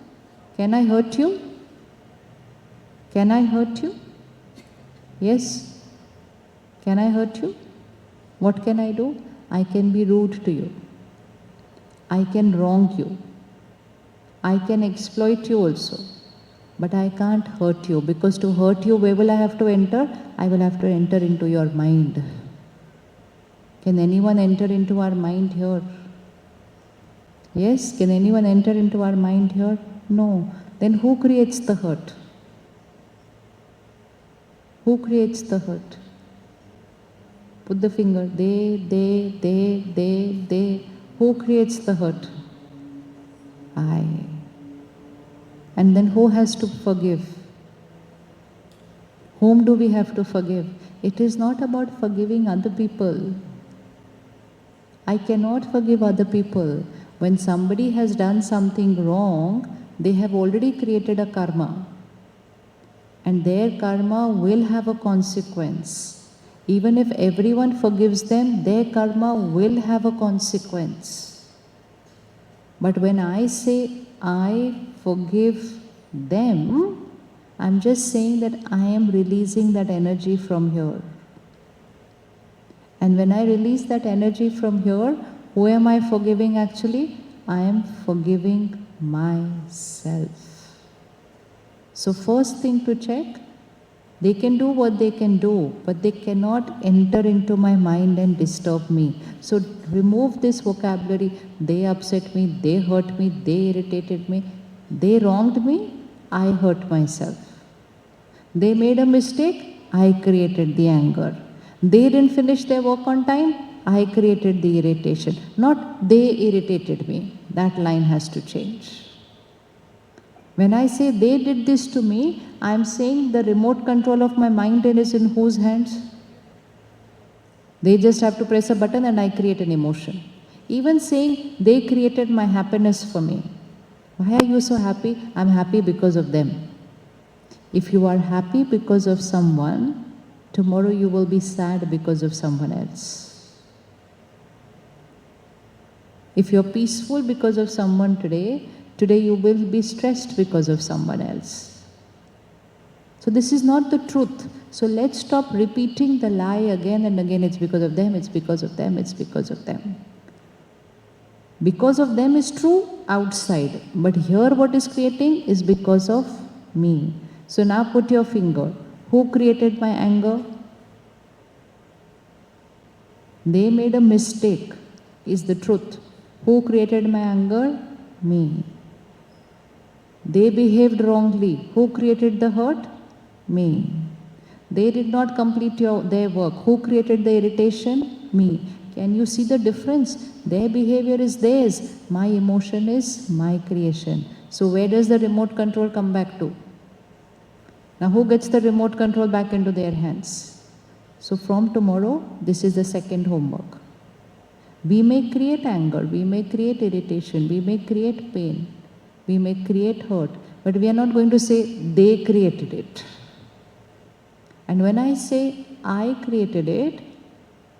Can I hurt you? Can I hurt you? Yes. Can I hurt you? What can I do? I can be rude to you. I can wrong you. I can exploit you also. But I can't hurt you, because to hurt you, where will I have to enter? I will have to enter into your mind. Can anyone enter into our mind here? Yes? Can anyone enter into our mind here? No. Then who creates the hurt? Who creates the hurt? Put the finger. They. Who creates the hurt? I. And then who has to forgive? Whom do we have to forgive? It is not about forgiving other people. I cannot forgive other people. When somebody has done something wrong, they have already created a karma. And their karma will have a consequence. Even if everyone forgives them, their karma will have a consequence. But when I say I forgive them, I'm just saying that I am releasing that energy from here. And when I release that energy from here, who am I forgiving actually? I am forgiving myself. So first thing to check, they can do what they can do, but they cannot enter into my mind and disturb me. So remove this vocabulary. They upset me, they hurt me, they irritated me, they wronged me, I hurt myself. They made a mistake, I created the anger. They didn't finish their work on time, I created the irritation. Not they irritated me. That line has to change. When I say they did this to me, I am saying the remote control of my mind is in whose hands? They just have to press a button and I create an emotion. Even saying they created my happiness for me. Why are you so happy? I'm happy because of them. If you are happy because of someone, tomorrow you will be sad because of someone else. If you're peaceful because of someone today, today you will be stressed because of someone else. So this is not the truth. So let's stop repeating the lie again and again. It's because of them, it's because of them, it's because of them. Because of them is true outside, but here what is creating is because of me. So now put your finger. Who created my anger? They made a mistake, is the truth. Who created my anger? Me. They behaved wrongly. Who created the hurt? Me. They did not complete their work. Who created the irritation? Me. Can you see the difference? Their behavior is theirs. My emotion is my creation. So where does the remote control come back to? Now who gets the remote control back into their hands? So from tomorrow, this is the second homework. We may create anger, we may create irritation, we may create pain, we may create hurt, but we are not going to say they created it. And when I say I created it,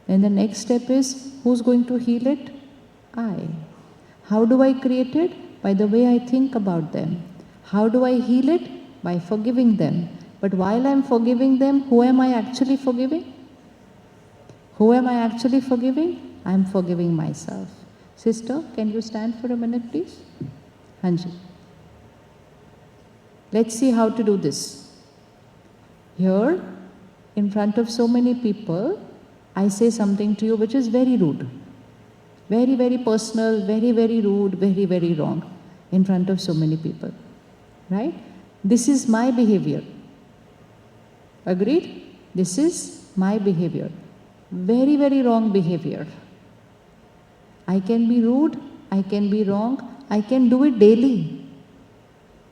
then the next step is, who's going to heal it? I. How do I create it? By the way I think about them. How do I heal it? By forgiving them. But while I'm forgiving them, who am I actually forgiving? Who am I actually forgiving? I'm forgiving myself. Sister, can you stand for a minute, please? Hanji. Let's see how to do this. Here, in front of so many people, I say something to you which is very rude. Very, very personal, very, very rude, very, very wrong. In front of so many people. Right? This is my behavior. Agreed? This is my behavior. Very, very wrong behavior. I can be rude, I can be wrong, I can do it daily.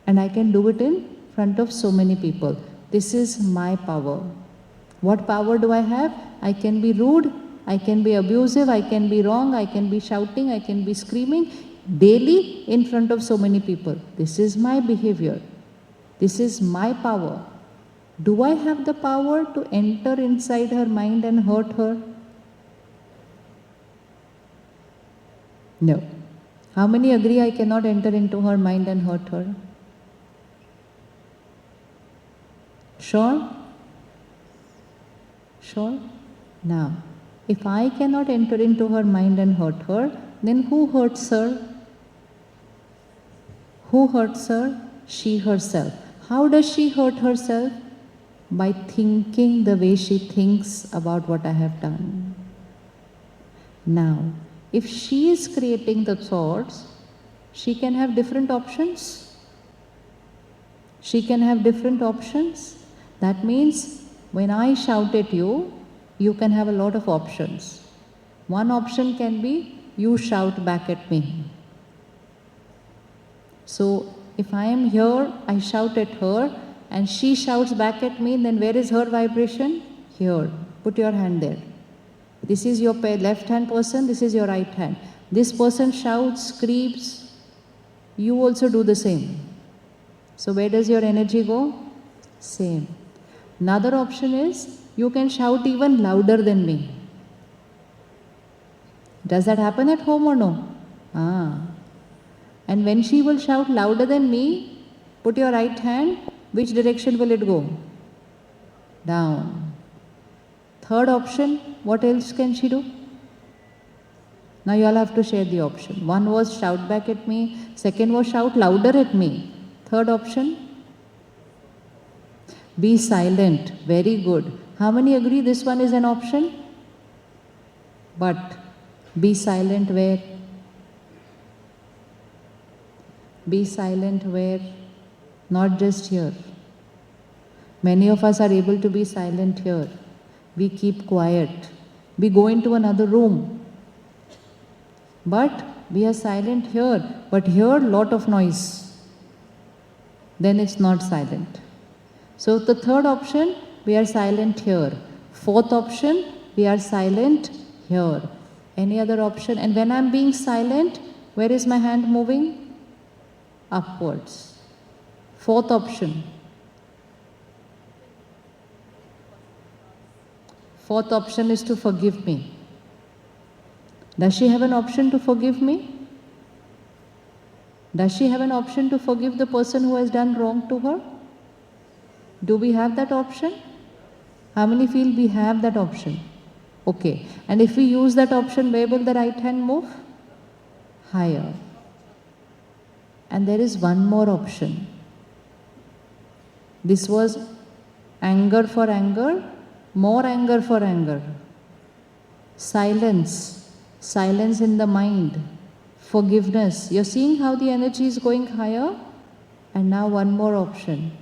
And I can do it in front of so many people. This is my power. What power do I have? I can be rude, I can be abusive, I can be wrong, I can be shouting, I can be screaming daily in front of so many people. This is my behavior. This is my power. Do I have the power to enter inside her mind and hurt her? No. How many agree I cannot enter into her mind and hurt her? Sure? Sure? Now, if I cannot enter into her mind and hurt her, then who hurts her? Who hurts her? She herself. How does she hurt herself? By thinking the way she thinks about what I have done. Now, if she is creating the thoughts, she can have different options. She can have different options. That means when I shout at you, you can have a lot of options. One option can be you shout back at me. So if I am here, I shout at her and she shouts back at me, then where is her vibration? Here. Put your hand there. This is your left hand person, this is your right hand. This person shouts, screams, you also do the same. So where does your energy go? Same. Another option is you can shout even louder than me. Does that happen at home or no? And when she will shout louder than me, put your right hand, which direction will it go? Down. Third option, what else can she do? Now you all have to share the option. One was shout back at me, second was shout louder at me. Third option, be silent. Very good. How many agree this one is an option? But be silent where? Be silent where? Not just here. Many of us are able to be silent here. We keep quiet. We go into another room. But we are silent here. But here, lot of noise. Then it's not silent. So the third option, we are silent here. Fourth option, we are silent here. Any other option? And when I'm being silent, where is my hand moving? Upwards. Fourth option. Fourth option is to forgive me. Does she have an option to forgive me? Does she have an option to forgive the person who has done wrong to her? Do we have that option? How many feel we have that option? Okay. And if we use that option, where will the right hand move? Higher. And there is one more option. This was anger for anger, more anger for anger. Silence. Silence in the mind. Forgiveness. You're seeing how the energy is going higher? And now one more option.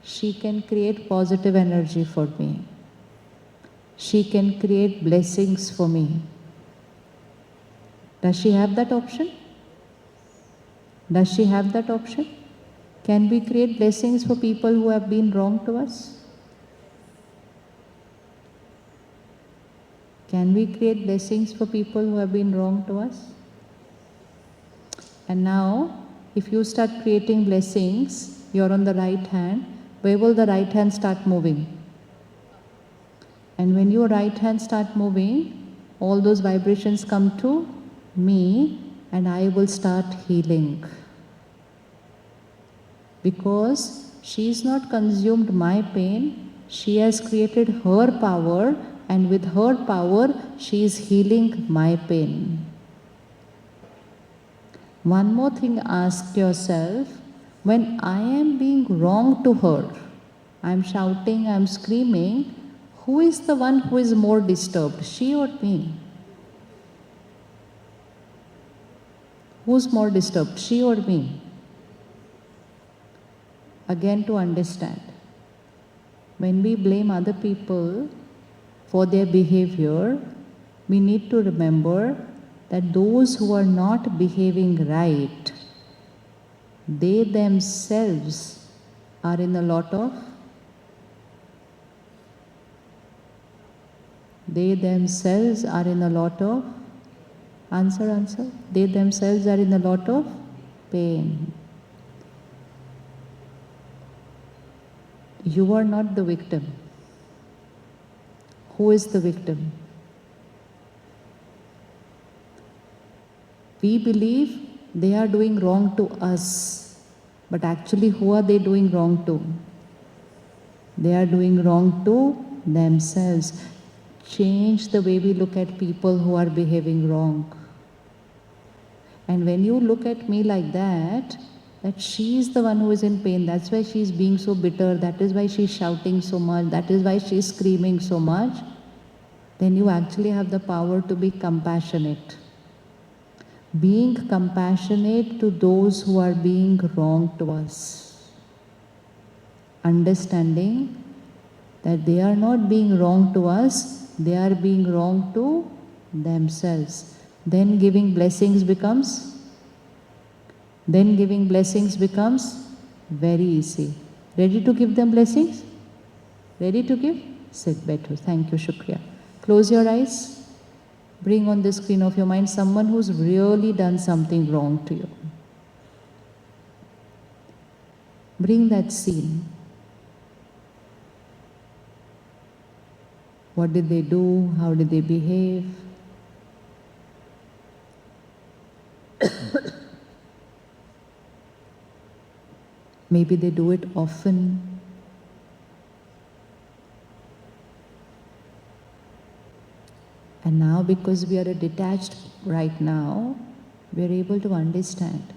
She can create positive energy for me. She can create blessings for me. Does she have that option? Does she have that option? Can we create blessings for people who have been wrong to us? Can we create blessings for people who have been wrong to us? And now, if you start creating blessings, you're on the right hand, where will the right hand start moving? And when your right hand start moving, all those vibrations come to me and I will start healing. Because she has not consumed my pain, she has created her power, and with her power, she is healing my pain. One more thing, ask yourself, when I am being wrong to her, I am shouting, I am screaming, who is the one who is more disturbed, she or me? Who's more disturbed, she or me? Again, to understand, when we blame other people for their behavior, we need to remember that those who are not behaving right, they themselves are in a lot of Answer, answer. They themselves are in a lot of pain. You are not the victim. Who is the victim? We believe they are doing wrong to us, but actually who are they doing wrong to? They are doing wrong to themselves. Change the way we look at people who are behaving wrong. And when you look at me like that she is the one who is in pain, that's why she is being so bitter, that is why she is shouting so much, that is why she is screaming so much, then you actually have the power to be compassionate. Being compassionate to those who are being wrong to us. Understanding that they are not being wrong to us, they are being wrong to themselves. Then giving blessings becomes very easy. Ready to give them blessings? Ready to give? Sit, better. Thank you, Shukriya. Close your eyes. Bring on the screen of your mind someone who's really done something wrong to you. Bring that scene. What did they do? How did they behave? Maybe they do it often. And now, because we are detached right now, we are able to understand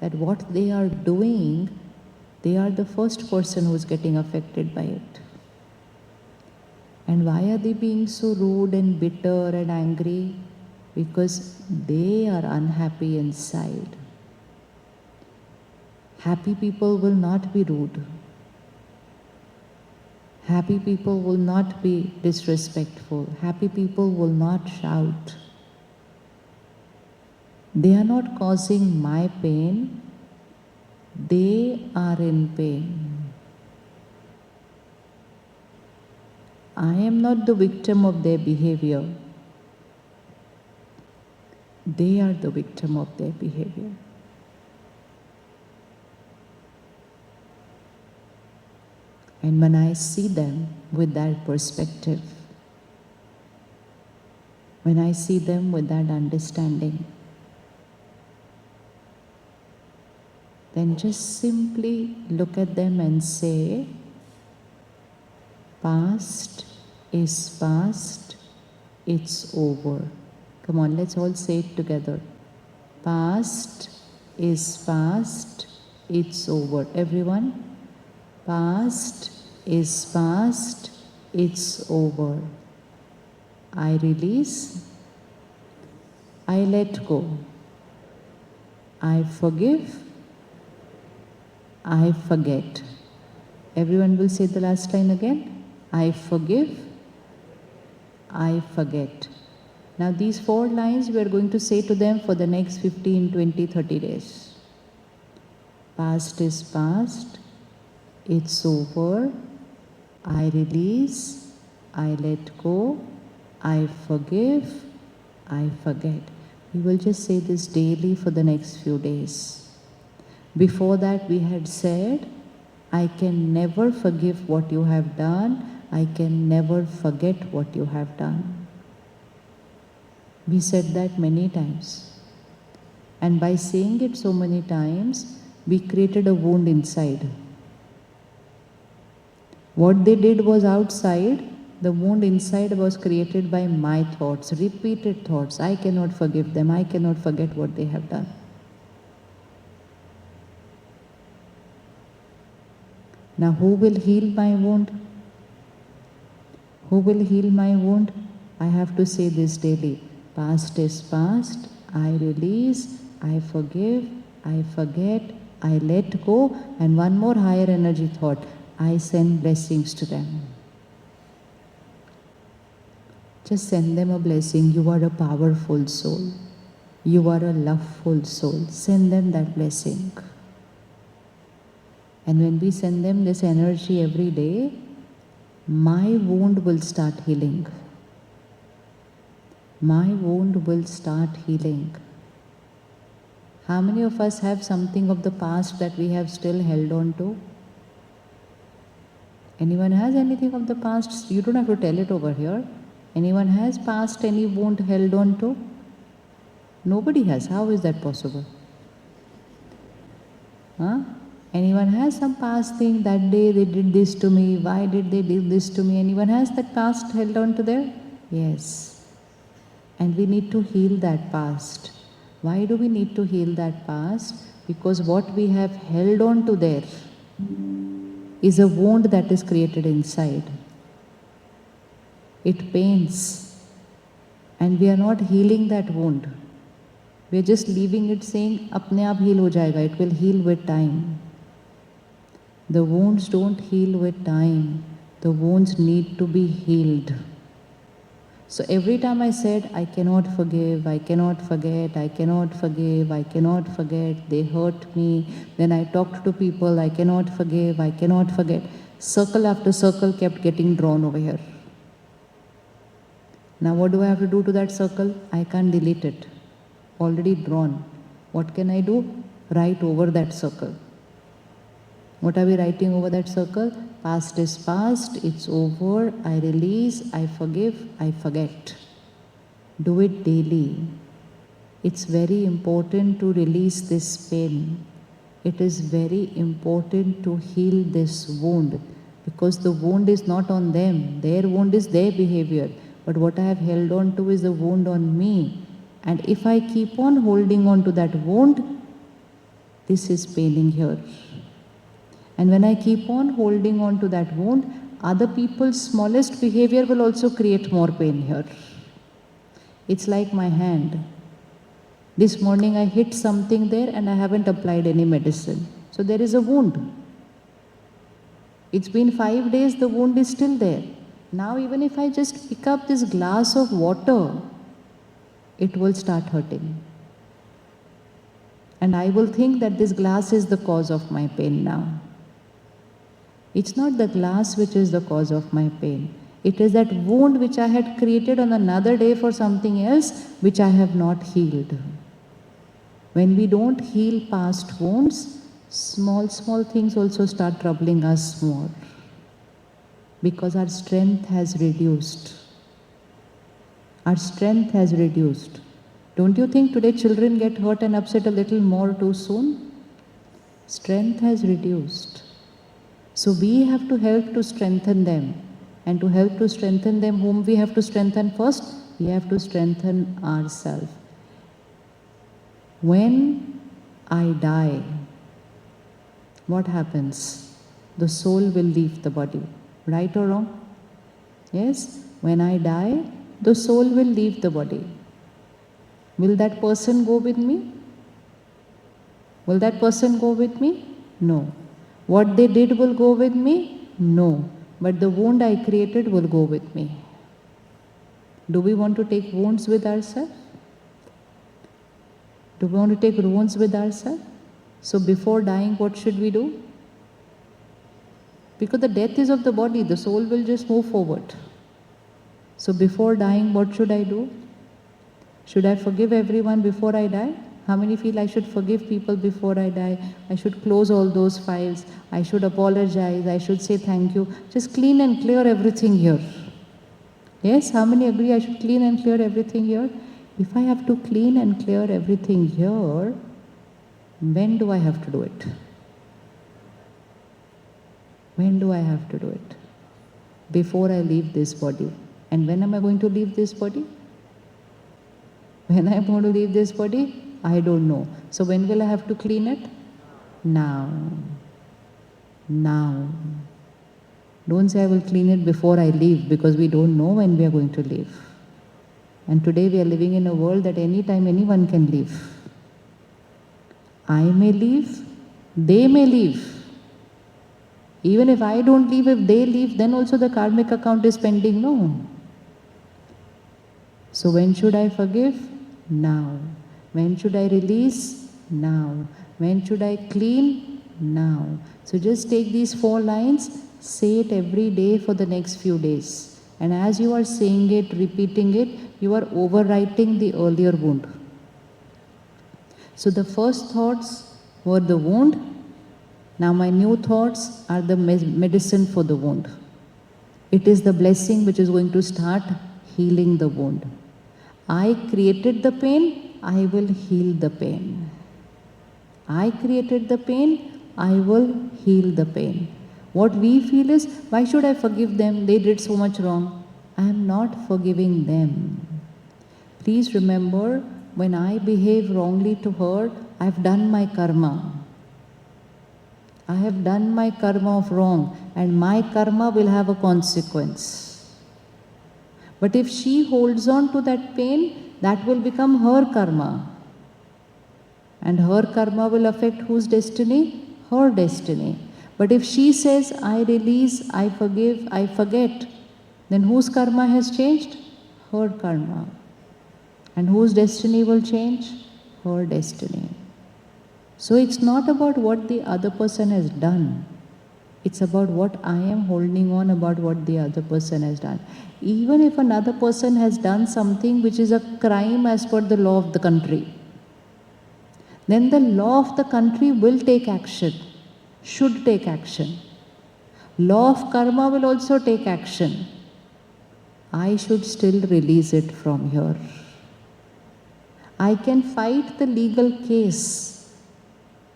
that what they are doing, they are the first person who is getting affected by it. And why are they being so rude and bitter and angry? Because they are unhappy inside. Happy people will not be rude. Happy people will not be disrespectful. Happy people will not shout. They are not causing my pain. They are in pain. I am not the victim of their behavior. They are the victim of their behavior. And when I see them with that perspective, when I see them with that understanding, then just simply look at them and say, past is past, it's over. Come on, let's all say it together. Past is past, it's over. Everyone? Past is past, it's over. I release, I let go. I forgive, I forget. Everyone will say the last line again. I forgive, I forget. Now these 4 lines we are going to say to them for the next 15, 20, 30 days. Past is past, it's over. I release, I let go, I forgive, I forget. We will just say this daily for the next few days. Before that we had said, I can never forgive what you have done, I can never forget what you have done. We said that many times. And by saying it so many times, we created a wound inside. What they did was outside, the wound inside was created by my thoughts, repeated thoughts. I cannot forgive them, I cannot forget what they have done. Now who will heal my wound? Who will heal my wound? I have to say this daily. Past is past, I release, I forgive, I forget, I let go, and one more higher energy thought. I send blessings to them. Just send them a blessing. You are a powerful soul. You are a loveful soul. Send them that blessing. And when we send them this energy every day, my wound will start healing. my wound will start healing. How many of us have something of the past that we have still held on to? Anyone has anything of the past? You don't have to tell it over here. Anyone has past any wound held on to? Nobody has. How is that possible? Huh? Anyone has some past thing, that day they did this to me, why did they do this to me? Anyone has that past held on to there? Yes. And we need to heal that past. Why do we need to heal that past? Because what we have held on to there is a wound that is created inside. It pains. And we are not healing that wound. We are just leaving it saying, apne aap heal ho jayega, it will heal with time. The wounds don't heal with time. The wounds need to be healed. So every time I said, I cannot forgive, I cannot forget, I cannot forgive, I cannot forget, they hurt me. Then I talked to people, I cannot forgive, I cannot forget. Circle after circle kept getting drawn over here. Now what do I have to do to that circle? I can't delete it. Already drawn. What can I do? Write over that circle. What are we writing over that circle? Past is past, it's over, I release, I forgive, I forget. Do it daily. It's very important to release this pain. It is very important to heal this wound, because the wound is not on them. Their wound is their behavior. But what I have held on to is the wound on me. And if I keep on holding on to that wound, this is paining here. And when I keep on holding on to that wound, other people's smallest behavior will also create more pain here. It's like my hand. This morning I hit something there and I haven't applied any medicine. So there is a wound. It's been 5 days, the wound is still there. Now even if I just pick up this glass of water, it will start hurting. And I will think that this glass is the cause of my pain now. It's not the glass which is the cause of my pain. It is that wound which I had created on another day for something else, which I have not healed. When we don't heal past wounds, small things also start troubling us more. Because our strength has reduced. Our strength has reduced. Don't you think today children get hurt and upset a little more too soon? Strength has reduced. So we have to help to strengthen them. And to help to strengthen them, whom we have to strengthen first? We have to strengthen ourselves. When I die, what happens? The soul will leave the body. Right or wrong? Yes? When I die, the soul will leave the body. Will that person go with me? Will that person go with me? No. What they did will go with me? No. But the wound I created will go with me. Do we want to take wounds with ourselves? Do we want to take wounds with ourselves? So before dying, what should we do? Because the death is of the body, the soul will just move forward. So before dying, what should I do? Should I forgive everyone before I die? How many feel I should forgive people before I die? I should close all those files. I should apologize. I should say thank you. Just clean and clear everything here. Yes? How many agree I should clean and clear everything here? If I have to clean and clear everything here, when do I have to do it? When do I have to do it? Before I leave this body. And when am I going to leave this body? When I am going to leave this body? I don't know. So when will I have to clean it? Now. Now. Don't say I will clean it before I leave, because we don't know when we are going to leave. And today we are living in a world that anytime anyone can leave. I may leave, they may leave. Even if I don't leave, if they leave, then also the karmic account is pending. No. So when should I forgive? Now. When should I release? Now. When should I clean? Now. So just take these 4 lines, say it every day for the next few days. And as you are saying it, repeating it, you are overwriting the earlier wound. So the first thoughts were the wound. Now my new thoughts are the medicine for the wound. It is the blessing which is going to start healing the wound. I created the pain, I will heal the pain. I created the pain, I will heal the pain. What we feel is, why should I forgive them? They did so much wrong. I am not forgiving them. Please remember, when I behave wrongly to her, I have done my karma. I have done my karma of wrong, and my karma will have a consequence. But if she holds on to that pain, that will become her karma. And her karma will affect whose destiny? Her destiny. But if she says, I release, I forgive, I forget, then whose karma has changed? Her karma. And whose destiny will change? Her destiny. So it's not about what the other person has done. It's about what I am holding on about what the other person has done. Even if another person has done something which is a crime as per the law of the country, then the law of the country will take action, should take action. Law of karma will also take action. I should still release it from here. I can fight the legal case,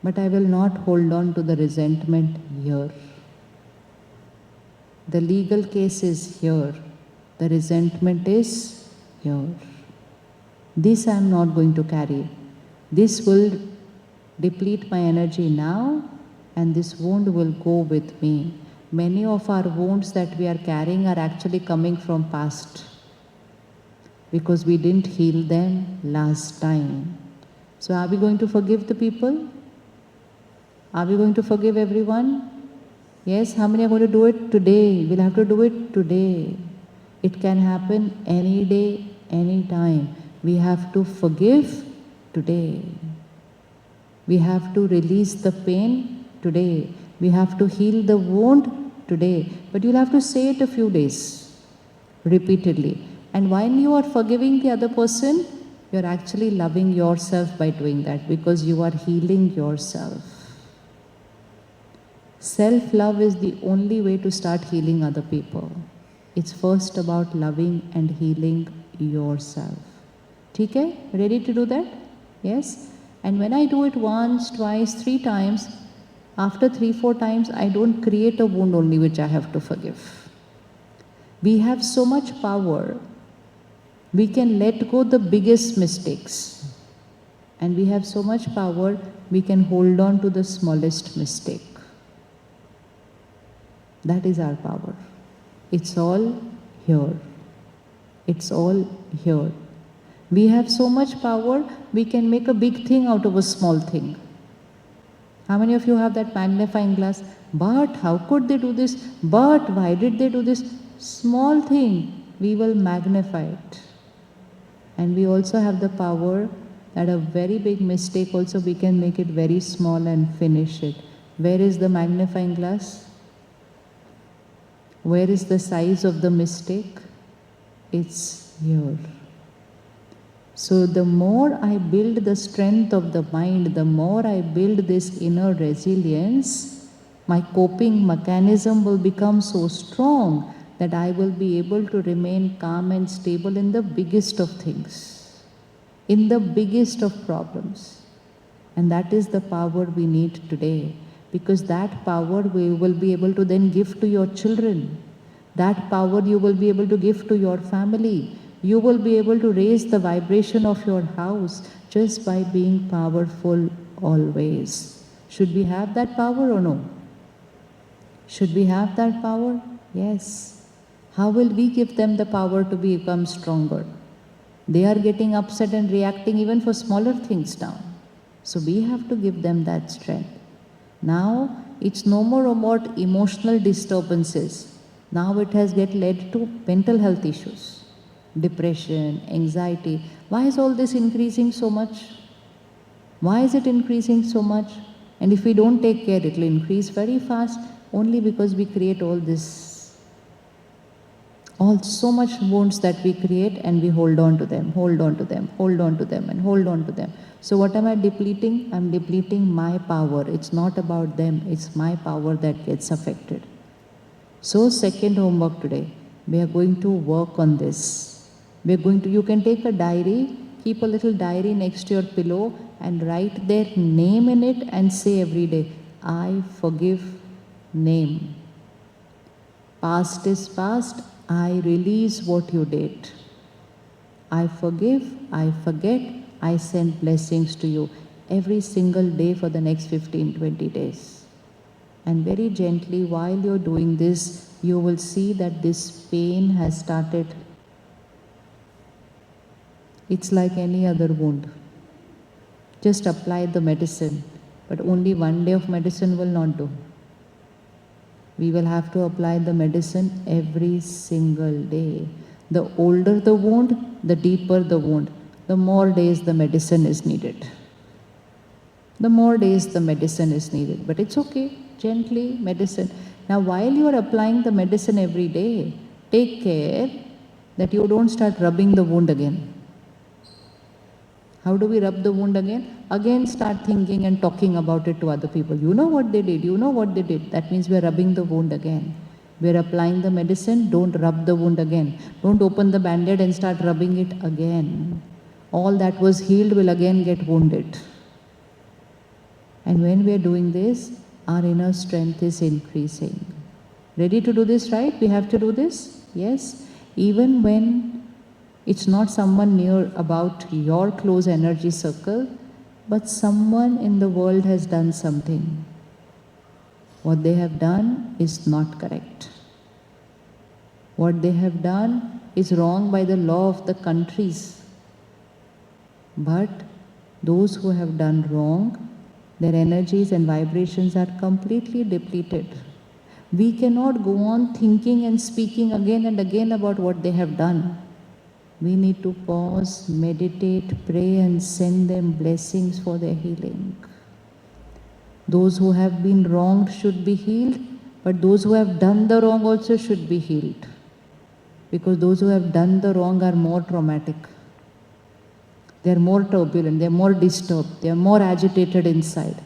but I will not hold on to the resentment here. The legal case is here. The resentment is here. This I am not going to carry. This will deplete my energy now, and this wound will go with me. Many of our wounds that we are carrying are actually coming from past, because we didn't heal them last time. So are we going to forgive the people? Are we going to forgive everyone? Yes, how many are going to do it today? We'll have to do it today. It can happen any day, any time. We have to forgive today. We have to release the pain today. We have to heal the wound today. But you'll have to say it a few days, repeatedly. And when you are forgiving the other person, you're actually loving yourself by doing that, because you are healing yourself. Self-love is the only way to start healing other people. It's first about loving and healing yourself. Okay? Ready to do that? Yes? And when I do it once, twice, 3 times, after 3-4 times, I don't create a wound only which I have to forgive. We have so much power. We can let go the biggest mistakes. And we have so much power, we can hold on to the smallest mistake. That is our power. It's all here. It's all here. We have so much power, we can make a big thing out of a small thing. How many of you have that magnifying glass? But how could they do this? But why did they do this? Small thing, we will magnify it. And we also have the power that a very big mistake also we can make it very small and finish it. Where is the magnifying glass? Where is the size of the mistake? It's here. So the more I build the strength of the mind, the more I build this inner resilience, my coping mechanism will become so strong that I will be able to remain calm and stable in the biggest of things, in the biggest of problems. And that is the power we need today, because that power we will be able to then give to your children. That power you will be able to give to your family. You will be able to raise the vibration of your house just by being powerful always. Should we have that power or no? Should we have that power? Yes. How will we give them the power to become stronger? They are getting upset and reacting even for smaller things now. So we have to give them that strength. Now, it's no more about emotional disturbances. Now it has led to mental health issues, depression, anxiety. Why is all this increasing so much? Why is it increasing so much? And if we don't take care, it will increase very fast, only because we create all this All so much wounds that we create and we hold on to them, hold on to them, hold on to them and hold on to them. So what am I depleting? I'm depleting my power. It's not about them, it's my power that gets affected. So second homework today, we are going to work on this. We are going to, you can take a diary, keep a little diary next to your pillow and write their name in it and say every day, I forgive name. Past is past, I release what you did. I forgive, I forget, I send blessings to you every single day for the next 15-20 days. And very gently, while you're doing this, you will see that this pain has started. It's like any other wound. Just apply the medicine, but only one day of medicine will not do. We will have to apply the medicine every single day. The older the wound, the deeper the wound, the more days the medicine is needed. The more days the medicine is needed, but it's okay, gently, medicine. Now, while you are applying the medicine every day, take care that you don't start rubbing the wound again. How do we rub the wound again? Again start thinking and talking about it to other people. You know what they did, you know what they did. That means we are rubbing the wound again. We are applying the medicine, don't rub the wound again. Don't open the band-aid and start rubbing it again. All that was healed will again get wounded. And when we are doing this, our inner strength is increasing. Ready to do this, right? We have to do this? Yes. Even when it's not someone near about your close energy circle, but someone in the world has done something. What they have done is not correct. What they have done is wrong by the law of the countries. But those who have done wrong, their energies and vibrations are completely depleted. We cannot go on thinking and speaking again and again about what they have done. We need to pause, meditate, pray and send them blessings for their healing. Those who have been wronged should be healed, but those who have done the wrong also should be healed. Because those who have done the wrong are more traumatic. They are more turbulent, they are more disturbed, they are more agitated inside.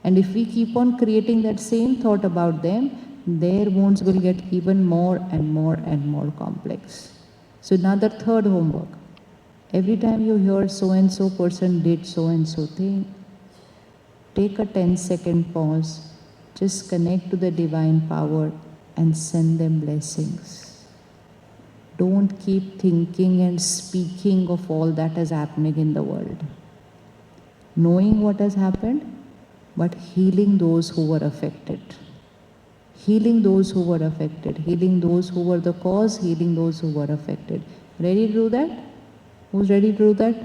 And if we keep on creating that same thought about them, their wounds will get even more and more and more complex. So another third homework. Every time you hear so-and-so person did so-and-so thing, take a 10-second pause, just connect to the divine power and send them blessings. Don't keep thinking and speaking of all that is happening in the world. Knowing what has happened, but healing those who were affected. Healing those who were affected, healing those who were the cause, healing those who were affected. Ready to do that? Who's ready to do that?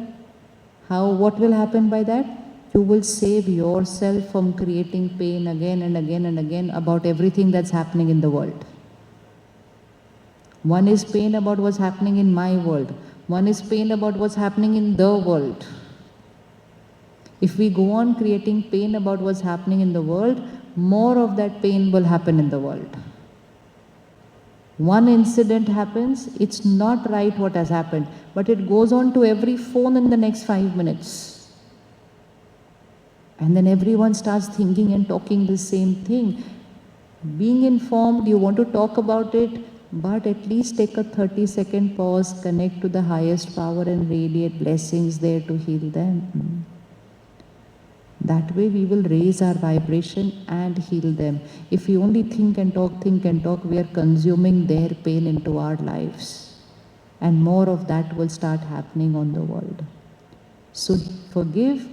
How? What will happen by that? You will save yourself from creating pain again and again and again about everything that's happening in the world. One is pain about what's happening in my world. One is pain about what's happening in the world. If we go on creating pain about what's happening in the world, more of that pain will happen in the world. One incident happens, it's not right what has happened, but it goes on to every phone in the next 5 minutes. And then everyone starts thinking and talking the same thing. Being informed, you want to talk about it, but at least take a 30-second pause, connect to the highest power and radiate blessings there to heal them. That way we will raise our vibration and heal them. If we only think and talk, we are consuming their pain into our lives. And more of that will start happening on the world. So forgive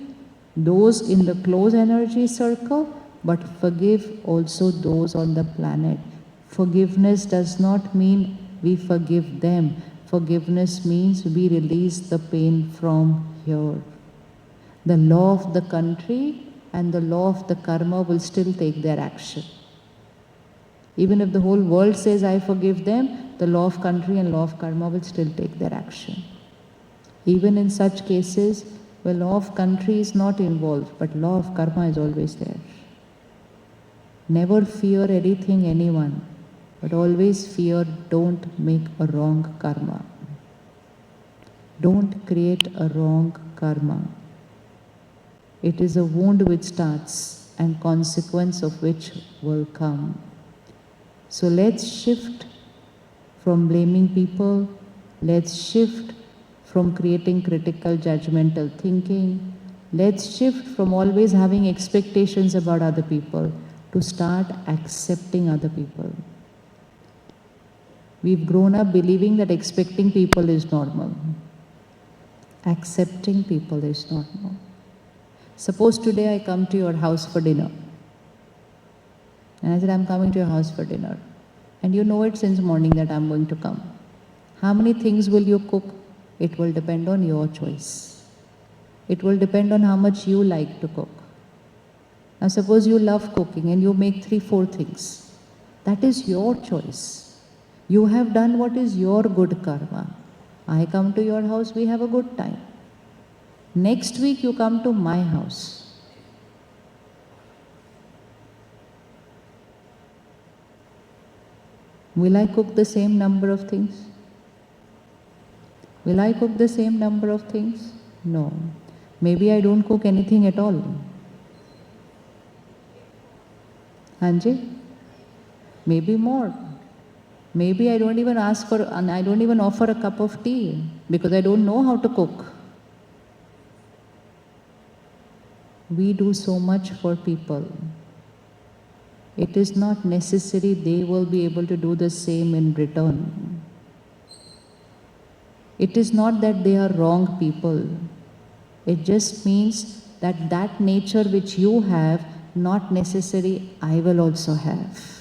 those in the close energy circle, but forgive also those on the planet. Forgiveness does not mean we forgive them. Forgiveness means we release the pain from here. The law of the country and the law of the karma will still take their action. Even if the whole world says, I forgive them, the law of country and law of karma will still take their action. Even in such cases, where law of country is not involved, but law of karma is always there. Never fear anything, anyone. But always fear, don't make a wrong karma. Don't create a wrong karma. It is a wound which starts and consequence of which will come. So let's shift from blaming people. Let's shift from creating critical judgmental thinking. Let's shift from always having expectations about other people to start accepting other people. We've grown up believing that expecting people is normal. Accepting people is normal. Suppose today I come to your house for dinner. And I said, I'm coming to your house for dinner. And you know it since morning that I'm going to come. How many things will you cook? It will depend on your choice. It will depend on how much you like to cook. Now suppose you love cooking and you make 3-4 things. That is your choice. You have done what is your good karma. I come to your house, we have a good time. Next week you come to my house. Will I cook the same number of things? Will I cook the same number of things? No. Maybe I don't cook anything at all. Hanji? Maybe more. Maybe I don't even ask for, and I don't even offer a cup of tea because I don't know how to cook. We do so much for people. It is not necessary they will be able to do the same in return. It is not that they are wrong people. It just means that that nature which you have, not necessary I will also have.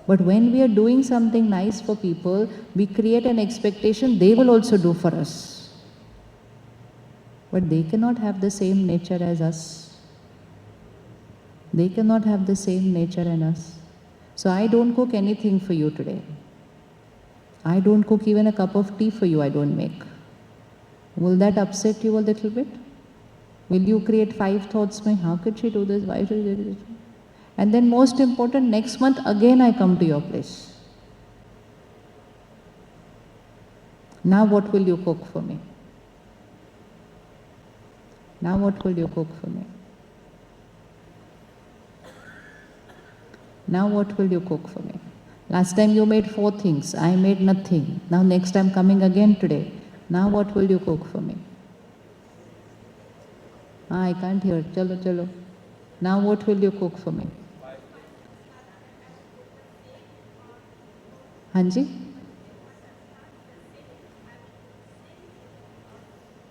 But when we are doing something nice for people, we create an expectation they will also do for us. But they cannot have the same nature as us. They cannot have the same nature as us. So I don't cook anything for you today. I don't cook even a cup of tea for you, I don't make. Will that upset you a little bit? Will you create 5 thoughts, how could she do this, why should she do this? And then most important, next month again I come to your place. Now what will you cook for me? Now what will you cook for me? Now what will you cook for me? Last time you made 4 things, I made nothing. Now next time coming again today. Now what will you cook for me? I can't hear. Chalo, chalo. Now what will you cook for me? Hanji?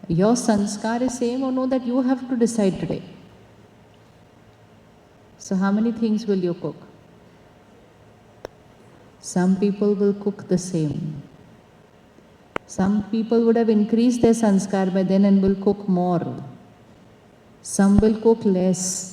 Your sanskar is same or no, that you have to decide today. So how many things will you cook? Some people will cook the same. Some people would have increased their sanskar by then and will cook more. Some will cook less.